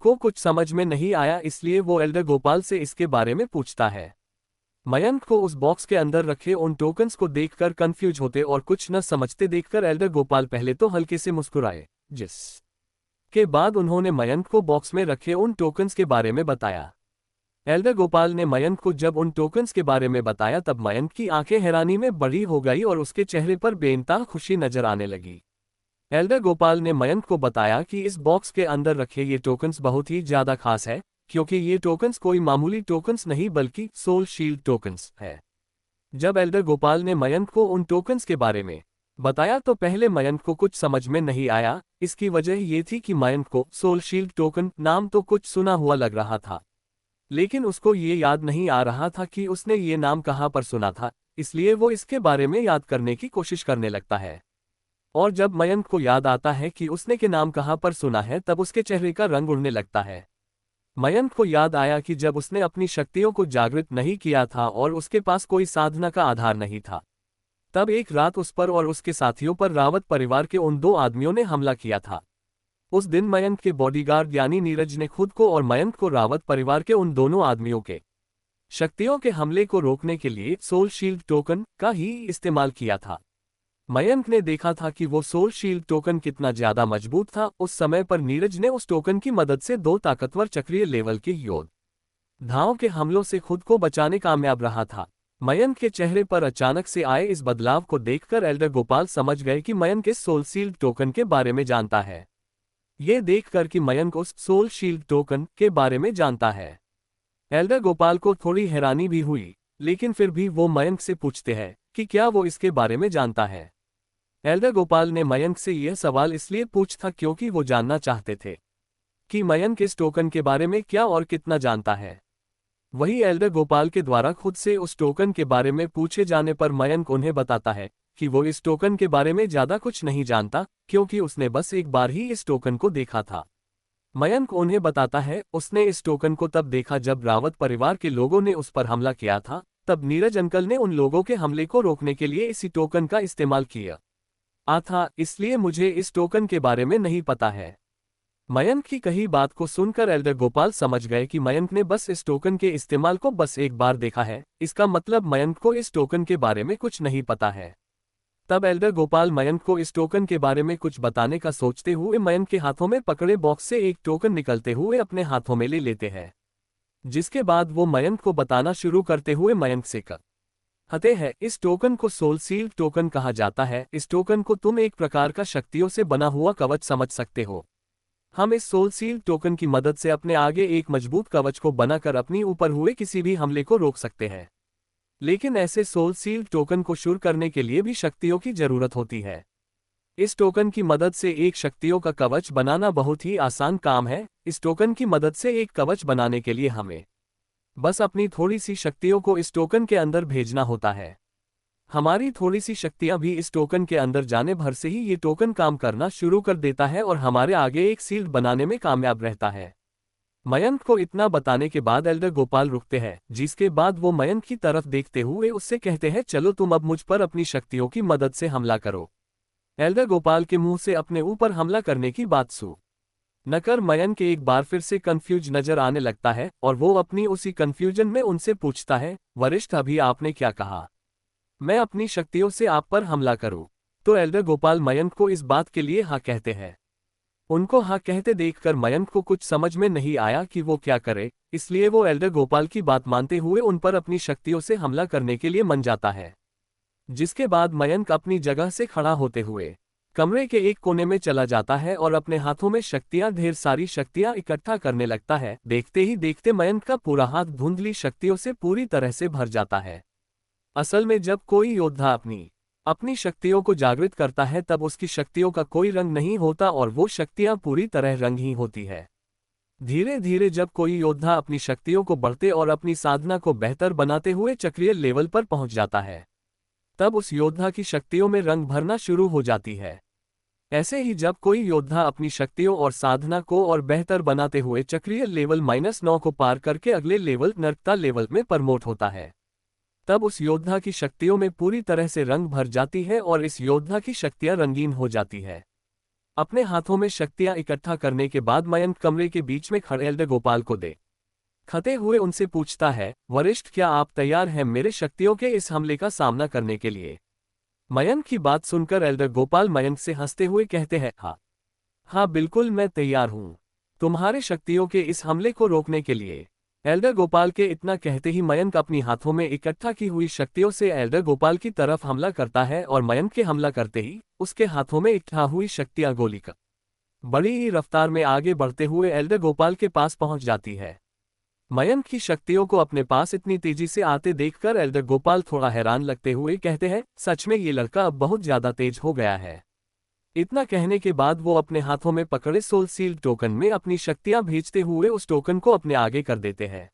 को कुछ समझ में नहीं आया, इसलिए वो एल्डर गोपाल से इसके बारे में पूछता है। मयंक को उस बॉक्स के अंदर रखे उन टोकन्स को देखकर कंफ्यूज होते और कुछ न समझते देखकर एल्डर गोपाल पहले तो हल्के से मुस्कुराए, जिस के बाद उन्होंने मयंक को बॉक्स में रखे उन टोकन्स के बारे में बताया। एल्डर गोपाल ने मयंक को जब उन टोकन्स के बारे में बताया तब मयंक की आंखें हैरानी में बड़ी हो गई और उसके चेहरे पर बेइंतहा खुशी नजर आने लगी। एल्डर गोपाल ने मयंक को बताया कि इस बॉक्स के अंदर रखे ये टोकन्स बहुत ही ज्यादा खास है, क्योंकि ये टोकन्स कोई मामूली टोकन्स नहीं बल्कि सोल शील्ड टोकन्स है। जब एल्डर गोपाल ने मयंक को उन टोकन्स के बारे में बताया तो पहले मयंक को कुछ समझ में नहीं आया। इसकी वजह ये थी कि मयंक को सोल शील्ड टोकन नाम तो कुछ सुना हुआ लग रहा था, लेकिन उसको ये याद नहीं आ रहा था कि उसने ये नाम कहाँ पर सुना था, इसलिए वो इसके बारे में याद करने की कोशिश करने लगता है। और जब मयंक को याद आता है कि उसने के नाम कहाँ पर सुना है तब उसके चेहरे का रंग उड़ने लगता है। मयंक को याद आया कि जब उसने अपनी शक्तियों को जागृत नहीं किया था और उसके पास कोई साधना का आधार नहीं था, तब एक रात उस पर और उसके साथियों पर रावत परिवार के उन 2 आदमियों ने हमला किया था। उस दिन मयंक के बॉडीगार्ड यानी नीरज ने खुद को और मयंक को रावत परिवार के उन दोनों आदमियों के शक्तियों के हमले को रोकने के लिए सोल शील्ड टोकन का ही इस्तेमाल किया था। मयंक ने देखा था कि वो सोल शील्ड टोकन कितना ज्यादा मजबूत था। उस समय पर नीरज ने उस टोकन की मदद से 2 ताकतवर चक्रीय लेवल के योद्धाओं के हमलों से खुद को बचाने कामयाब रहा था। मयंक के चेहरे पर अचानक से आए इस बदलाव को देखकर एल्डर गोपाल समझ गए कि मयंक इस सोल शील्ड टोकन के बारे में जानता है। ये देखकर कि मयंक उस सोल शील्ड टोकन के बारे में जानता है, एल्डर गोपाल को थोड़ी हैरानी भी हुई, लेकिन फिर भी वो मयंक से पूछते हैं कि क्या वो इसके बारे में जानता है। एल्डर गोपाल ने मयंक से यह सवाल इसलिए पूछा क्योंकि वो जानना चाहते थे कि मयंक इस टोकन के बारे में क्या और कितना जानता है। वही एल्डर गोपाल के द्वारा खुद से उस टोकन के बारे में पूछे जाने पर मयंक उन्हें बताता है कि वो इस टोकन के बारे में ज्यादा कुछ नहीं जानता, क्योंकि उसने बस एक बार ही इस टोकन को देखा था। मयंक उन्हें बताता है उसने इस टोकन को तब देखा जब रावत परिवार के लोगों ने उस पर हमला किया था, तब नीरज अंकल ने उन लोगों के हमले को रोकने के लिए इसी टोकन का इस्तेमाल किया था, इसलिए मुझे इस टोकन के बारे में नहीं पता है। मयंक की कही बात को सुनकर एल्डर गोपाल समझ गए कि मयंक ने बस इस टोकन के इस्तेमाल को बस एक बार देखा है, इसका मतलब मयंक को इस टोकन के बारे में कुछ नहीं पता है। तब एल्डर गोपाल मयंक को इस टोकन के बारे में कुछ बताने का सोचते हुए मयंक के हाथों में पकड़े बॉक्स से एक टोकन निकलते हुए अपने हाथों में ले लेते हैं। जिसके बाद वो मयंक को बताना शुरू करते हुए मयंक से कहते हैं, इस टोकन को सोल सील्ड टोकन कहा जाता है। इस टोकन को तुम एक प्रकार का शक्तियों से बना हुआ कवच समझ सकते हो। हम इस सोल सील्ड टोकन की मदद से अपने आगे एक मजबूत कवच को बनाकर अपनी ऊपर हुए किसी भी हमले को रोक सकते हैं। लेकिन ऐसे सोल सील्ड टोकन को शुरू करने के लिए भी शक्तियों की जरूरत होती है। इस टोकन की मदद से एक शक्तियों का कवच बनाना बहुत ही आसान काम है। इस टोकन की मदद से एक कवच बनाने के लिए हमें बस अपनी थोड़ी सी शक्तियों को इस टोकन के अंदर भेजना होता है। हमारी थोड़ी सी शक्तियां भी इस टोकन के अंदर जाने भर से ही ये टोकन काम करना शुरू कर देता है और हमारे आगे एक सील्ड बनाने में कामयाब रहता है। मयंक को इतना बताने के बाद एल्डर गोपाल रुकते हैं, जिसके बाद वो मयंक की तरफ देखते हुए उससे कहते हैं, चलो तुम अब मुझ पर अपनी शक्तियों की मदद से हमला करो। एल्डर गोपाल के मुंह से अपने ऊपर हमला करने की बात सुनकर मयंक एक बार फिर से कंफ्यूज नजर आने लगता है और वो अपनी उसी कंफ्यूजन में उनसे पूछता है, वरिष्ठ अभी आपने क्या कहा? मैं अपनी शक्तियों से आप पर हमला करूं? तो एल्डर गोपाल मयंक को इस बात के लिए हाँ कहते हैं। उनको हाँ कहते देखकर मयंक को कुछ समझ में नहीं आया कि वो क्या करे, इसलिए वो एल्डर गोपाल की बात मानते हुए उन पर अपनी शक्तियों से हमला करने के लिए मन जाता है। जिसके बाद मयंक अपनी जगह से खड़ा होते हुए कमरे के एक कोने में चला जाता है और अपने हाथों में ढेर सारी शक्तियां इकट्ठा करने लगता है। देखते ही देखते मयंक का पूरा हाथ धुंधली शक्तियों से पूरी तरह से भर जाता है। असल में जब कोई योद्धा अपनी शक्तियों को जागृत करता है तब उसकी शक्तियों का कोई रंग नहीं होता और वो शक्तियां पूरी तरह रंगहीन होती है। धीरे धीरे जब कोई योद्धा अपनी शक्तियों को बढ़ते और अपनी साधना को बेहतर बनाते हुए चक्रीय लेवल पर पहुंच जाता है, तब उस योद्धा की शक्तियों में रंग भरना शुरू हो जाती है। ऐसे ही जब कोई योद्धा अपनी शक्तियों और साधना को और बेहतर बनाते हुए चक्रीय लेवल -9 को पार करके अगले लेवल नर्कता लेवल में प्रमोट होता है, तब उस योद्धा की शक्तियों में पूरी तरह से रंग भर जाती है और इस योद्धा की शक्तियां रंगीन हो जाती है। अपने हाथों में शक्तियां इकट्ठा करने के बाद मयंक कमरे के बीच में खड़े एल्डर गोपाल को देखते हुए उनसे पूछता है, वरिष्ठ क्या आप तैयार हैं मेरे शक्तियों के इस हमले का सामना करने के लिए? मयंक की बात सुनकर एल्डर गोपाल मयंक से हंसते हुए कहते हैं, हाँ बिल्कुल मैं तैयार हूँ तुम्हारे शक्तियों के इस हमले को रोकने के लिए। एल्डर गोपाल के इतना कहते ही मयंक अपनी हाथों में इकट्ठा की हुई शक्तियों से एल्डर गोपाल की तरफ हमला करता है और मयंक के हमला करते ही उसके हाथों में इकट्ठा हुई शक्तियां गोली का बड़ी ही रफ्तार में आगे बढ़ते हुए एल्डर गोपाल के पास पहुंच जाती है। मयंक की शक्तियों को अपने पास इतनी तेजी से आते देखकर एल्डर गोपाल थोड़ा हैरान लगते हुए कहते हैं, सच में ये लड़का अब बहुत ज्यादा तेज हो गया है। इतना कहने के बाद वो अपने हाथों में पकड़े सोल सील्ड टोकन में अपनी शक्तियां भेजते हुए उस टोकन को अपने आगे कर देते हैं।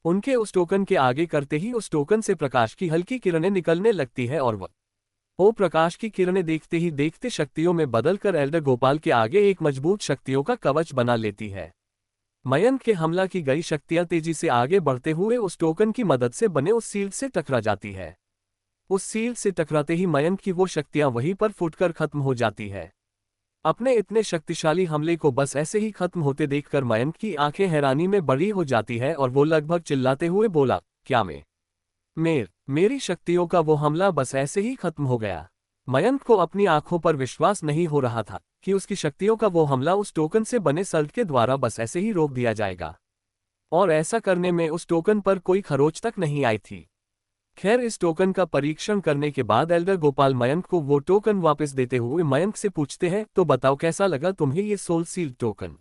उनके उस टोकन के आगे करते ही उस टोकन से प्रकाश की हल्की किरणें निकलने लगती है और वो प्रकाश की किरणें देखते ही देखते शक्तियों में बदलकर एल्डर गोपाल के आगे एक मजबूत शक्तियों का कवच बना लेती है। मयंक के हमला की गई शक्तियां तेजी से आगे बढ़ते हुए उस टोकन की मदद से बने उस सील्ड से टकरा जाती है। उस सील से टकराते ही मयंक की वो शक्तियां वहीं पर फूटकर खत्म हो जाती है। अपने इतने शक्तिशाली हमले को बस ऐसे ही खत्म होते देखकर मयंक की आंखें हैरानी में बड़ी हो जाती है और वो लगभग चिल्लाते हुए बोला, क्या मेरी शक्तियों का वो हमला बस ऐसे ही खत्म हो गया? मयंक को अपनी आंखों पर विश्वास नहीं हो रहा था कि उसकी शक्तियों का वो हमला उस टोकन से बने सल्ट के द्वारा बस ऐसे ही रोक दिया जाएगा, और ऐसा करने में उस टोकन पर कोई खरोच तक नहीं आई थी। खैर, इस टोकन का परीक्षण करने के बाद एल्डर गोपाल मयंक को वो टोकन वापस देते हुए मयंक से पूछते हैं, तो बताओ कैसा लगा तुम्हें ये सोल सील्ड टोकन?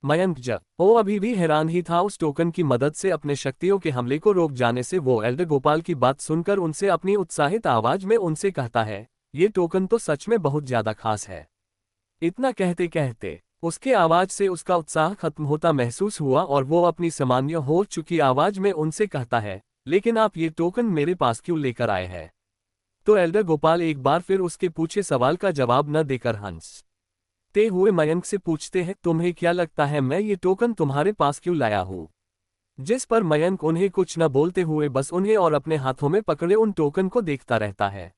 मयंक वो अभी भी हैरान ही था उस टोकन की मदद से अपने शक्तियों के हमले को रोक जाने से। वो एल्डर गोपाल की बात सुनकर उनसे अपनी उत्साहित आवाज में उनसे कहता है, ये टोकन तो सच में बहुत ज्यादा खास है। इतना कहते कहते उसके आवाज से उसका उत्साह खत्म होता महसूस हुआ और वो अपनी सामान्य हो चुकी आवाज में उनसे कहता है, लेकिन आप ये टोकन मेरे पास क्यों लेकर आए हैं? तो एल्डर गोपाल एक बार फिर उसके पूछे सवाल का जवाब न देकर हंसते हुए मयंक से पूछते हैं, तुम्हें क्या लगता है मैं ये टोकन तुम्हारे पास क्यों लाया हूं? जिस पर मयंक उन्हें कुछ न बोलते हुए बस उन्हें और अपने हाथों में पकड़े उन टोकन को देखता रहता है।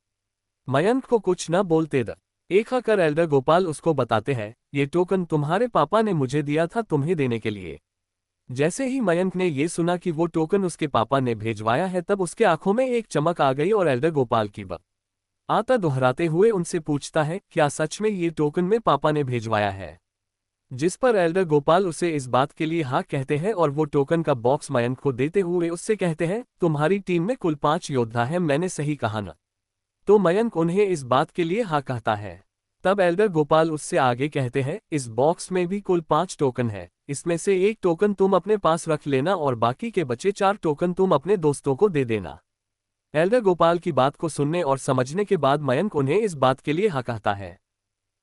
मयंक को कुछ न बोलते एक आकर एल्डर गोपाल उसको बताते हैं, ये टोकन तुम्हारे पापा ने मुझे दिया था तुम्हें देने के लिए। जैसे ही मयंक ने ये सुना कि वो टोकन उसके पापा ने भेजवाया है तब उसके आंखों में एक चमक आ गई और एल्डर गोपाल की बात आता दोहराते हुए उनसे पूछता है, क्या सच में ये टोकन में पापा ने भेजवाया है? जिस पर एल्डर गोपाल उसे इस बात के लिए हाँ कहते हैं और वो टोकन का बॉक्स मयंक को देते हुए उससे कहते हैं, तुम्हारी टीम में कुल 5 योद्धा हैं, मैंने सही कहा ना? तो मयंक उन्हें इस बात के लिए हाँ कहता है। तब एल्डर गोपाल उससे आगे कहते हैं, इस बॉक्स में भी कुल 5 टोकन है, इसमें से एक टोकन तुम अपने पास रख लेना और बाकी के बचे 4 टोकन तुम अपने दोस्तों को दे देना। एल्डर गोपाल की बात को सुनने और समझने के बाद मयंक उन्हें इस बात के लिए हाँ कहता है।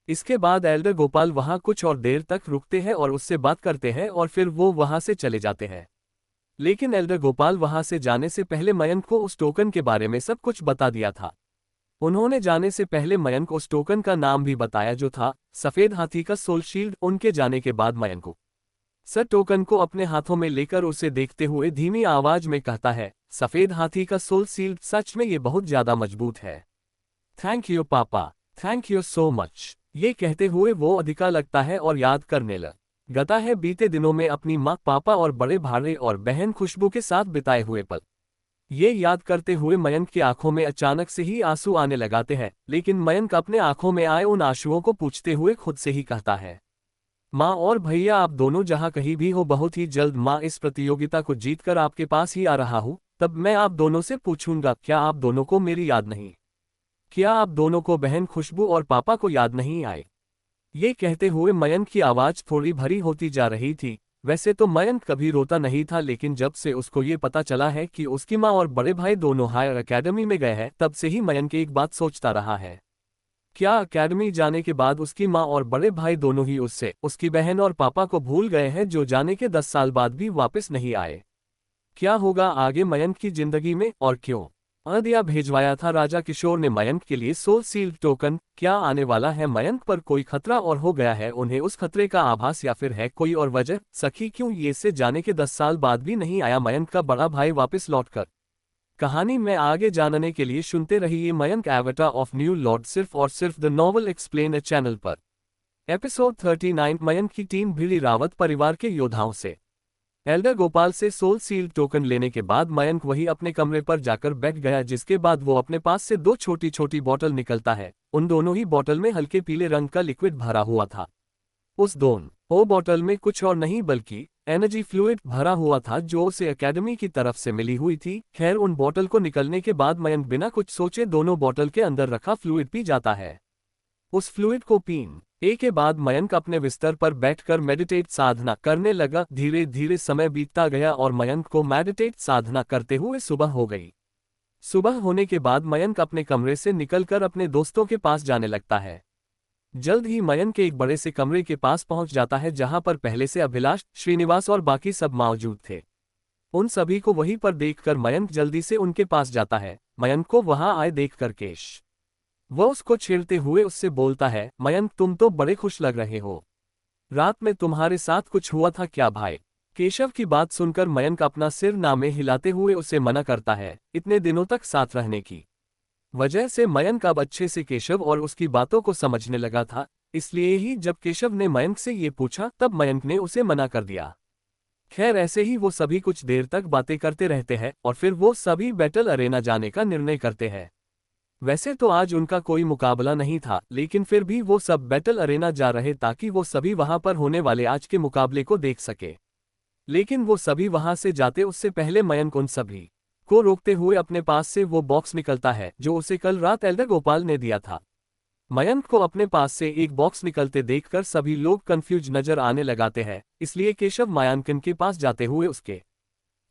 इसके बाद एल्डर गोपाल वहां कुछ और देर तक रुकते हैं और उससे बात करते हैं और फिर वो वहां से चले जाते हैं। लेकिन एल्डर गोपाल वहां से जाने से पहले मयंक को उस टोकन के बारे में सब कुछ बता दिया था। उन्होंने जाने से पहले मयंक उस टोकन का नाम भी बताया जो था सफेद हाथी का सोल शील्ड। उनके जाने के बाद मयंक को सर टोकन को अपने हाथों में लेकर उसे देखते हुए धीमी आवाज में कहता है, सफेद हाथी का सोल शील्ड सच में ये बहुत ज्यादा मजबूत है। थैंक यू पापा, थैंक यू सो मच। ये कहते हुए वो अधिका लगता है और याद करने लगता है बीते दिनों में अपनी माँ, पापा और बड़े भाई और बहन खुशबू के साथ बिताए हुए पल। ये याद करते हुए मयंक की आंखों में अचानक से ही आंसू आने लगाते हैं, लेकिन मयंक अपने आंखों में आए उन आंसुओं को पूछते हुए खुद से ही कहता है, माँ और भैया आप दोनों जहाँ कहीं भी हो बहुत ही जल्द माँ इस प्रतियोगिता को जीतकर आपके पास ही आ रहा हूँ। तब मैं आप दोनों से पूछूंगा, क्या आप दोनों को मेरी याद नहीं? क्या आप दोनों को बहन खुशबू और पापा को याद नहीं आए? ये कहते हुए मयंक की आवाज थोड़ी भरी होती जा रही थी। वैसे तो मयंक कभी रोता नहीं था, लेकिन जब से उसको ये पता चला है कि उसकी माँ और बड़े भाई दोनों हायर एकेडमी में गए हैं तब से ही मयंक एक बात सोचता रहा है। क्या एकेडमी जाने के बाद उसकी माँ और बड़े भाई दोनों ही उससे, उसकी बहन और पापा को भूल गए हैं जो जाने के 10 साल बाद भी वापस नहीं आए? क्या होगा आगे मयंक की जिंदगी में और क्यों दिया भेजवाया था राजा किशोर ने मयंक के लिए सोल सील्ड टोकन? क्या आने वाला है मयंक पर कोई खतरा और हो गया है उन्हें उस खतरे का आभास, या फिर है कोई और वजह? सखी क्यों ये से जाने के 10 साल बाद भी नहीं आया मयंक का बड़ा भाई वापस लौटकर? कहानी में आगे जानने के लिए सुनते रहिए Mayank avatar of new lord सिर्फ और सिर्फ द नॉवल एक्सप्लेन चैनल पर। एपिसोड 39 मयंक की टीम भिड़ी रावत परिवार के योद्धाओं से। एल्डर गोपाल से सोल सील्ड टोकन लेने के बाद मयंक वही अपने कमरे पर जाकर बैठ गया, जिसके बाद वो अपने पास से 2 छोटी छोटी बोतल निकलता है। उन दोनों ही बोतल में हल्के पीले रंग का लिक्विड भरा हुआ था। उस दोनों बोतल में कुछ और नहीं बल्कि एनर्जी फ्लूइड भरा हुआ था जो उसे एकेडमी की तरफ से मिली हुई थी। खैर उन बोतल को निकलने के बाद मयंक बिना कुछ सोचे दोनों बोतल के अंदर रखा फ्लूइड पी जाता है। उस फ्लूइड को पीने के बाद मयंक अपने बिस्तर पर बैठकर मेडिटेट साधना करने लगा। धीरे धीरे समय बीतता गया और मयंक को मेडिटेट साधना करते हुए सुबह हो गई। सुबह होने के बाद मयंक अपने कमरे से निकलकर अपने दोस्तों के पास जाने लगता है। जल्द ही मयंक एक बड़े से कमरे के पास पहुंच जाता है जहां पर पहले से अभिलाष, श्रीनिवास और बाकी सब मौजूद थे। उन सभी को वहीं पर देखकर मयंक जल्दी से उनके पास जाता है। मयंक को वहां आए देखकर केश वह उसको छेड़ते हुए उससे बोलता है, मयंक तुम तो बड़े खुश लग रहे हो, रात में तुम्हारे साथ कुछ हुआ था क्या भाई? केशव की बात सुनकर मयंक अपना सिर नामे हिलाते हुए उसे मना करता है। इतने दिनों तक साथ रहने की वजह से मयंक अब अच्छे से केशव और उसकी बातों को समझने लगा था, इसलिए ही जब केशव ने मयंक से ये पूछा तब मयंक ने उसे मना कर दिया। खैर ऐसे ही वो सभी कुछ देर तक बातें करते रहते हैं और फिर वो सभी बैटल अरेना जाने का निर्णय करते हैं। वैसे तो आज उनका कोई मुकाबला नहीं था, लेकिन फिर भी वो सब बैटल अरेना जा रहे ताकि वो सभी वहां पर होने वाले आज के मुकाबले को देख सके। लेकिन वो सभी वहां से जाते उससे पहले मयंक उन सभी को रोकते हुए अपने पास से वो बॉक्स निकलता है जो उसे कल रात एल्डर गोपाल ने दिया था। मयंक को अपने पास से एक बॉक्स निकलते देखकर सभी लोग कंफ्यूज नजर आने लगाते हैं, इसलिए केशव मयांकन के पास जाते हुए उसके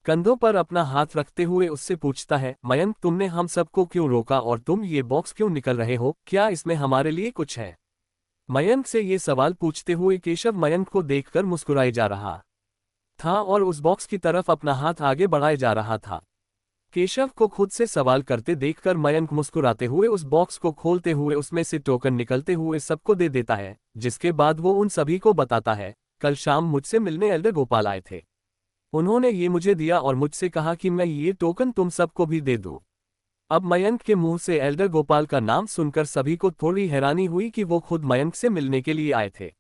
कंधों पर अपना हाथ रखते हुए उससे पूछता है, मयंक तुमने हम सबको क्यों रोका और तुम ये बॉक्स क्यों निकल रहे हो? क्या इसमें हमारे लिए कुछ है? मयंक से ये सवाल पूछते हुए केशव मयंक को देखकर मुस्कुराए जा रहा था और उस बॉक्स की तरफ अपना हाथ आगे बढ़ाए जा रहा था। केशव को खुद से सवाल करते देखकर मयंक मुस्कुराते हुए उस बॉक्स को खोलते हुए उसमें से टोकन निकलते हुए सबको दे देता है, जिसके बाद वो उन सभी को बताता है, कल शाम मुझसे मिलने एल्डर गोपाल आए थे। उन्होंने ये मुझे दिया और मुझसे कहा कि मैं ये टोकन तुम सबको भी दे दूं। अब मयंक के मुंह से एल्डर गोपाल का नाम सुनकर सभी को थोड़ी हैरानी हुई कि वो खुद मयंक से मिलने के लिए आए थे।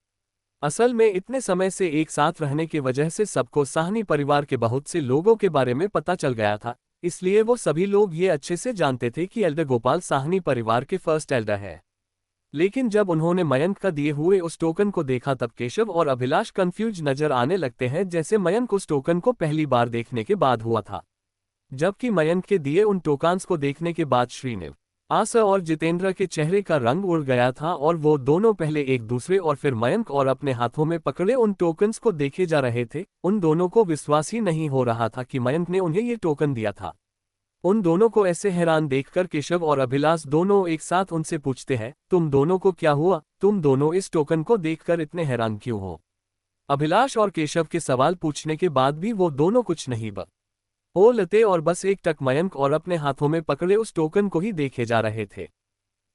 असल में इतने समय से एक साथ रहने की वजह से सबको साहनी परिवार के बहुत से लोगों के बारे में पता चल गया था, इसलिए वो सभी लोग ये अच्छे से जानते थे कि एल्डर गोपाल साहनी परिवार के फर्स्ट एल्डर है। लेकिन जब उन्होंने मयंक का दिए हुए उस टोकन को देखा तब केशव और अभिलाष कंफ्यूज नजर आने लगते हैं, जैसे मयंक उस टोकन को पहली बार देखने के बाद हुआ था। जबकि मयंक के दिए उन टोकन्स को देखने के बाद श्रीनिवास और जितेंद्र के चेहरे का रंग उड़ गया था और वो दोनों पहले एक दूसरे और फिर मयंक और अपने हाथों में पकड़े उन टोकन्स को देखे जा रहे थे। उन दोनों को विश्वास ही नहीं हो रहा था कि मयंक ने उन्हें ये टोकन दिया था। उन दोनों को ऐसे हैरान देखकर केशव और अभिलाष दोनों एक साथ उनसे पूछते हैं, तुम दोनों को क्या हुआ? तुम दोनों इस टोकन को देखकर इतने हैरान क्यों हो? अभिलाष और केशव के सवाल पूछने के बाद भी वो दोनों कुछ नहीं बोलते और बस एक टक मयंक और अपने हाथों में पकड़े उस टोकन को ही देखे जा रहे थे।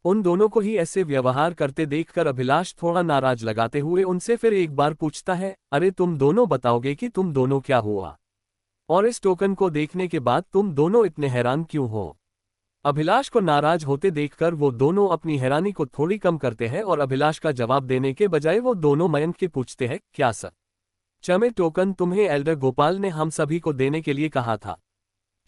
उन दोनों को ही ऐसे व्यवहार करते देखकर अभिलाष थोड़ा नाराज लगाते हुए उनसे फिर एक बार पूछता है, अरे तुम दोनों बताओगे कि तुम दोनों क्या हुआ? और इस टोकन को देखने के बाद तुम दोनों इतने हैरान क्यों हो? अभिलाष को नाराज होते देखकर वो दोनों अपनी हैरानी को थोड़ी कम करते हैं और अभिलाष का जवाब देने के बजाय वो दोनों मयंक के पूछते हैं, क्या सच में टोकन तुम्हें एल्डर गोपाल ने हम सभी को देने के लिए कहा था?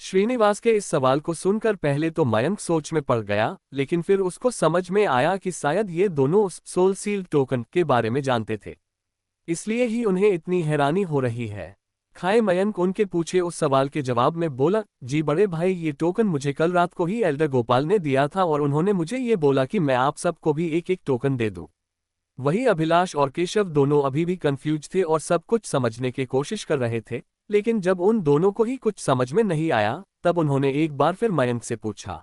श्रीनिवास के इस सवाल को सुनकर पहले तो मयंक सोच में पड़ गया, लेकिन फिर उसको समझ में आया कि शायद ये दोनों उस सोल सील्ड टोकन के बारे में जानते थे, इसलिए ही उन्हें इतनी हैरानी हो रही है। खाए मयंक उनके पूछे उस सवाल के जवाब में बोला, जी बड़े भाई, ये टोकन मुझे कल रात को ही एल्डर गोपाल ने दिया था और उन्होंने मुझे ये बोला कि मैं आप सबको भी एक एक टोकन दे दूं। वही अभिलाष और केशव दोनों अभी भी कंफ्यूज थे और सब कुछ समझने की कोशिश कर रहे थे, लेकिन जब उन दोनों को ही कुछ समझ में नहीं आया तब उन्होंने एक बार फिर मयंक से पूछा।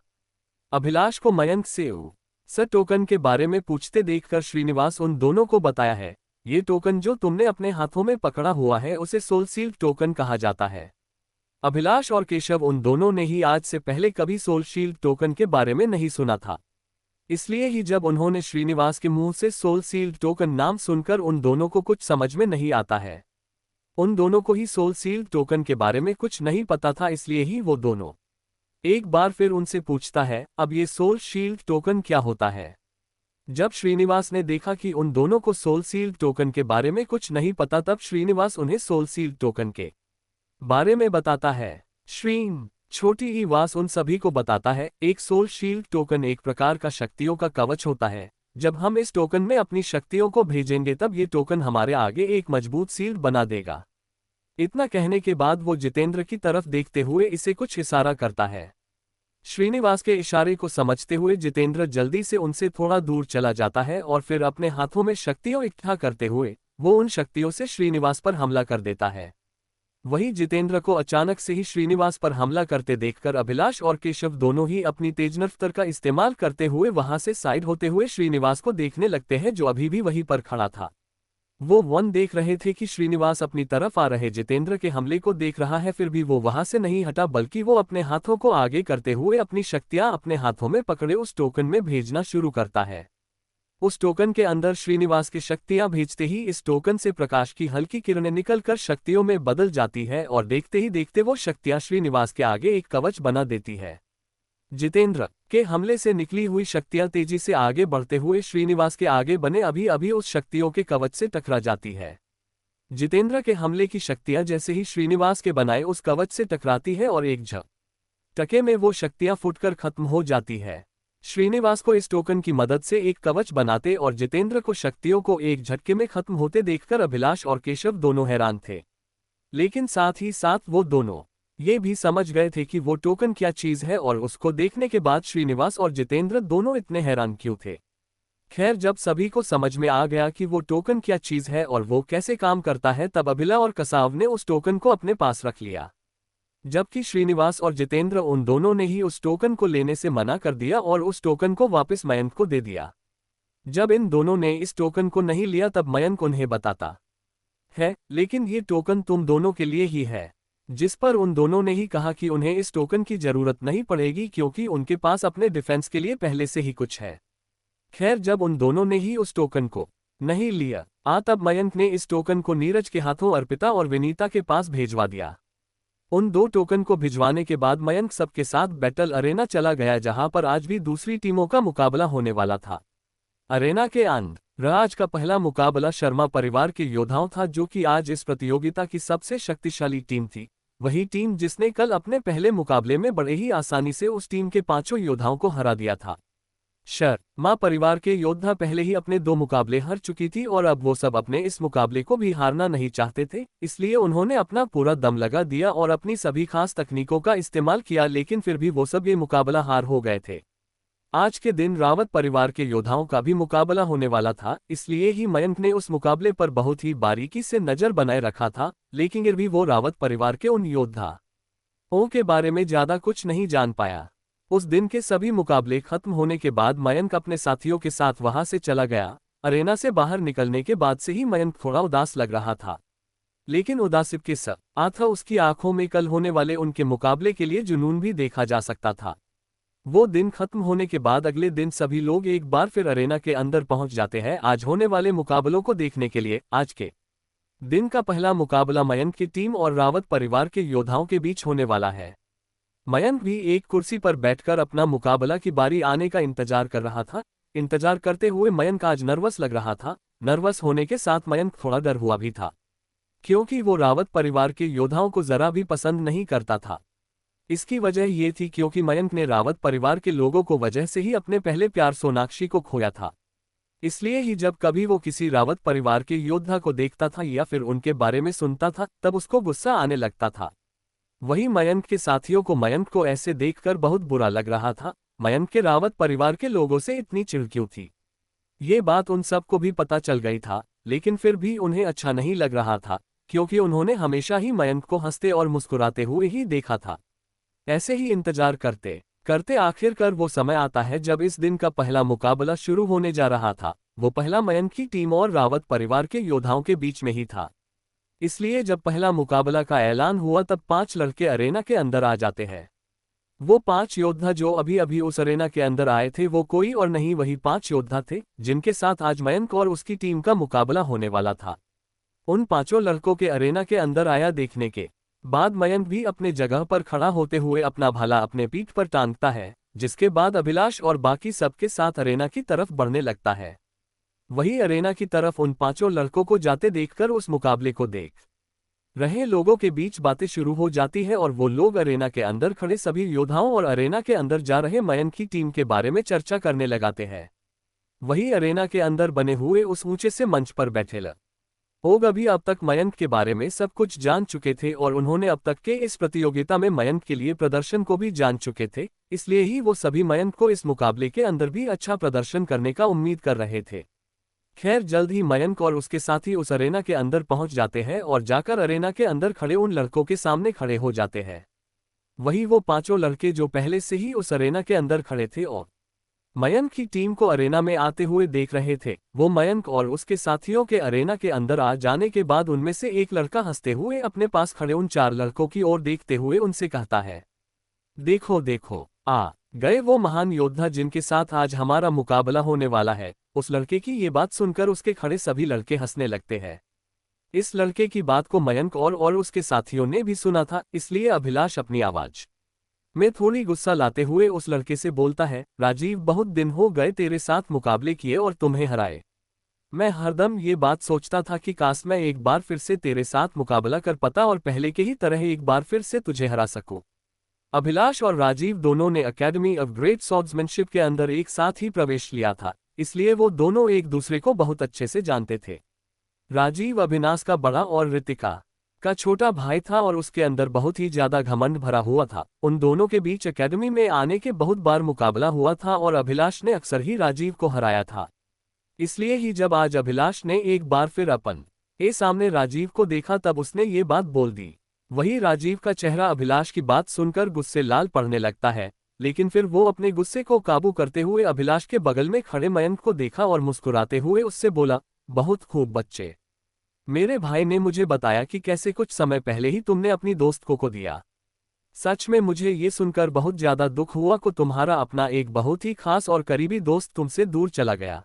अभिलाष को मयंक से उस टोकन के बारे में पूछते देखकर श्रीनिवास उन दोनों को बताया है, ये टोकन जो तुमने अपने हाथों में पकड़ा हुआ है उसे सोल सील्ड टोकन कहा जाता है। अभिलाष और केशव उन दोनों ने ही आज से पहले कभी सोल शील्ड टोकन के बारे में नहीं सुना था, इसलिए ही जब उन्होंने श्रीनिवास के मुंह से सोल सील्ड टोकन नाम सुनकर उन दोनों को कुछ समझ में नहीं आता है। उन दोनों को ही सोल सील्ड टोकन के बारे में कुछ नहीं पता था, इसलिए ही वो दोनों एक बार फिर उनसे पूछता है, अब ये सोल शील्ड टोकन क्या होता है? जब श्रीनिवास ने देखा कि उन दोनों को सोल सील्ड टोकन के बारे में कुछ नहीं पता तब श्रीनिवास उन्हें सोल सील्ड टोकन के बारे में बताता है। छोटी ही वास उन सभी को बताता है, एक सोल शील्ड टोकन एक प्रकार का शक्तियों का कवच होता है। जब हम इस टोकन में अपनी शक्तियों को भेजेंगे तब ये टोकन हमारे आगे एक मजबूत शील्ड बना देगा। इतना कहने के बाद वो जितेंद्र की तरफ देखते हुए इसे कुछ इशारा करता है। श्रीनिवास के इशारे को समझते हुए जितेंद्र जल्दी से उनसे थोड़ा दूर चला जाता है और फिर अपने हाथों में शक्तियों इकट्ठा करते हुए वो उन शक्तियों से श्रीनिवास पर हमला कर देता है। वही जितेंद्र को अचानक से ही श्रीनिवास पर हमला करते देखकर अभिलाष और केशव दोनों ही अपनी तेजनफ्तर का इस्तेमाल करते हुए वहां से साइड होते हुए श्रीनिवास को देखने लगते हैं, जो अभी भी वहीं पर खड़ा था। वो देख रहे थे कि श्रीनिवास अपनी तरफ आ रहे जितेंद्र के हमले को देख रहा है, फिर भी वो वहां से नहीं हटा बल्कि वो अपने हाथों को आगे करते हुए अपनी शक्तियां अपने हाथों में पकड़े उस टोकन में भेजना शुरू करता है। उस टोकन के अंदर श्रीनिवास की शक्तियां भेजते ही इस टोकन से प्रकाश की हल्की किरणें निकलकर शक्तियों में बदल जाती है और देखते ही देखते वो शक्तियां श्रीनिवास के आगे एक कवच बना देती है। जितेंद्र के हमले से निकली हुई शक्तियां तेजी से आगे बढ़ते हुए श्रीनिवास के आगे बने अभी अभी उस शक्तियों के कवच से टकरा जाती है। जितेंद्र के हमले की शक्तियां जैसे ही श्रीनिवास के बनाए उस कवच से टकराती है और एक झटके में वो शक्तियां फूटकर खत्म हो जाती है। श्रीनिवास को इस टोकन की मदद से एक कवच बनाते और जितेंद्र को शक्तियों को एक झटके में खत्म होते देखकर अभिलाष और केशव दोनों हैरान थे, लेकिन साथ ही साथ वो दोनों ये भी समझ गए थे कि वो टोकन क्या चीज है और उसको देखने के बाद श्रीनिवास और जितेंद्र दोनों इतने हैरान क्यों थे। खैर, जब सभी को समझ में आ गया कि वो टोकन क्या चीज है और वो कैसे काम करता है तब अभिला और कसाव ने उस टोकन को अपने पास रख लिया, जबकि श्रीनिवास और जितेंद्र उन दोनों ने ही उस टोकन को लेने से मना कर दिया और उस टोकन को वापस मयंक को दे दिया। जब इन दोनों ने इस टोकन को नहीं लिया तब मयंक उन्हें बताता है, लेकिन ये टोकन तुम दोनों के लिए ही है, जिस पर उन दोनों ने ही कहा कि उन्हें इस टोकन की जरूरत नहीं पड़ेगी क्योंकि उनके पास अपने डिफेंस के लिए पहले से ही कुछ है। खैर, जब उन दोनों ने ही उस टोकन को नहीं लिया तब मयंक ने इस टोकन को नीरज के हाथों अर्पिता और विनीता के पास भेजवा दिया। उन 2 टोकन को भिजवाने के बाद मयंक सबके साथ बैटल अरेना चला गया, जहां पर आज भी दूसरी टीमों का मुकाबला होने वाला था। अरेना के अंदर आज का पहला मुकाबला शर्मा परिवार के योद्धाओं था, जो कि आज इस प्रतियोगिता की सबसे शक्तिशाली टीम थी। वही टीम जिसने कल अपने पहले मुकाबले में बड़े ही आसानी से उस टीम के 5 योद्धाओं को हरा दिया था। शर्मा परिवार के योद्धा पहले ही अपने 2 मुकाबले हार चुकी थी और अब वो सब अपने इस मुकाबले को भी हारना नहीं चाहते थे, इसलिए उन्होंने अपना पूरा दम लगा दिया और अपनी सभी खास तकनीकों का इस्तेमाल किया, लेकिन फिर भी वो सब ये मुकाबला हार हो गए थे। आज के दिन रावत परिवार के योद्धाओं का भी मुकाबला होने वाला था, इसलिए ही मयंक ने उस मुकाबले पर बहुत ही बारीकी से नजर बनाए रखा था, लेकिन फिर भी वो रावत परिवार के उन योद्धाओं के बारे में ज्यादा कुछ नहीं जान पाया। उस दिन के सभी मुकाबले खत्म होने के बाद मयंक अपने साथियों के साथ वहां से चला गया। अरेना से बाहर निकलने के बाद से ही मयंक थोड़ा उदास लग रहा था, लेकिन उदासी के साथ उसकी आंखों में कल होने वाले उनके मुकाबले के लिए जुनून भी देखा जा सकता था। वो दिन खत्म होने के बाद अगले दिन सभी लोग एक बार फिर अरेना के अंदर पहुंच जाते हैं आज होने वाले मुकाबलों को देखने के लिए। आज के दिन का पहला मुकाबला मयंक की टीम और रावत परिवार के योद्धाओं के बीच होने वाला है। मयंक भी एक कुर्सी पर बैठकर अपना मुकाबला की बारी आने का इंतजार कर रहा था। इंतजार करते हुए मयंक आज नर्वस लग रहा था। नर्वस होने के साथ मयंक थोड़ा डर हुआ भी था, क्योंकि वो रावत परिवार के योद्धाओं को जरा भी पसंद नहीं करता था। इसकी वजह ये थी क्योंकि मयंक ने रावत परिवार के लोगों को वजह से ही अपने पहले प्यार सोनाक्षी को खोया था। इसलिए ही जब कभी वो किसी रावत परिवार के योद्धा को देखता था या फिर उनके बारे में सुनता था, तब उसको गुस्सा आने लगता था। वही मयंक के साथियों को मयंक को ऐसे देखकर बहुत बुरा लग रहा था। मयंक के रावत परिवार के लोगों से इतनी चिढ़ क्यों थी, ये बात उन सबको भी पता चल गई था, लेकिन फिर भी उन्हें अच्छा नहीं लग रहा था, क्योंकि उन्होंने हमेशा ही मयंक को हंसते और मुस्कुराते हुए ही देखा था। ऐसे ही इंतजार करते करते आखिरकार वो समय आता है जब इस दिन का पहला मुकाबला शुरू होने जा रहा था। वो पहला मयंक की टीम और रावत परिवार के योद्धाओं के बीच में ही था। इसलिए जब पहला मुकाबला का ऐलान हुआ तब 5 लड़के अरेना के अंदर आ जाते हैं। वो 5 योद्धा जो अभी अभी उस अरेना के अंदर आए थे वो कोई और नहीं, वही 5 योद्धा थे जिनके साथ आज मयंक और उसकी टीम का मुकाबला होने वाला था। उन 5 लड़कों के अरेना के अंदर आया देखने के बाद मयंक भी अपने जगह पर खड़ा होते हुए अपना भाला अपने पीठ पर टांगता है, जिसके बाद अभिलाष और बाकी सबके साथ अरेना की तरफ बढ़ने लगता है। वही अरेना की तरफ उन 5 लड़कों को जाते देखकर उस मुकाबले को देख रहे लोगों के बीच बातें शुरू हो जाती है और वो लोग अरेना के अंदर खड़े सभी योद्धाओं और अरेना के अंदर जा रहे मयंक की टीम के बारे में चर्चा करने लगाते हैं। वही अरेना के अंदर बने हुए उस ऊंचे से मंच पर बैठे लोग अभी अब तक मयंक के बारे में सब कुछ जान चुके थे और उन्होंने अब तक के इस प्रतियोगिता में मयंक के लिए प्रदर्शन को भी जान चुके थे, इसलिए ही वो सभी मयंक को इस मुकाबले के अंदर भी अच्छा प्रदर्शन करने का उम्मीद कर रहे थे। खैर जल्द ही मयंक और उसके साथी उस अरेना के अंदर पहुंच जाते हैं और जाकर अरेना के अंदर खड़े उन लड़कों के सामने खड़े हो जाते हैं। वही वो 5 लड़के जो पहले से ही उस अरेना के अंदर खड़े थे और मयंक की टीम को अरेना में आते हुए देख रहे थे। वो मयंक और उसके साथियों के अरेना के अंदर आ जाने के बाद उनमें से एक लड़का हंसते हुए अपने पास खड़े उन 4 लड़कों की ओर देखते हुए उनसे कहता है, देखो देखो आ गए वो महान योद्धा जिनके साथ आज हमारा मुकाबला होने वाला है। उस लड़के की ये बात सुनकर उसके खड़े सभी लड़के हंसने लगते हैं। इस लड़के की बात को मयंक और उसके साथियों ने भी सुना था, इसलिए अभिलाष अपनी आवाज में थोड़ी गुस्सा लाते हुए उस लड़के से बोलता है, राजीव बहुत दिन हो गए तेरे साथ मुकाबले किए और तुम्हें हराए। मैं हरदम ये बात सोचता था कि काश मैं एक बार फिर से तेरे साथ मुकाबला कर पाता और पहले के ही तरह एक बार फिर से तुझे हरा सकूं। अभिलाष और राजीव दोनों ने एकेडमी ऑफ ग्रेट स्वॉर्ड्समैनशिप के अंदर एक साथ ही प्रवेश लिया था, इसलिए वो दोनों एक दूसरे को बहुत अच्छे से जानते थे। राजीव अविनाश का बड़ा और ऋतिका का छोटा भाई था और उसके अंदर बहुत ही ज्यादा घमंड भरा हुआ था। उन दोनों के बीच एकेडमी में आने के बहुत बार मुकाबला हुआ था और अभिलाष ने अक्सर ही राजीव को हराया था। इसलिए ही जब आज अभिलाष ने एक बार फिर अपन के सामने राजीव को देखा तब उसने ये बात बोल दी। वही राजीव का चेहरा अभिलाष की बात सुनकर गुस्से लाल पड़ने लगता है, लेकिन फिर वो अपने गुस्से को काबू करते हुए अभिलाष के बगल में खड़े मयंक को देखा और मुस्कुराते हुए उससे बोला, बहुत खूब बच्चे, मेरे भाई ने मुझे बताया कि कैसे कुछ समय पहले ही तुमने अपनी दोस्त को दिया। सच में मुझे ये सुनकर बहुत ज्यादा दुख हुआ कि तुम्हारा अपना एक बहुत ही खास और करीबी दोस्त तुमसे दूर चला गया।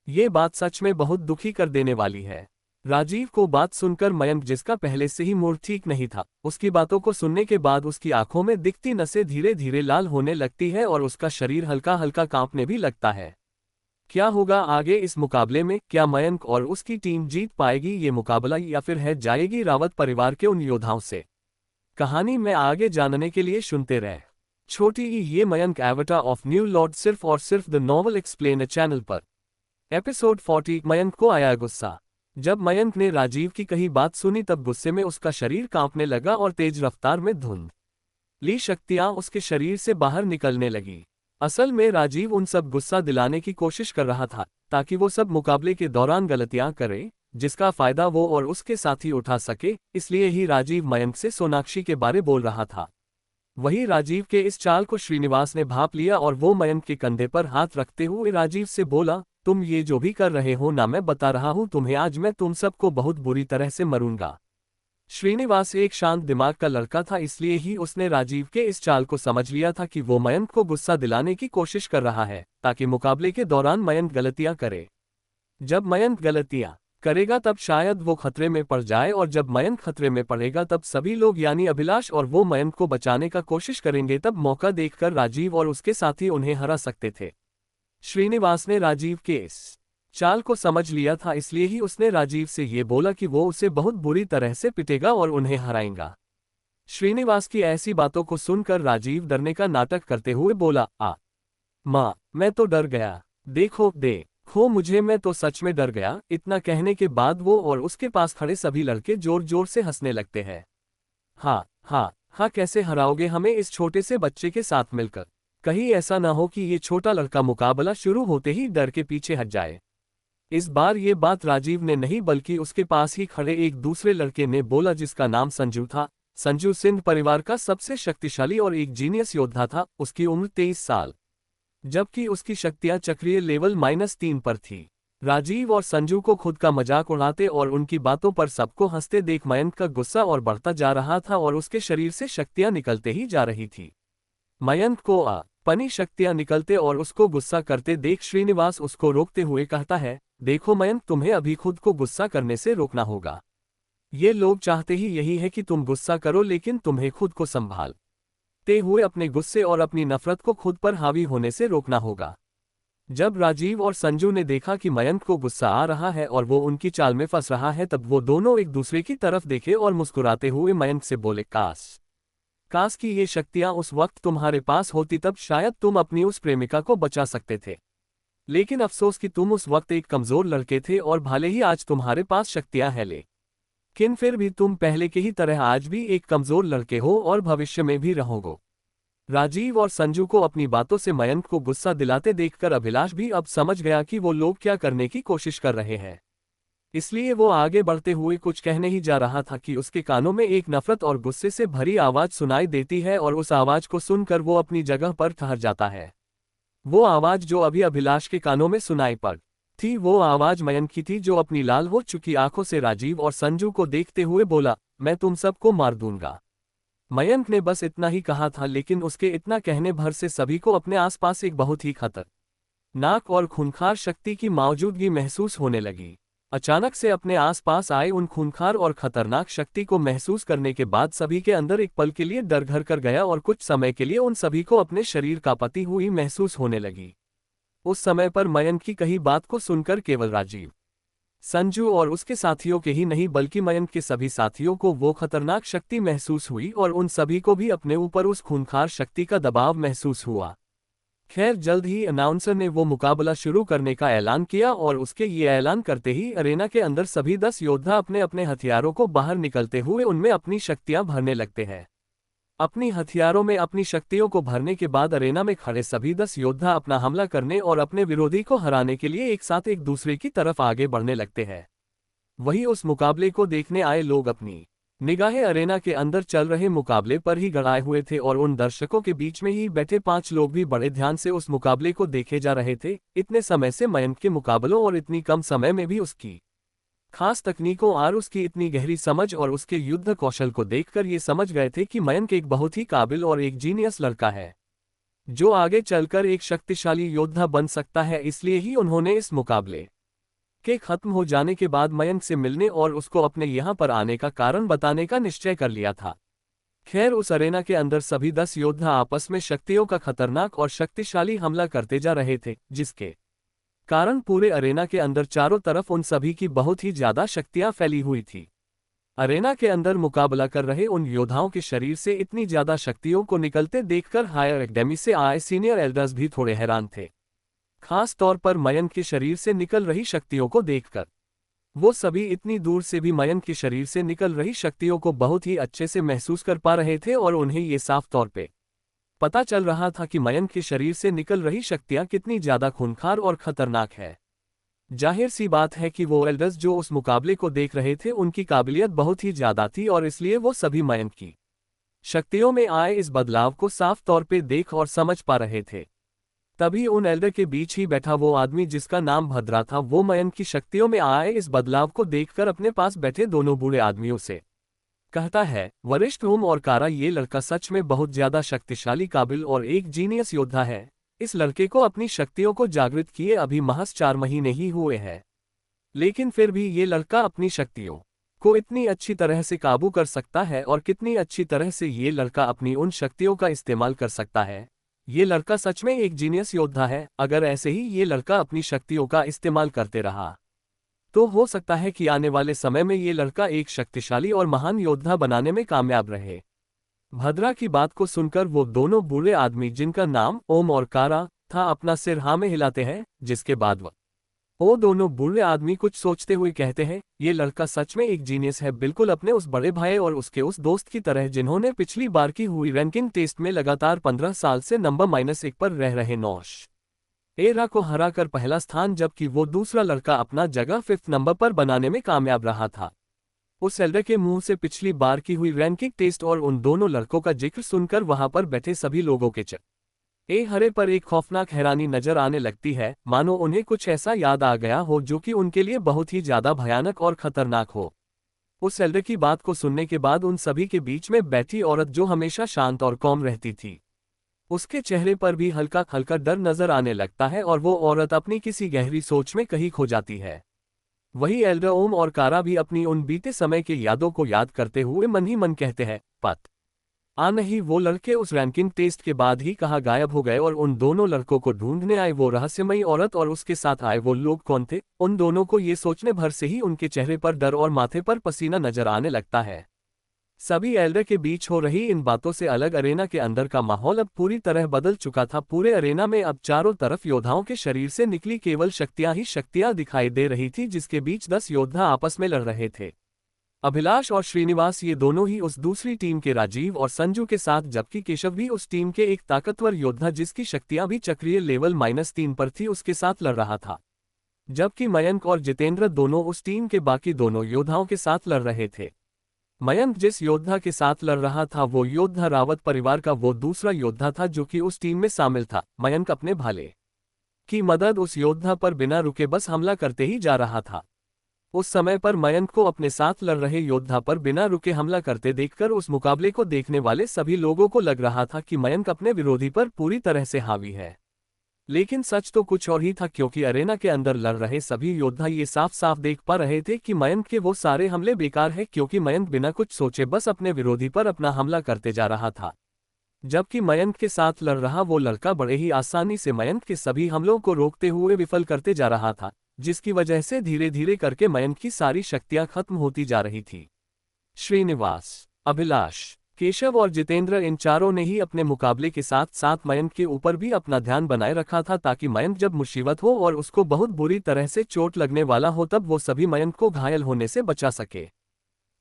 ये बात सच में बहुत दुखी कर देने वाली है। राजीव को बात सुनकर मयंक, जिसका पहले से ही मूड ठीक नहीं था, उसकी बातों को सुनने के बाद उसकी आंखों में दिखती नसें धीरे धीरे लाल होने लगती है और उसका शरीर हल्का हल्का कांपने भी लगता है। क्या होगा आगे इस मुकाबले में? क्या मयंक और उसकी टीम जीत पाएगी ये मुकाबला, या फिर है जाएगी रावत परिवार के उन योद्धाओं से? कहानी में आगे जानने के लिए सुनते रहे छोटी ये Mayank avatar of new lord, सिर्फ और सिर्फ द नॉवल एक्सप्लेन चैनल पर। एपिसोड 40। मयंक को आया गुस्सा। जब मयंक ने राजीव की कही बात सुनी तब गुस्से में उसका शरीर कांपने लगा और तेज रफ्तार में धुंधली शक्तियां उसके शरीर से बाहर निकलने लगी। असल में राजीव उन सब गुस्सा दिलाने की कोशिश कर रहा था ताकि वो सब मुकाबले के दौरान गलतियां करे, जिसका फायदा वो और उसके साथी उठा सके। इसलिए ही राजीव मयंक से सोनाक्षी के बारे बोल रहा था। वही राजीव के इस चाल को श्रीनिवास ने भांप लिया और वो मयंक के कंधे पर हाथ रखते हुए राजीव से बोला, तुम ये जो भी कर रहे हो ना, मैं बता रहा हूं तुम्हें, आज मैं तुम सबको बहुत बुरी तरह से मरूंगा। श्रीनिवास एक शांत दिमाग का लड़का था, इसलिए ही उसने राजीव के इस चाल को समझ लिया था कि वो मयंक को गुस्सा दिलाने की कोशिश कर रहा है ताकि मुकाबले के दौरान मयंक गलतियां करे। जब मयंक गलतियां करेगा तब शायद वो खतरे में पड़ जाए, और जब मयंक खतरे में पड़ेगा तब सभी लोग यानी अभिलाष और वो मयंक को बचाने का कोशिश करेंगे। तब मौका देखकर राजीव और उसके साथी उन्हें हरा सकते थे। श्रीनिवास ने राजीव के इस चाल को समझ लिया था, इसलिए ही उसने राजीव से ये बोला कि वो उसे बहुत बुरी तरह से पिटेगा और उन्हें हराएगा। श्रीनिवास की ऐसी बातों को सुनकर राजीव डरने का नाटक करते हुए बोला, माँ, मैं तो डर गया, देखो मुझे, मैं तो सच में डर गया। इतना कहने के बाद वो और उसके पास खड़े सभी लड़के जोर जोर से हंसने लगते हैं। हाँ हाँ हाँ, कैसे हराओगे हमें इस छोटे से बच्चे के साथ मिलकर? कहीं ऐसा ना हो कि ये छोटा लड़का मुकाबला शुरू होते ही डर के पीछे हट जाए। इस बार ये बात राजीव ने नहीं बल्कि उसके पास ही खड़े एक दूसरे लड़के ने बोला, जिसका नाम संजू था। संजू सिंध परिवार का सबसे शक्तिशाली और एक जीनियस योद्धा था। उसकी उम्र 23 साल, जबकि उसकी शक्तियां चक्रीय लेवल -3 पर थी। राजीव और संजू को खुद का मजाक उड़ाते और उनकी बातों पर सबको हंसते देख मयंक का गुस्सा और बढ़ता जा रहा था और उसके शरीर से शक्तियां निकलते ही जा रही थी। मयंक को अपनी शक्तियां निकलते और उसको गुस्सा करते देख श्रीनिवास उसको रोकते हुए कहता है, देखो मयंक, तुम्हें अभी खुद को गुस्सा करने से रोकना होगा। ये लोग चाहते ही यही है कि तुम गुस्सा करो, लेकिन तुम्हें खुद को संभालते हुए अपने गुस्से और अपनी नफरत को खुद पर हावी होने से रोकना होगा। जब राजीव और संजू ने देखा कि मयंक को गुस्सा आ रहा है और वो उनकी चाल में फंस रहा है, तब वो दोनों एक दूसरे की तरफ देखे और मुस्कुराते हुए मयंक से बोले, काश कि ये शक्तियां उस वक्त तुम्हारे पास होती, तब शायद तुम अपनी उस प्रेमिका को बचा सकते थे। लेकिन अफसोस कि तुम उस वक्त एक कमजोर लड़के थे, और भले ही आज तुम्हारे पास शक्तियां हैं, लेकिन फिर भी तुम पहले के ही तरह आज भी एक कमजोर लड़के हो और भविष्य में भी रहोगे। राजीव और संजू को अपनी बातों से मयंक को गुस्सा दिलाते देखकर अभिलाष भी अब समझ गया कि वो लोग क्या करने की कोशिश कर रहे हैं। इसलिए वो आगे बढ़ते हुए कुछ कहने ही जा रहा था कि उसके कानों में एक नफरत और गुस्से से भरी आवाज सुनाई देती है, और उस आवाज को सुनकर वो अपनी जगह पर ठहर जाता है। वो आवाज जो अभी अभिलाष के कानों में सुनाई पड़ थी, वो आवाज मयंक की थी, जो अपनी लाल हो चुकी आंखों से राजीव और संजू को देखते हुए बोला, मैं तुम सबको मार दूंगा। मयंक ने बस इतना ही कहा था, लेकिन उसके इतना कहने भर से सभी को अपने आसपास एक बहुत ही खतरनाक और खूंखार शक्ति की मौजूदगी महसूस होने लगी। अचानक से अपने आसपास आए उन खूंखार और खतरनाक शक्ति को महसूस करने के बाद सभी के अंदर एक पल के लिए डर घर कर गया, और कुछ समय के लिए उन सभी को अपने शरीर कांपती हुई महसूस होने लगी। उस समय पर मयंक की कही बात को सुनकर केवल राजीव, संजू और उसके साथियों के ही नहीं बल्कि मयंक के सभी साथियों को वो खतरनाक शक्ति महसूस हुई, और उन सभी को भी अपने ऊपर उस खूंखार शक्ति का दबाव महसूस हुआ। खैर, जल्द ही अनाउंसर ने वो मुकाबला शुरू करने का ऐलान किया, और उसके ये ऐलान करते ही अरेना के अंदर सभी 10 योद्धा अपने अपने हथियारों को बाहर निकलते हुए उनमें अपनी शक्तियां भरने लगते हैं। अपनी हथियारों में अपनी शक्तियों को भरने के बाद अरेना में खड़े सभी 10 योद्धा अपना हमला करने और अपने विरोधी को हराने के लिए एक साथ एक दूसरे की तरफ आगे बढ़ने लगते हैं। वहीं उस मुकाबले को देखने आए लोग अपनी निगाहें अरेना के अंदर चल रहे मुकाबले पर ही गड़ाए हुए थे, और उन दर्शकों के बीच में ही बैठे 5 लोग भी बड़े ध्यान से उस मुकाबले को देखे जा रहे थे। इतने समय से मयंक के मुकाबलों और इतनी कम समय में भी उसकी खास तकनीकों और उसकी इतनी गहरी समझ और उसके युद्ध कौशल को देखकर ये समझ गए थे कि मयंक एक बहुत ही काबिल और एक जीनियस लड़का है, जो आगे चलकर एक शक्तिशाली योद्धा बन सकता है। इसलिए ही उन्होंने इस मुकाबले के खत्म हो जाने के बाद मयंक से मिलने और उसको अपने यहाँ पर आने का कारण बताने का निश्चय कर लिया था। खैर उस अरेना के अंदर सभी 10 योद्धा आपस में शक्तियों का खतरनाक और शक्तिशाली हमला करते जा रहे थे, जिसके कारण पूरे अरेना के अंदर चारों तरफ उन सभी की बहुत ही ज्यादा शक्तियां फैली हुई थी। अरेना के अंदर मुकाबला कर रहे उन योद्धाओं के शरीर से इतनी ज्यादा शक्तियों को निकलते देखकर हायर एकेडमी से आए सीनियर एल्डर्स भी थोड़े हैरान थे, खास तौर पर मयंक के शरीर से निकल रही शक्तियों को देखकर। वो सभी इतनी दूर से भी मयंक के शरीर से निकल रही शक्तियों को बहुत ही अच्छे से महसूस कर पा रहे थे और उन्हें ये साफ तौर पे पता चल रहा था कि मयंक के शरीर से निकल रही शक्तियां कितनी ज्यादा खूंखार और खतरनाक है। जाहिर सी बात है कि वो एल्डर्स जो उस मुकाबले को देख रहे थे उनकी काबिलियत बहुत ही ज्यादा थी और इसलिए वो सभी मयंक की शक्तियों में आए इस बदलाव को साफ तौर पे देख और समझ पा रहे थे। तभी उन एल्डर के बीच ही बैठा वो आदमी जिसका नाम भद्रा था, वो मयंक की शक्तियों में आए इस बदलाव को देखकर अपने पास बैठे दोनों बूढ़े आदमियों से कहता है, वरिष्ठ ओम और कारा, ये लड़का सच में बहुत ज्यादा शक्तिशाली, काबिल और एक जीनियस योद्धा है। इस लड़के को अपनी शक्तियों को जागृत किए अभी महज 4 महीने ही हुए हैं, लेकिन फिर भी ये लड़का अपनी शक्तियों को इतनी अच्छी तरह से काबू कर सकता है और कितनी अच्छी तरह से ये लड़का अपनी उन शक्तियों का इस्तेमाल कर सकता है। ये लड़का सच में एक जीनियस योद्धा है। अगर ऐसे ही ये लड़का अपनी शक्तियों का इस्तेमाल करते रहा तो हो सकता है कि आने वाले समय में ये लड़का एक शक्तिशाली और महान योद्धा बनाने में कामयाब रहे। भद्रा की बात को सुनकर वो दोनों बूढ़े आदमी जिनका नाम ओम और कारा था अपना सिर हाँ में हिलाते हैं, जिसके बाद वो दोनों बूढ़े आदमी कुछ सोचते हुए कहते हैं, ये लड़का सच में एक जीनियस है, बिल्कुल अपने उस बड़े भाई और उसके उस दोस्त की तरह जिन्होंने पिछली बार की हुई रैंकिंग टेस्ट में लगातार 15 साल से नंबर -1 पर रह रहे नौश एरा को हराकर पहला स्थान, जबकि वो दूसरा लड़का अपना जगह 5th नंबर पर बनाने में कामयाब रहा था। उस एल्डर के मुंह से पिछली बार की हुई रैंकिंग टेस्ट और उन दोनों लड़कों का जिक्र सुनकर वहां पर बैठे सभी लोगों के चेहरे पर एक खौफनाक हैरानी नजर आने लगती है, मानो उन्हें कुछ ऐसा याद आ गया हो जो कि उनके लिए बहुत ही ज्यादा भयानक और खतरनाक हो। उस एल्डर की बात को सुनने के बाद उन सभी के बीच में बैठी औरत जो हमेशा शांत और कॉम रहती थी, उसके चेहरे पर भी हल्का हल्का डर नजर आने लगता है और वो औरत अपनी किसी गहरी सोच में कहीं खो जाती है। वही एल्डर ओम और कारा भी अपनी उन बीते समय के यादों को याद करते हुए मन ही मन कहते हैं, नहीं, वो लड़के उस रैंकिंग टेस्ट के बाद ही कहाँ गायब हो गए और उन दोनों लड़कों को ढूंढने आए वो रहस्यमयी औरत और उसके साथ आए वो लोग कौन थे। उन दोनों को ये सोचने भर से ही उनके चेहरे पर डर और माथे पर पसीना नजर आने लगता है। सभी एल्डर के बीच हो रही इन बातों से अलग अरेना के अंदर का माहौल अब पूरी तरह बदल चुका था। पूरे अरेना में अब चारों तरफ योद्धाओं के शरीर से निकली केवल शक्तियां ही शक्तियां दिखाई दे रही थी, जिसके बीच 10 योद्धा आपस में लड़ रहे थे। अभिलाष और श्रीनिवास ये दोनों ही उस दूसरी टीम के राजीव और संजू के साथ, जबकि केशव भी उस टीम के एक ताकतवर योद्धा जिसकी शक्तियां भी चक्रीय लेवल -3 पर थी उसके साथ लड़ रहा था। जबकि मयंक और जितेंद्र दोनों उस टीम के बाकी दोनों योद्धाओं के साथ लड़ रहे थे। मयंक जिस योद्धा के साथ लड़ रहा था वो योद्धा रावत परिवार का वो दूसरा योद्धा था जो कि उस टीम में शामिल था। मयंक अपने भाले की मदद उस योद्धा पर बिना रुके बस हमला करते ही जा रहा था। उस समय पर मयंक को अपने साथ लड़ रहे योद्धा पर बिना रुके हमला करते देखकर उस मुकाबले को देखने वाले सभी लोगों को लग रहा था कि मयंक अपने विरोधी पर पूरी तरह से हावी है। लेकिन सच तो कुछ और ही था, क्योंकि अरेना के अंदर लड़ रहे सभी योद्धा ये साफ साफ देख पा रहे थे कि मयंक के वो सारे हमले बेकार है, क्योंकि मयंक बिना कुछ सोचे बस अपने विरोधी पर अपना हमला करते जा रहा था। जबकि मयंक के साथ लड़ रहा वो लड़का बड़े ही आसानी से मयंक के सभी हमलों को रोकते हुए विफल करते जा रहा था, जिसकी वजह से धीरे धीरे करके मयंक की सारी शक्तियां खत्म होती जा रही थी। श्रीनिवास, अभिलाष, केशव और जितेंद्र इन चारों ने ही अपने मुकाबले के साथ साथ मयंक के ऊपर भी अपना ध्यान बनाए रखा था, ताकि मयंक जब मुसीबत हो और उसको बहुत बुरी तरह से चोट लगने वाला हो तब वो सभी मयंक को घायल होने से बचा सके।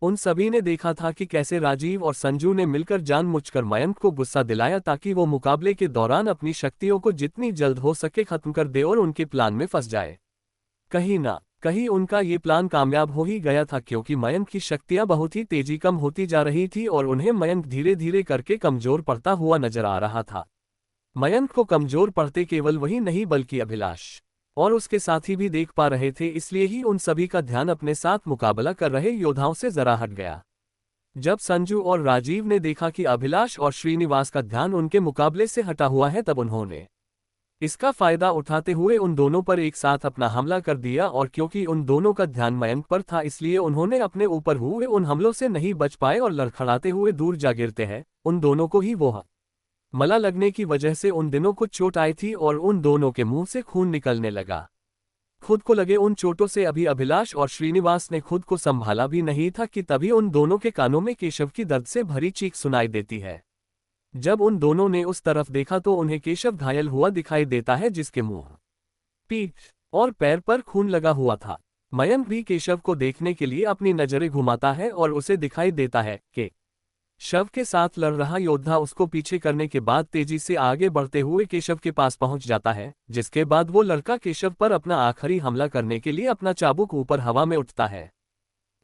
उन सभी ने देखा था कि कैसे राजीव और संजू ने मिलकर जानबूझकर मयंक को गुस्सा दिलाया ताकि वो मुकाबले के दौरान अपनी शक्तियों को जितनी जल्द हो सके खत्म कर दे और उनके प्लान में फंस जाए। कहीं ना कहीं उनका ये प्लान कामयाब हो ही गया था, क्योंकि मयंक की शक्तियां बहुत ही तेजी कम होती जा रही थी और उन्हें मयंक धीरे धीरे करके कमजोर पड़ता हुआ नजर आ रहा था। मयंक को कमजोर पड़ते केवल वही नहीं बल्कि अभिलाष और उसके साथी भी देख पा रहे थे, इसलिए ही उन सभी का ध्यान अपने साथ मुकाबला कर रहे योद्धाओं से जरा हट गया। जब संजू और राजीव ने देखा कि अभिलाष और श्रीनिवास का ध्यान उनके मुकाबले से हटा हुआ है तब उन्होंने इसका फायदा उठाते हुए उन दोनों पर एक साथ अपना हमला कर दिया, और क्योंकि उन दोनों का ध्यान मयंक पर था इसलिए उन्होंने अपने ऊपर हुए उन हमलों से नहीं बच पाए और लड़खड़ाते हुए दूर जा गिरते हैं। उन दोनों को ही वो मला लगने की वजह से उन दिनों को चोट आई थी और उन दोनों के मुंह से खून निकलने लगा। खुद को लगे उन चोटों से अभी अभिलाष और श्रीनिवास ने खुद को संभाला भी नहीं था कि तभी उन दोनों के कानों में केशव की दर्द से भरी चीख सुनाई देती है। जब उन दोनों ने उस तरफ देखा तो उन्हें केशव घायल हुआ दिखाई देता है, जिसके मुंह, पीठ और पैर पर खून लगा हुआ था। मयंक भी केशव को देखने के लिए अपनी नजरें घुमाता है और उसे दिखाई देता है कि शव के साथ लड़ रहा योद्धा उसको पीछे करने के बाद तेजी से आगे बढ़ते हुए केशव के पास पहुंच जाता है, जिसके बाद वो लड़का केशव पर अपना आखिरी हमला करने के लिए अपना चाबुक ऊपर हवा में उठता है।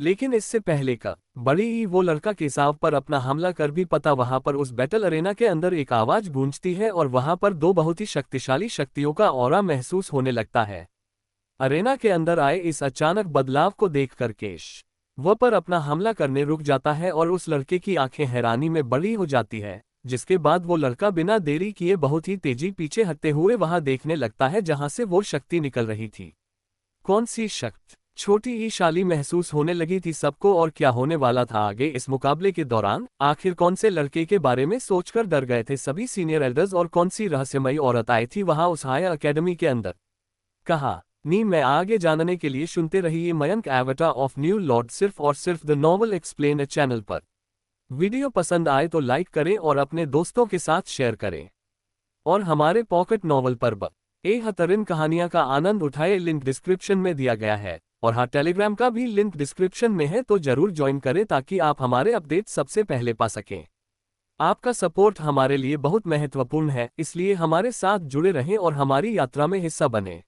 लेकिन इससे पहले का बड़ी ही वो लड़का केशव पर अपना हमला कर भी पता वहां पर उस बैटल अरेना के अंदर एक आवाज गूंजती है और वहां पर दो बहुत ही शक्तिशाली शक्तियों का ऑरा महसूस होने लगता है। अरेना के अंदर आए इस अचानक बदलाव को देखकर केश वह पर अपना हमला करने रुक जाता है और उस लड़के की आंखें हैरानी में बड़ी हो जाती है, जिसके बाद वो लड़का बिना देरी किए बहुत ही तेजी पीछे हटते हुए वहां देखने लगता है जहां से वो शक्ति निकल रही थी। कौन सी शक्ति? छोटी ही शाली महसूस होने लगी थी सबको, और क्या होने वाला था आगे इस मुकाबले के दौरान? आखिर कौन से लड़के के बारे में सोचकर डर गए थे सभी सीनियर एल्डर्स, और कौन सी रहस्यमयी औरत आई थी वहां उस हायर अकेडमी के अंदर? कहा नी मैं आगे जानने के लिए सुनते रहिए Mayank avatar of new lord सिर्फ और सिर्फ द नॉवल एक्सप्लेन चैनल पर। वीडियो पसंद आए तो लाइक करें और अपने दोस्तों के साथ शेयर करें, और हमारे पॉकेट नॉवल पर बेहतरीन कहानियां का आनंद उठाए। लिंक डिस्क्रिप्शन में दिया गया है, और हाँ टेलीग्राम का भी लिंक डिस्क्रिप्शन में है, तो जरूर ज्वाइन करें ताकि आप हमारे अपडेट सबसे पहले पा सकें। आपका सपोर्ट हमारे लिए बहुत महत्वपूर्ण है, इसलिए हमारे साथ जुड़े रहें और हमारी यात्रा में हिस्सा बने।